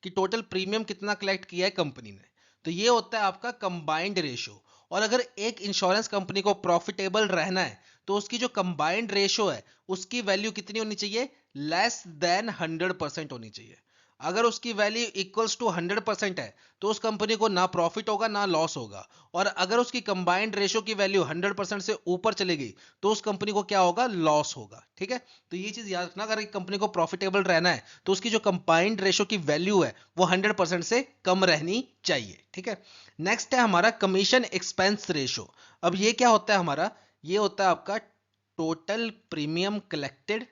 कि टोटल प्रीमियम कितना कलेक्ट किया है कंपनी ने। तो ये होता है आपका कंबाइंड रेशो। और अगर एक इंश्योरेंस कंपनी को प्रॉफिटेबल रहना है तो उसकी जो कंबाइंड रेशो है उसकी वैल्यू कितनी होनी चाहिए, लेस देन 100% होनी चाहिए। अगर उसकी वैल्यू इक्वल्स टू 100% है तो उस कंपनी को ना प्रॉफिट होगा ना लॉस होगा। और अगर उसकी कंबाइंड रेशो की वैल्यू 100% से ऊपर चली गई तो उस कंपनी को क्या होगा, लॉस होगा। ठीक है, तो ये चीज याद रखना, अगर एक कंपनी को प्रॉफिटेबल रहना है तो उसकी जो कंबाइंड रेशो की वैल्यू है वो 100% से कम रहनी चाहिए। ठीक है, नेक्स्ट है हमारा कमीशन एक्सपेंस रेशो। अब ये क्या होता है हमारा, ये होता है आपका टोटल प्रीमियम कलेक्टेड,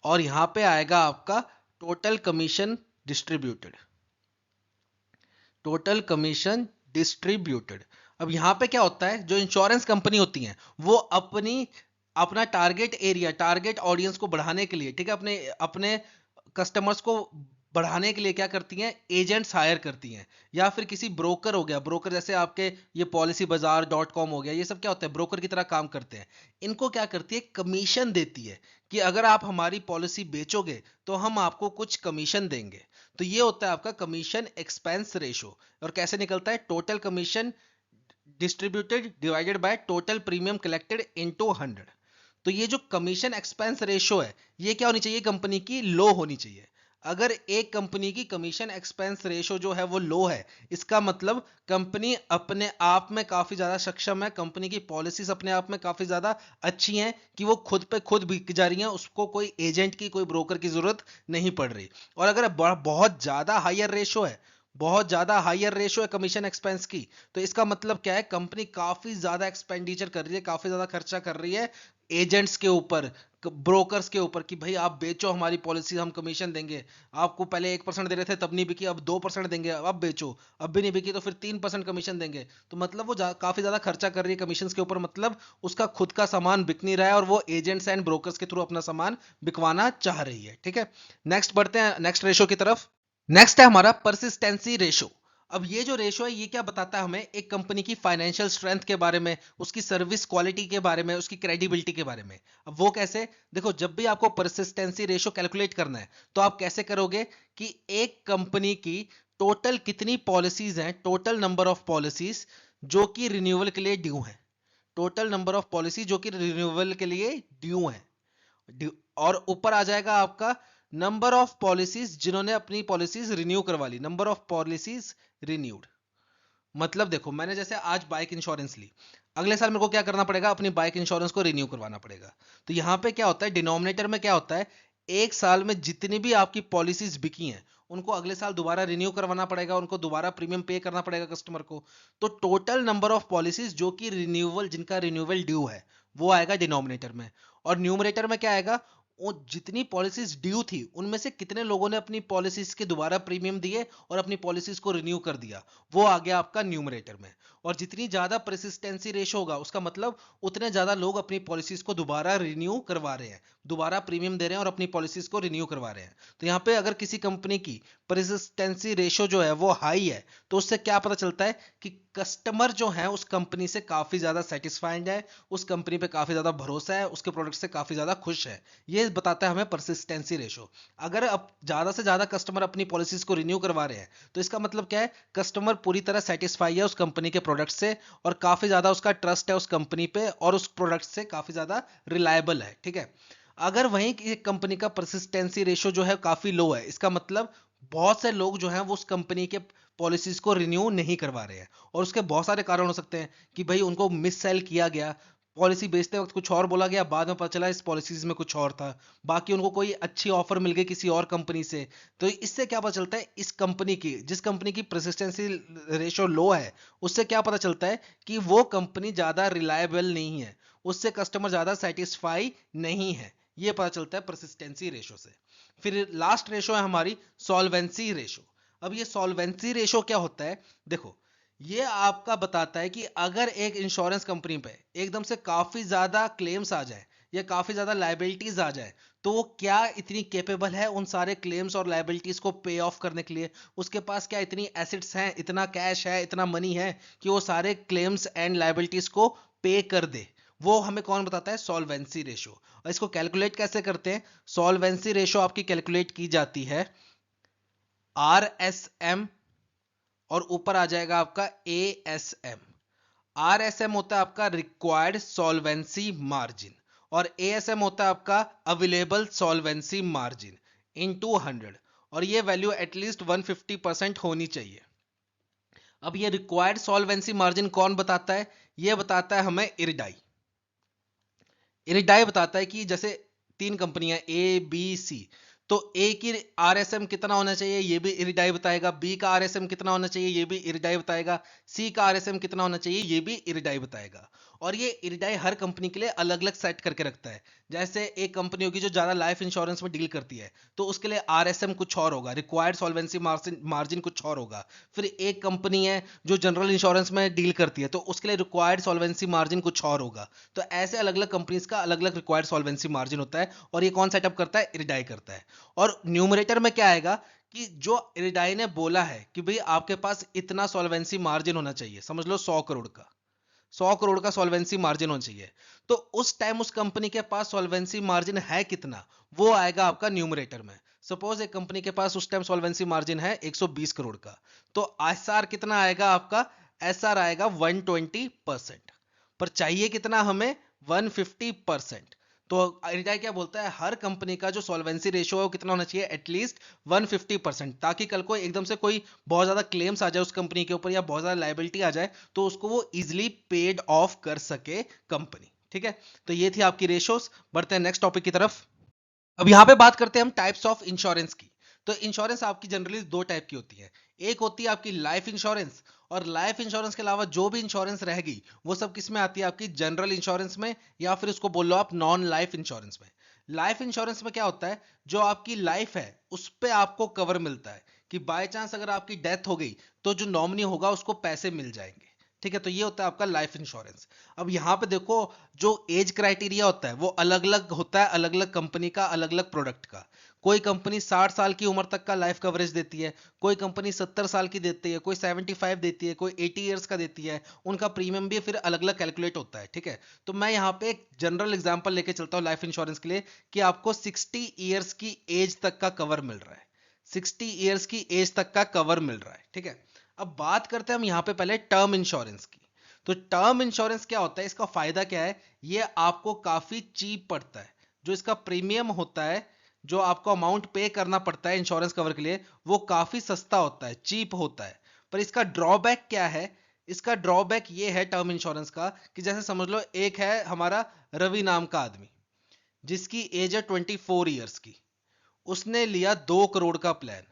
और यहां पे आएगा आपका total commission distributed, total commission distributed. अब यहां पे क्या होता है, जो इंश्योरेंस कंपनी होती हैं वो अपना टारगेट एरिया, टारगेट ऑडियंस को बढ़ाने के लिए, ठीक है, अपने अपने कस्टमर्स को बढ़ाने के लिए क्या करती हैं, एजेंट्स हायर करती हैं, या फिर किसी ब्रोकर हो गया, ब्रोकर जैसे आपके ये policybazaar.com हो गया, ये सब क्या होता है, ब्रोकर की तरह काम करते हैं। इनको क्या करती है, कमीशन देती है, कि अगर आप हमारी पॉलिसी बेचोगे तो हम आपको कुछ कमीशन देंगे। तो ये होता है आपका कमीशन एक्सपेंस रेशो। और कैसे निकलता है, total commission distributed divided by total premium collected into 100। तो ये जो कमीशन एक्सपेंस रेशो है ये क्या होनी चाहिए, कंपनी की लो होनी चाहिए। अगर एक कंपनी की कमीशन एक्सपेंस रेशो जो है वो लो है, इसका मतलब कंपनी अपने आप में काफी ज्यादा सक्षम है, कंपनी की पॉलिसीज अपने आप में काफी ज्यादा अच्छी हैं कि वो खुद पे खुद बिक जा रही हैं, उसको कोई एजेंट की, कोई ब्रोकर की जरूरत नहीं पड़ रही। और अगर बहुत ज्यादा हायर रेशो है, बहुत ज्यादा हायर रेशो है कमीशन एक्सपेंस की, तो इसका मतलब क्या है, कंपनी काफी ज्यादा एक्सपेंडिचर कर रही है, काफी ज्यादा खर्चा कर रही है एजेंट्स के ऊपर, ब्रोकर्स के ऊपर, कि भाई आप बेचो हमारी पॉलिसी, हम कमीशन देंगे। आपको पहले 1% दे रहे थे तब नहीं बिकी, अब 2% देंगे, अब बेचो, अब भी नहीं बिकी तो फिर 3% कमीशन देंगे। तो मतलब वो काफी ज्यादा खर्चा कर रही है कमीशन के ऊपर, मतलब उसका खुद का सामान बिक नहीं रहा है और वो एजेंट्स एंड ब्रोकर्स के थ्रू अपना सामान बिकवाना चाह रही है। ठीक है, नेक्स्ट बढ़ते हैं नेक्स्ट रेशो की तरफ। नेक्स्ट है हमारा परसिस्टेंसी रेशो। अब ये जो रेशो है ये क्या बताता है हमें, एक कंपनी की फाइनेंशियल स्ट्रेंथ के बारे में, उसकी सर्विस क्वालिटी के बारे में, उसकी क्रेडिबिलिटी के बारे में। अब वो कैसे, देखो जब भी आपको परसिस्टेंसी रेशो कैलकुलेट करना है तो आप कैसे करोगे कि एक कंपनी की टोटल कितनी पॉलिसीज हैं, टोटल नंबर ऑफ पॉलिसीज जो कि रिन्यूअल के लिए ड्यू है, टोटल नंबर ऑफ पॉलिसी जो कि रिन्यूअल के लिए ड्यू है, और ऊपर आ जाएगा आपका नंबर ऑफ पॉलिसीज जिन्होंने अपनी पॉलिसीज रिन्यू करवा ली, नंबर ऑफ पॉलिसीज रिन्यूड। मतलब देखो मैंने जैसे आज बाइक इंश्योरेंस ली, अगले साल मेरे को क्या करना पड़ेगा, अपनी बाइक इंश्योरेंस को रिन्यू करवाना पड़ेगा। तो यहां पे क्या होता है, डिनोमिनेटर में क्या होता है, एक साल में जितनी भी आपकी पॉलिसीज बिकी हैं उनको अगले साल दोबारा रिन्यू करवाना पड़ेगा, उनको दोबारा प्रीमियम पे करना पड़ेगा कस्टमर को। तो टोटल नंबर ऑफ पॉलिसीज जो कि रिन्यूअल, जिनका रिन्यूअल ड्यू है, वो आएगा डिनोमिनेटर में। और न्यूमरेटर में क्या आएगा, वो जितनी पॉलिसीज ड्यू थी उनमें से कितने लोगों ने अपनी पॉलिसीज के दोबारा प्रीमियम दिए और अपनी पॉलिसीज को रिन्यू कर दिया, वो आ गया आपका न्यूमरेटर में। और जितनी ज्यादा परसिस्टेंसी रेशो होगा, उसका मतलब उतने ज्यादा लोग अपनी पॉलिसीज को दोबारा रिन्यू करवा रहे हैं, दोबारा प्रीमियम दे रहे हैं और अपनी पॉलिसीज को रिन्यू करवा रहे हैं। तो यहाँ पे अगर किसी कंपनी की परसिस्टेंसी रेशो जो है वो हाई है, तो उससे क्या पता चलता है कि कस्टमर जो है उस कंपनी से काफी ज्यादा सेटिस्फाइड है, उस कंपनी पे काफी ज्यादा भरोसा है, उसके प्रोडक्ट से काफी ज्यादा खुश है। ये बताता है हमें परसिस्टेंसी रेशो। अगर अब ज्यादा से ज्यादा कस्टमर अपनी पॉलिसीज को रिन्यू करवा रहे हैं, तो इसका मतलब क्या है, कस्टमर पूरी तरह सेटिस्फाई है उस कंपनी के प्रोडक्ट से और काफी ज्यादा उसका ट्रस्ट है उस कंपनी पे और उस प्रोडक्ट से काफी ज्यादा रिलायबल है। ठीक है। अगर वहीं की कंपनी का परसिस्टेंसी रेशो जो है काफी लो है, इसका मतलब बहुत से लोग जो हैं वो उस कंपनी के पॉलिसीज को रिन्यू नहीं करवा रहे हैं। और उसके बहुत सारे कारण हो सकते हैं कि भाई उनको मिस सेल किया गया, पॉलिसी बेचते वक्त कुछ और बोला गया, बाद में पता चला इस पॉलिसीज में कुछ और था, बाकी उनको कोई अच्छी ऑफर मिल गई किसी और कंपनी से। तो इससे क्या पता चलता है, इस कंपनी की, जिस कंपनी की परसिस्टेंसी रेशो लो है, उससे क्या पता चलता है कि वो कंपनी ज्यादा रिलायबल नहीं है, उससे कस्टमर ज्यादा सेटिस्फाई नहीं है। ये पता चलता है परसिस्टेंसी रेशो से। फिर लास्ट रेशो है हमारी सॉल्वेंसी रेशो। अब ये सॉल्वेंसी रेशो क्या होता है, देखो, ये आपका बताता है कि अगर एक इंश्योरेंस कंपनी पे एकदम से काफी ज्यादा क्लेम्स आ जाए या काफी ज्यादा लायबिलिटीज आ जाए, तो वो क्या इतनी केपेबल है उन सारे क्लेम्स और लायबिलिटीज को पे ऑफ करने के लिए, उसके पास क्या इतनी एसेट्स हैं, इतना कैश है, इतना मनी है कि वो सारे क्लेम्स एंड लायबिलिटीज को पे कर दे। वो हमें कौन बताता है, सॉल्वेंसी रेशो। और इसको कैलकुलेट कैसे करते हैं, सॉल्वेंसी रेशो आपकी कैलकुलेट की जाती है RSM और ऊपर आ जाएगा आपका ASM। RSM होता है आपका रिक्वायर्ड सॉल्वेंसी मार्जिन और ASM होता है आपका अवेलेबल सॉल्वेंसी मार्जिन इनटू 100। और ये वैल्यू एटलीस्ट 150% होनी चाहिए। अब ये रिक्वायर्ड सॉल्वेंसी मार्जिन कौन बताता है, ये बताता है हमें इरिडाई। इरिडाई बताता है कि जैसे तीन कंपनियां ABC, तो ए की आरएसएम कितना होना चाहिए ये भी इरिडाई बताएगा, बी का आरएसएम कितना होना चाहिए ये भी इरिडाई बताएगा, सी का आरएसएम कितना होना चाहिए ये भी इरिडाई बताएगा। और ये इरिडाई हर कंपनी के लिए अलग अलग सेट करके रखता है। जैसे एक कंपनी होगी जो ज्यादा लाइफ इंश्योरेंस में डील करती है, तो उसके लिए आरएसएम कुछ और होगा, रिक्वायर्ड सॉल्वेंसी मार्जिन कुछ और होगा। फिर एक कंपनी है जो जनरल इंश्योरेंस में डील करती है, तो उसके लिए रिक्वायर्ड सॉल्वेंसी मार्जिन कुछ और होगा। तो ऐसे अलग अलग कंपनीज का अलग अलग रिक्वायर्ड सॉल्वेंसी मार्जिन होता है और ये कौन सेटअप करता है, इरिडाई करता है। और न्यूमरेटर में क्या आएगा कि जो इरिडाई ने बोला है कि भाई आपके पास इतना सॉल्वेंसी मार्जिन होना चाहिए, समझ लो 100 करोड़ का, 100 करोड़ का सॉल्वेंसी मार्जिन होना चाहिए, तो उस टाइम उस कंपनी के पास सॉल्वेंसी मार्जिन है कितना, वो आएगा आपका न्यूमरेटर में। सपोज एक कंपनी के पास उस टाइम सॉल्वेंसी मार्जिन है 120 करोड़ का, तो एसआर कितना आएगा आपका, एसआर आएगा 120%। पर चाहिए कितना हमें, 150%। तो इरिडाई क्या बोलता है, हर कंपनी का जो सॉल्वेंसी रेशियो है वो कितना होना चाहिए, एटलीस्ट 150%, ताकि कल को एकदम से कोई बहुत ज्यादा क्लेम्स आ जाए उस कंपनी के ऊपर या बहुत ज्यादा लायबिलिटी आ जाए, तो उसको वो इजिली पेड ऑफ कर सके कंपनी। ठीक है। तो ये थी आपकी रेशियोज। बढ़ते हैं नेक्स्ट टॉपिक की तरफ। अब यहाँ पे बात करते हैं हम टाइप्स ऑफ इंश्योरेंस की। तो इंश्योरेंस आपकी जनरली दो टाइप की होती है। एक होती है आपकी लाइफ इंश्योरेंस, और लाइफ इंश्योरेंस के अलावा जो भी इंश्योरेंस रहेगी वो सब किस में आती है, आपकी जनरल इंश्योरेंस में, या फिर उसको बोल लो आप नॉन लाइफ इंश्योरेंस में। लाइफ इंश्योरेंस में क्या होता है, जो आपकी लाइफ है उस पर आपको कवर मिलता है कि बाय चांस अगर आपकी डेथ हो गई तो जो नॉमिनी होगा उसको पैसे मिल जाएंगे। ठीक है। तो ये होता है आपका लाइफ इंश्योरेंस। अब यहाँ पे देखो, जो एज क्राइटेरिया होता है वो अलग अलग होता है, अलग अलग कंपनी का, अलग अलग प्रोडक्ट का। कोई कंपनी 60 साल की उम्र तक का लाइफ कवरेज देती है, कोई कंपनी 70 साल की देती है, कोई 75 देती है, कोई 80 ईयर्स का देती है। उनका प्रीमियम भी फिर अलग अलग कैलकुलेट होता है। ठीक है। तो मैं यहाँ पे एक जनरल एग्जांपल लेके चलता हूँ लाइफ इंश्योरेंस के लिए, कि आपको 60 ईयर्स की एज तक का कवर मिल रहा है, 60 ईयर्स की एज तक का कवर मिल रहा है। ठीक है। अब बात करते हैं हम यहाँ पे पहले टर्म इंश्योरेंस की। तो टर्म इंश्योरेंस क्या होता है, इसका फायदा क्या है, ये आपको काफी चीप पड़ता है। जो इसका प्रीमियम होता है, जो आपको अमाउंट पे करना पड़ता है इंश्योरेंस कवर के लिए, वो काफी सस्ता होता है, चीप होता है। पर इसका ड्रॉबैक क्या है, इसका ड्रॉबैक ये है टर्म इंश्योरेंस का, कि जैसे समझ लो एक है हमारा रवि नाम का आदमी, जिसकी एज है 24 ईयर्स की, उसने लिया 2 करोड़ का प्लान,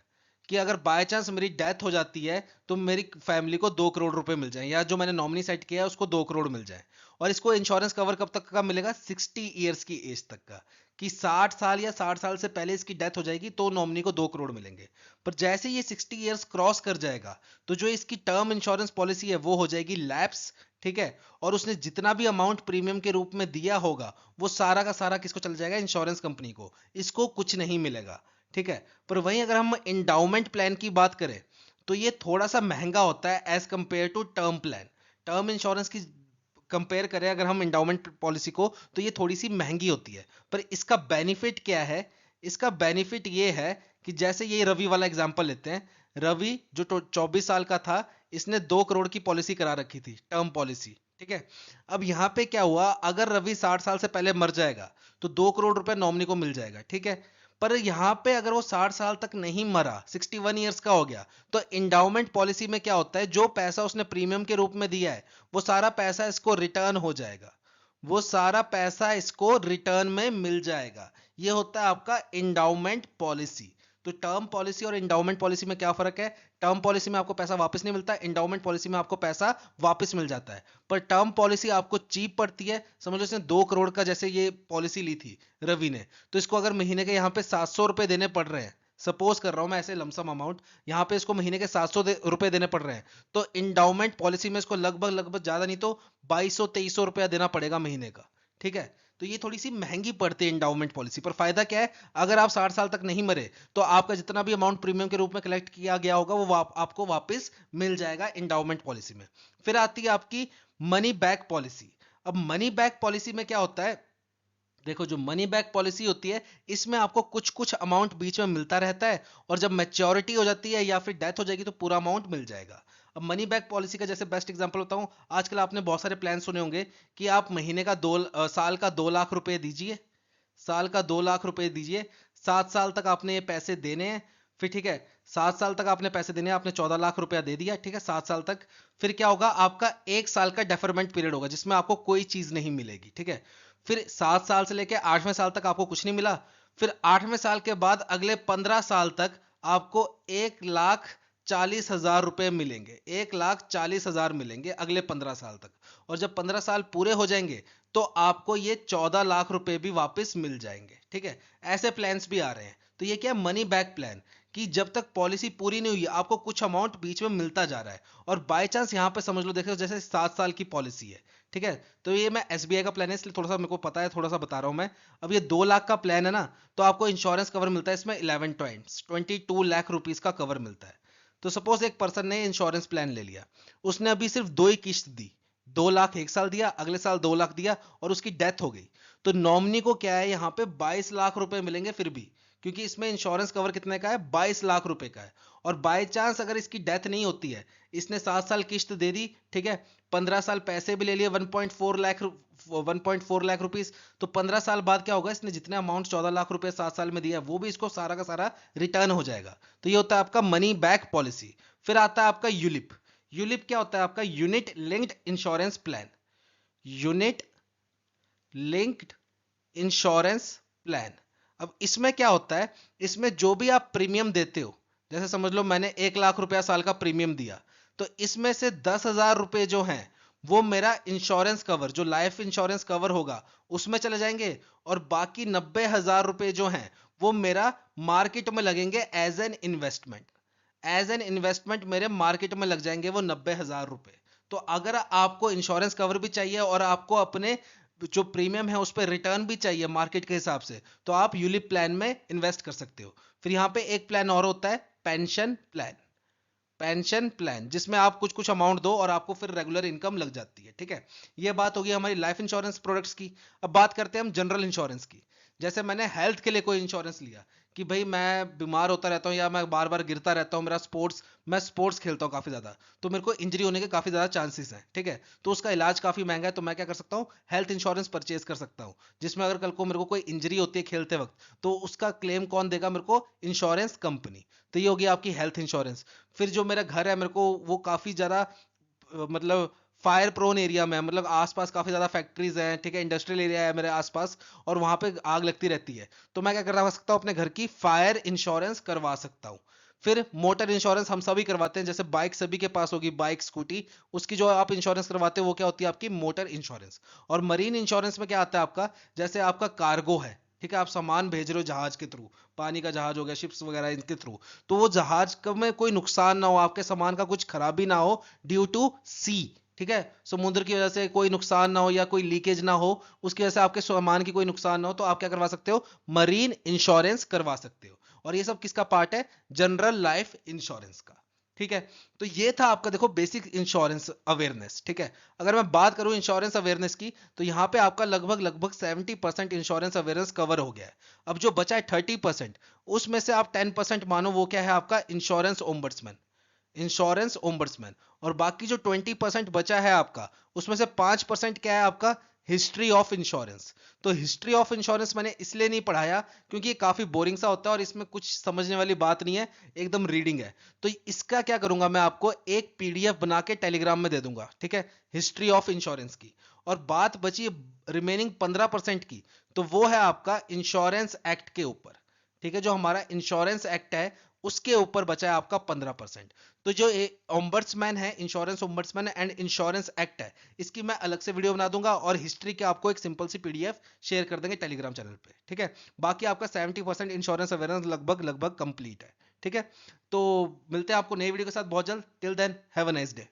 कि अगर बाय चांस मेरी डेथ हो जाती है तो मेरी फैमिली को 2 करोड़ रुपए मिल जाए, या जो मैंने नॉमिनी सेट किया है उसको 2 करोड़ मिल जाए। और इसको इंश्योरेंस कवर कब तक का मिलेगा? 60 ईयर्स की एज तक का, कि 60 साल या 60 साल से पहले इसकी डेथ हो जाएगी तो नॉमिनी को 2 करोड़ मिलेंगे। पर जैसे ये 60 ईयर्स क्रॉस कर जाएगा तो जो इसकी टर्म इंश्योरेंस पॉलिसी है वो हो जाएगी लैप्स, ठीक है। और उसने जितना भी अमाउंट प्रीमियम के रूप में दिया होगा वो सारा का सारा किसको चल जाएगा? इंश्योरेंस कंपनी को, इसको कुछ नहीं मिलेगा, ठीक है। पर वहीं अगर हम इंडाउमेंट प्लान की बात करें तो ये थोड़ा सा महंगा होता है as compare to term plan. Term insurance की कंपेयर करें अगर हम इंडाउमेंट पॉलिसी को तो ये थोड़ी सी महंगी होती है। पर इसका बेनिफिट क्या है? इसका बेनिफिट ये है कि जैसे ये रवि वाला एग्जांपल लेते हैं, रवि जो 24 साल का था, इसने 2 करोड़ की पॉलिसी करा रखी थी, टर्म पॉलिसी, ठीक है। अब यहाँ पे क्या हुआ, अगर रवि 60 साल से पहले मर जाएगा तो 2 करोड़ रुपए नॉमिनी को मिल जाएगा, ठीक है। पर यहाँ पे अगर वो 60 साल तक नहीं मरा, 61 ईयर्स का हो गया, तो इंडाउमेंट पॉलिसी में क्या होता है, जो पैसा उसने प्रीमियम के रूप में दिया है वो सारा पैसा इसको रिटर्न हो जाएगा, वो सारा पैसा इसको रिटर्न में मिल जाएगा। ये होता है आपका इंडाउमेंट पॉलिसी। तो टर्म पॉलिसी और इंडाउमेंट पॉलिसी में क्या फर्क है? टर्म पॉलिसी में आपको पैसा वापस नहीं मिलता, इंडाउमेंट पॉलिसी में आपको पैसा वापस मिल जाता है। पर टर्म पॉलिसी आपको चीप पड़ती है। समझ लो इसने 2 करोड़ का जैसे ये पॉलिसी ली थी रवि ने, तो इसको अगर महीने के यहाँ पे 700 रुपए देने पड़ रहे हैं, सपोज कर रहा हूं मैं ऐसे लमसम अमाउंट, यहाँ पे इसको महीने के 700 रुपए देने पड़ रहे हैं, तो इंडाउमेंट पॉलिसी में इसको लगभग लगभग ज्यादा नहीं तो 2200-2300 रुपया देना पड़ेगा महीने का, ठीक है। तो ये थोड़ी सी महंगी पड़ती है इंडाउमेंट पॉलिसी। पर फायदा क्या है, अगर आप 60 साल तक नहीं मरे तो आपका जितना भी अमाउंट प्रीमियम के रूप में कलेक्ट किया गया होगा वो आपको वापस मिल जाएगा इंडाउमेंट पॉलिसी में। फिर आती है आपकी मनी बैक पॉलिसी। अब मनी बैक पॉलिसी में क्या होता है, देखो जो मनी बैक पॉलिसी होती है इसमें आपको कुछ कुछ अमाउंट बीच में मिलता रहता है, और जब मैच्योरिटी हो जाती है या फिर डेथ हो जाएगी तो पूरा अमाउंट मिल जाएगा। अब मनी बैक पॉलिसी का जैसे बेस्ट एग्जांपल बताऊं, आजकल आपने बहुत सारे प्लान सुने होंगे कि आप महीने का साल का 2 लाख रुपए दीजिए, साल का 2 लाख रुपए दीजिए, 7 साल तक आपने ये पैसे देने हैं। फिर ठीक है, 7 साल तक आपने पैसे देने हैं, आपने 14 लाख रुपया दे दिया, ठीक है, 7 साल तक। फिर क्या होगा, आपका 1 साल का डेफरमेंट पीरियड होगा जिसमें आपको कोई चीज नहीं मिलेगी, ठीक है। फिर 7 साल से लेकर 8वें साल तक आपको कुछ नहीं मिला। फिर 8वें साल के बाद अगले 15 साल तक आपको 1,40,000 रुपए मिलेंगे, 1,40,000 मिलेंगे अगले 15 साल तक। और जब 15 साल पूरे हो जाएंगे तो आपको ये 14 लाख रुपए भी वापस मिल जाएंगे, ठीक है। ऐसे प्लान्स भी आ रहे हैं। तो ये क्या है, मनी बैक प्लान, कि जब तक पॉलिसी पूरी नहीं हुई आपको कुछ अमाउंट बीच में मिलता जा रहा है। और बाय चांस यहाँ पे समझ लो, देखो जैसे 7 साल की पॉलिसी है, ठीक है। तो ये मैं एसबीआई का प्लान है इसलिए थोड़ा सा मेरे को पता है, थोड़ा सा बता रहा हूं मैं। अब ये 2 लाख का प्लान है ना, तो आपको इंश्योरेंस कवर मिलता है इसमें 11 टाइम्स 22 लाख रुपीज का कवर मिलता है। तो सपोज एक पर्सन ने इंश्योरेंस प्लान ले लिया, उसने अभी सिर्फ 2 ही किस्त दी, 2 लाख एक साल दिया, अगले साल 2 लाख दिया, और उसकी डेथ हो गई। तो नॉमिनी को क्या है, यहाँ पे 22 लाख रुपए मिलेंगे फिर भी, क्योंकि इसमें इंश्योरेंस कवर कितने का है, 22 लाख रुपए का है। और बाय चांस अगर इसकी डेथ नहीं होती है, इसने 7 साल किस्त दे दी, ठीक है, 15 साल पैसे भी ले लिए 1.4 लाख रुपीस, तो 15 साल बाद क्या होगा, इसने जितने अमाउंट 14 लाख रुपए 7 साल में दिया वो भी इसको सारा का सारा रिटर्न हो जाएगा। तो ये होता है आपका मनी बैक पॉलिसी। फिर आता है आपका यूलिप। यूलिप क्या होता है, आपका unit linked insurance plan, unit linked insurance plan. अब इसमें क्या होता है, इसमें जो भी आप प्रीमियम देते हो, जैसे समझ लो मैंने 1 लाख रुपया साल का प्रीमियम दिया, तो इसमें से 10,000 रुपए जो हैं वो मेरा इंश्योरेंस कवर, जो लाइफ इंश्योरेंस कवर होगा उसमें चले जाएंगे, और बाकी 90,000 रुपए जो हैं वो मेरा मार्केट में लगेंगे as an investment, as an investment मेरे मार्केट में लग जाएंगे वो 90,000 रुपए। तो अगर आपको इंश्योरेंस कवर भी चाहिए और आपको अपने जो प्रीमियम है उस पर रिटर्न भी चाहिए मार्केट के हिसाब से, तो आप यूलिप प्लान में इन्वेस्ट कर सकते हो। फिर यहाँ पे एक प्लान और होता है पेंशन प्लान, पेंशन प्लान जिसमें आप कुछ कुछ अमाउंट दो और आपको फिर रेगुलर इनकम लग जाती है, ठीक है। ये बात होगी हमारी लाइफ इंश्योरेंस प्रोडक्ट्स की। अब बात करते हैं हम जनरल इंश्योरेंस की। जैसे मैंने हेल्थ के लिए कोई इंश्योरेंस लिया कि भाई मैं बीमार होता रहता हूँ या मैं बार बार गिरता रहता हूँ, मेरा मैं स्पोर्ट्स खेलता हूँ काफी ज्यादा, तो मेरे को इंजरी होने के काफी ज्यादा चांसेस हैं, ठीक है। तो उसका इलाज काफी महंगा है, तो मैं क्या कर सकता हूँ, हेल्थ इंश्योरेंस परचेज कर सकता हूँ, जिसमें अगर कल को मेरे को कोई इंजरी होती है खेलते वक्त तो उसका क्लेम कौन देगा मेरे को, इंश्योरेंस कंपनी। तो ये होगी आपकी हेल्थ इंश्योरेंस। फिर जो मेरा घर है मेरे को वो काफी ज्यादा मतलब फायर प्रोन एरिया में है, मतलब आसपास काफी ज्यादा फैक्ट्रीज हैं, ठीक है, इंडस्ट्रियल एरिया है मेरे आसपास, और वहां पे आग लगती रहती है, तो मैं क्या करवा सकता हूँ, अपने घर की फायर इंश्योरेंस करवा सकता हूँ। फिर मोटर इंश्योरेंस हम सभी करवाते हैं, जैसे बाइक सभी के पास होगी, बाइक स्कूटी, उसकी जो आप इंश्योरेंस करवाते हो वो क्या होती है आपकी मोटर इंश्योरेंस। और मरीन इंश्योरेंस में क्या आता है आपका, जैसे आपका कार्गो है, ठीक है, आप सामान भेज रहे हो जहाज के थ्रू, पानी का जहाज हो गया, शिप्स वगैरह इनके थ्रू, तो वो जहाज में कोई नुकसान ना हो, आपके सामान का कुछ खराबी ना हो ड्यू टू सी, ठीक है, समुद्र की वजह से कोई नुकसान ना हो या कोई लीकेज ना हो, उसकी वजह से आपके सामान की कोई नुकसान ना हो, तो आप क्या करवा सकते हो, मरीन इंश्योरेंस करवा सकते हो। और ये सब किसका पार्ट है, जनरल लाइफ इंश्योरेंस का, ठीक है। तो ये था आपका देखो बेसिक इंश्योरेंस अवेयरनेस, ठीक है। अगर मैं बात करूं इंश्योरेंस अवेयरनेस की, तो यहां पे आपका लगभग लगभग 70% इंश्योरेंस अवेयरनेस कवर हो गया है। अब जो बचा है 30%, उसमें से आप 10% मानो वो क्या है आपका इंश्योरेंस ओम्बड्समैन, इंश्योरेंस ओम्बड्समैन। और बाकी जो 20% बचा है आपका, उसमें से 5% क्या है आपका हिस्ट्री ऑफ इंश्योरेंस। तो हिस्ट्री ऑफ इंश्योरेंस मैंने इसलिए नहीं पढ़ाया क्योंकि ये काफी बोरिंग सा होता है और इसमें कुछ समझने वाली बात नहीं है, एकदम रीडिंग है। तो इसका क्या करूंगा, मैं आपको एक पीडीएफ बना के टेलीग्राम में दे दूंगा, ठीक है, हिस्ट्री ऑफ इंश्योरेंस की। और बात बची रिमेनिंग 15% की, तो वो है आपका इंश्योरेंस एक्ट के ऊपर, ठीक है, जो हमारा इंश्योरेंस एक्ट है उसके ऊपर बचा है आपका 15%। तो जो ओम्बड्समैन है, insurance ombudsman and insurance act है, इसकी मैं अलग से वीडियो बना दूंगा और हिस्ट्री के आपको एक सिंपल सी पीडीएफ शेयर कर देंगे टेलीग्राम चैनल पे, ठीक है। बाकी आपका 70% इंश्योरेंस अवेयरनेस लगभग लगभग कंप्लीट है, ठीक है। तो मिलते हैं आपको नई वीडियो के साथ बहुत जल्द, till then have a nice day.